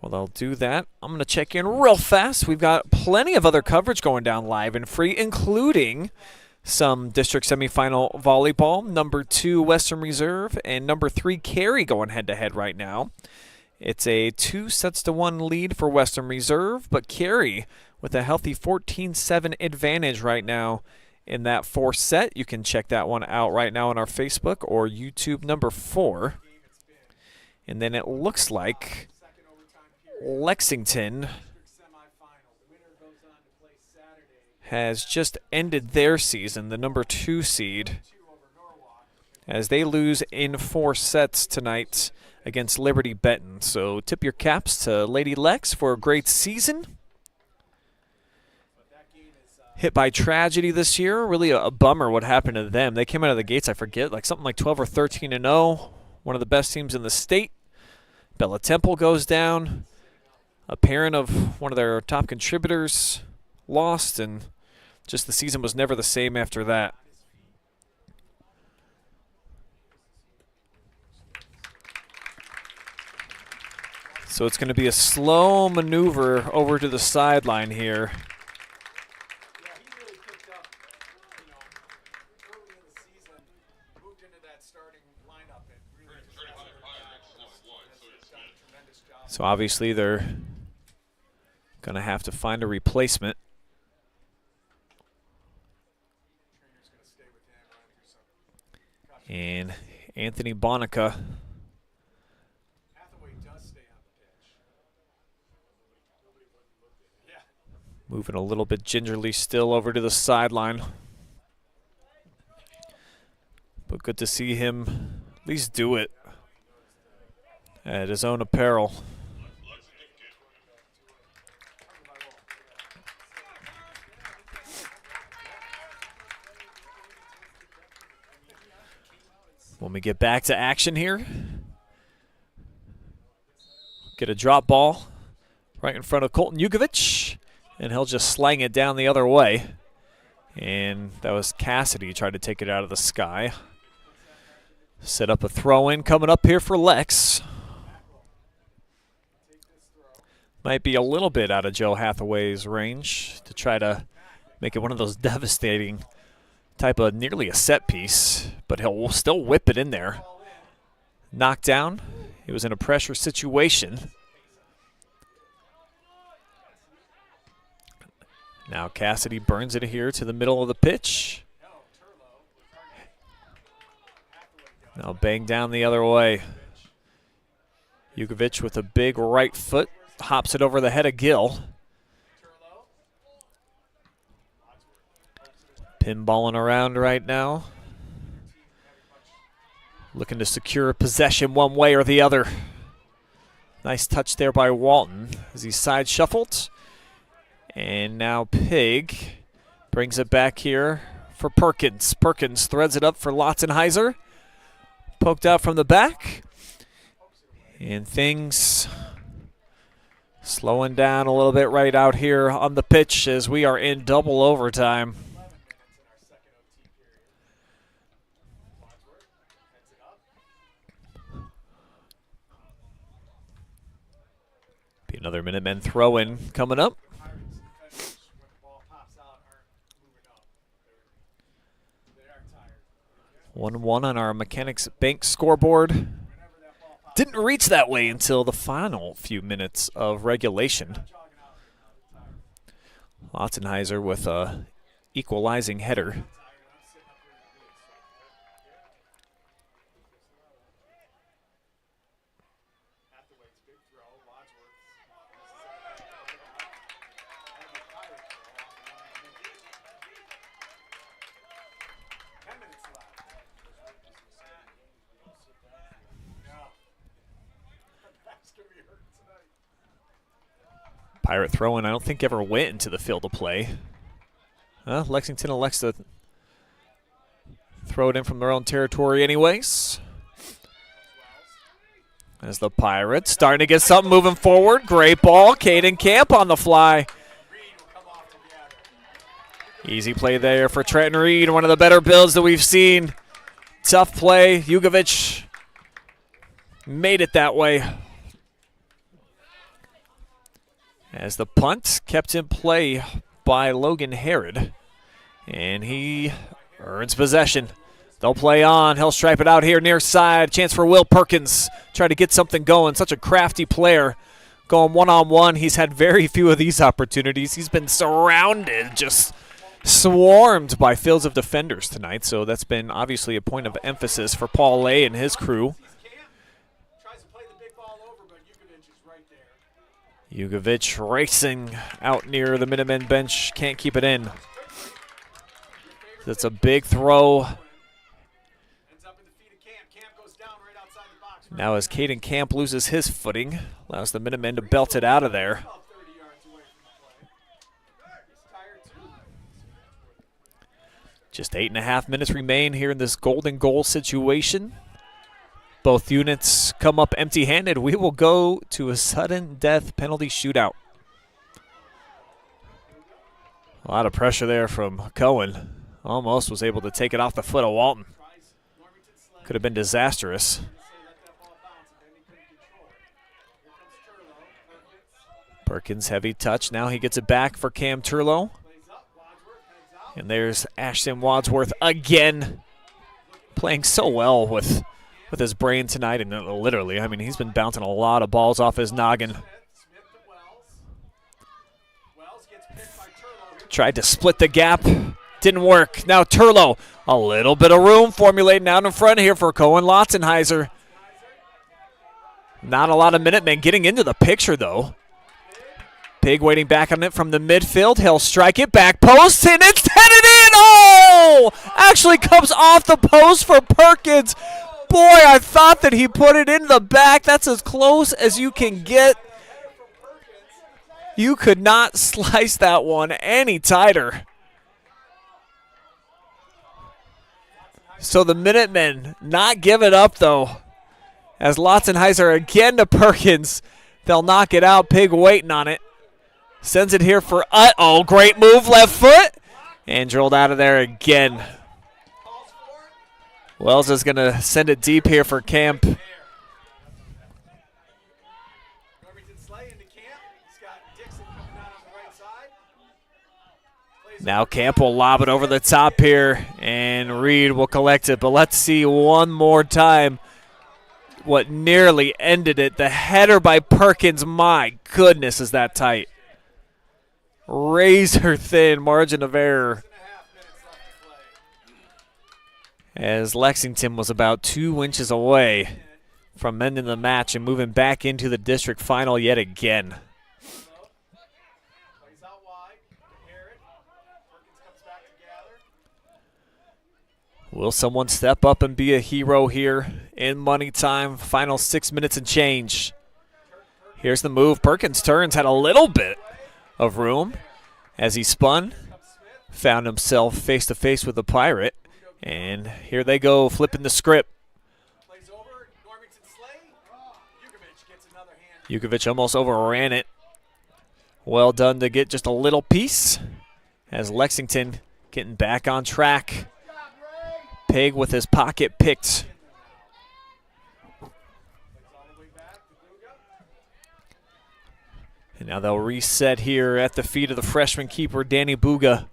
Speaker 4: Well, they'll do that. I'm going to check in real fast. We've got plenty of other coverage going down live and free, including some district semifinal volleyball. Number 2 Western Reserve and number 3 Cary going head-to-head right now. It's a 2-1 lead for Western Reserve, but Cary with a healthy 14-7 advantage right now in that 4th set. You can check that one out right now on our Facebook or YouTube number 4. And then it looks like Lexington has just ended their season, the number 2 seed, as they lose in 4 sets tonight against Liberty Benton. So tip your caps to Lady Lex for a great season. Hit by tragedy this year. Really a bummer what happened to them. They came out of the gates, I forget, like something like 12 or 13-0. One of the best teams in the state. Bella Temple goes down. A parent of one of their top contributors lost, and just the season was never the same after that. So it's going to be a slow maneuver over to the sideline here. So obviously they're going to have to find a replacement. And Anthony Bonica. Moving a little bit gingerly still over to the sideline. But good to see him at least do it at his own apparel. When we get back to action here, get a drop ball right in front of Colton Jukovic, and he'll just slang it down the other way. And that was Cassidy tried to take it out of the sky. Set up a throw-in coming up here for Lex. Might be a little bit out of Joe Hathaway's range to try to make it one of those devastating type of nearly a set piece, but he'll still whip it in there. Knocked down. He was in a pressure situation. Now Cassidy burns it here to the middle of the pitch. Now bang down the other way. Jukovic with a big right foot, hops it over the head of Gill. Pinballing around right now. Looking to secure possession one way or the other. Nice touch there by Walton as he side shuffled. And now Pig brings it back here for Perkins. Perkins threads it up for Lotzenheiser. Poked out from the back. And things slowing down a little bit right out here on the pitch as we are in double overtime. Be another Minutemen throw-in coming up. One on our Mechanics Bank scoreboard. Didn't reach that way until the final few minutes of regulation. Lotzenheiser with a equalizing header. Pirate throw-in, I don't think ever went into the field of play. Lexington elects to throw it in from their own territory anyways. As the Pirates starting to get something moving forward. Great ball, Caden Camp on the fly. Easy play there for Trenton Reed, one of the better builds that we've seen. Tough play, Jukovic made it that way. As the punt kept in play by Logan Herod. And he earns possession. They'll play on. He'll stripe it out here near side. Chance for Will Perkins. Try to get something going. Such a crafty player. Going one-on-one. He's had very few of these opportunities. He's been surrounded, just swarmed by fields of defenders tonight. So that's been obviously a point of emphasis for Paul Lay and his crew. Jukovic racing out near the Minutemen bench. Can't keep it in. That's a big throw. Now as Caden Camp loses his footing, allows the Minutemen to belt it out of there. Just 8.5 minutes remain here in this golden goal situation. Both units come up empty-handed. We will go to a sudden death penalty shootout. A lot of pressure there from Cohen. Almost was able to take it off the foot of Walton. Could have been disastrous. Perkins, heavy touch. Now he gets it back for Cam Turlow. And there's Ashton Wadsworth again. Playing so well with his brain tonight, and literally, I mean, he's been bouncing a lot of balls off his noggin. Tried to split the gap Didn't work. Now Turlo, a little bit of room formulating out in front here for Cohen Lotzenheiser. Not a lot of Minutemen getting into the picture, though. Pig waiting back on it from the midfield. He'll strike it back post, and it's headed in. Oh! Actually comes off the post for Perkins. Boy, I thought that he put it in the back. That's as close as you can get. You could not slice that one any tighter. So the Minutemen not giving up, though. As Lotzenheiser again to Perkins. They'll knock it out. Pig waiting on it. Sends it here for oh, great move, left foot. And drilled out of there again. Wells is going to send it deep here for Camp. Now Camp will lob it over the top here, and Reed will collect it. But let's see one more time what nearly ended it. The header by Perkins, my goodness, is that tight. Razor thin margin of error. As Lexington was about 2 inches away from ending the match and moving back into the district final yet again. Will someone step up and be a hero here in money time? Final 6 minutes and change. Here's the move. Perkins turns, had a little bit of room as he spun. Found himself face-to-face with the Pirate. And here they go, flipping the script. Jukovic almost overran it. Well done to get just a little piece as Lexington getting back on track. Pig with his pocket picked. And now they'll reset here at the feet of the freshman keeper, Danny Buga.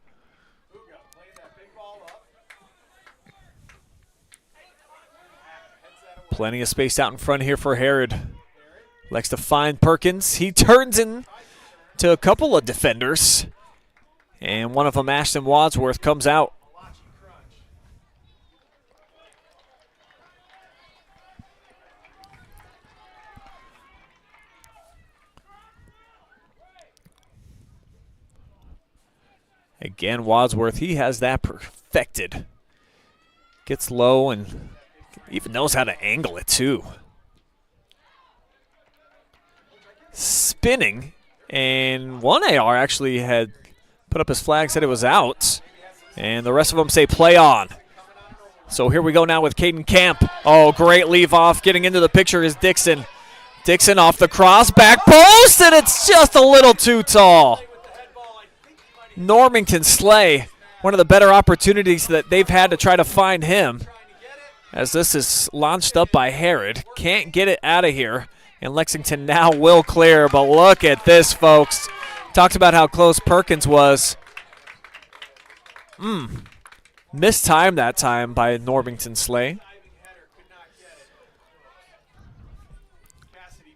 Speaker 4: Plenty of space out in front here for Herod. Likes to find Perkins. He turns in to a couple of defenders. And one of them, Ashton Wadsworth, comes out. Again, Wadsworth, he has that perfected. Gets low and even knows how to angle it, too. Spinning, and one AR actually had put up his flag, said it was out, and the rest of them say play on. So here we go now with Caden Camp. Oh, great leave off. Getting into the picture is Dixon. Dixon off the cross, back post, and it's just a little too tall. Normington Slay, one of the better opportunities that they've had to try to find him. As this is launched up by Herod. Can't get it out of here. And Lexington now will clear. But look at this, folks. Talked about how close Perkins was. Mistimed that time by Normington Slay.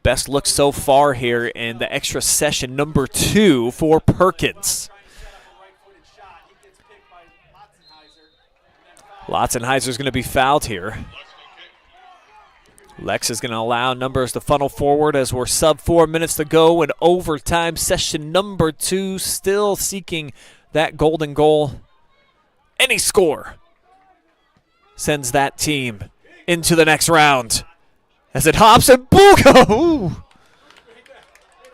Speaker 4: Best look so far here in the extra session number 2 for Perkins. Lotzenheiser's going to be fouled here. Lex is going to allow numbers to funnel forward as we're sub 4 minutes to go in overtime session number 2. Still seeking that golden goal. Any score sends that team into the next round. As it hops and Boogo! Ooh.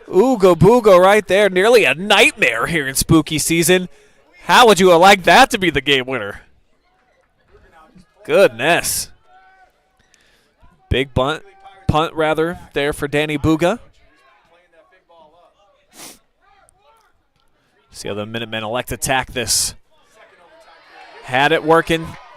Speaker 4: Oogo Boogo right there. Nearly a nightmare here in spooky season. How would you have liked that to be the game winner? Goodness. Big punt rather, there for Danny Buga. See how the Minutemen elect to attack this. Had it working.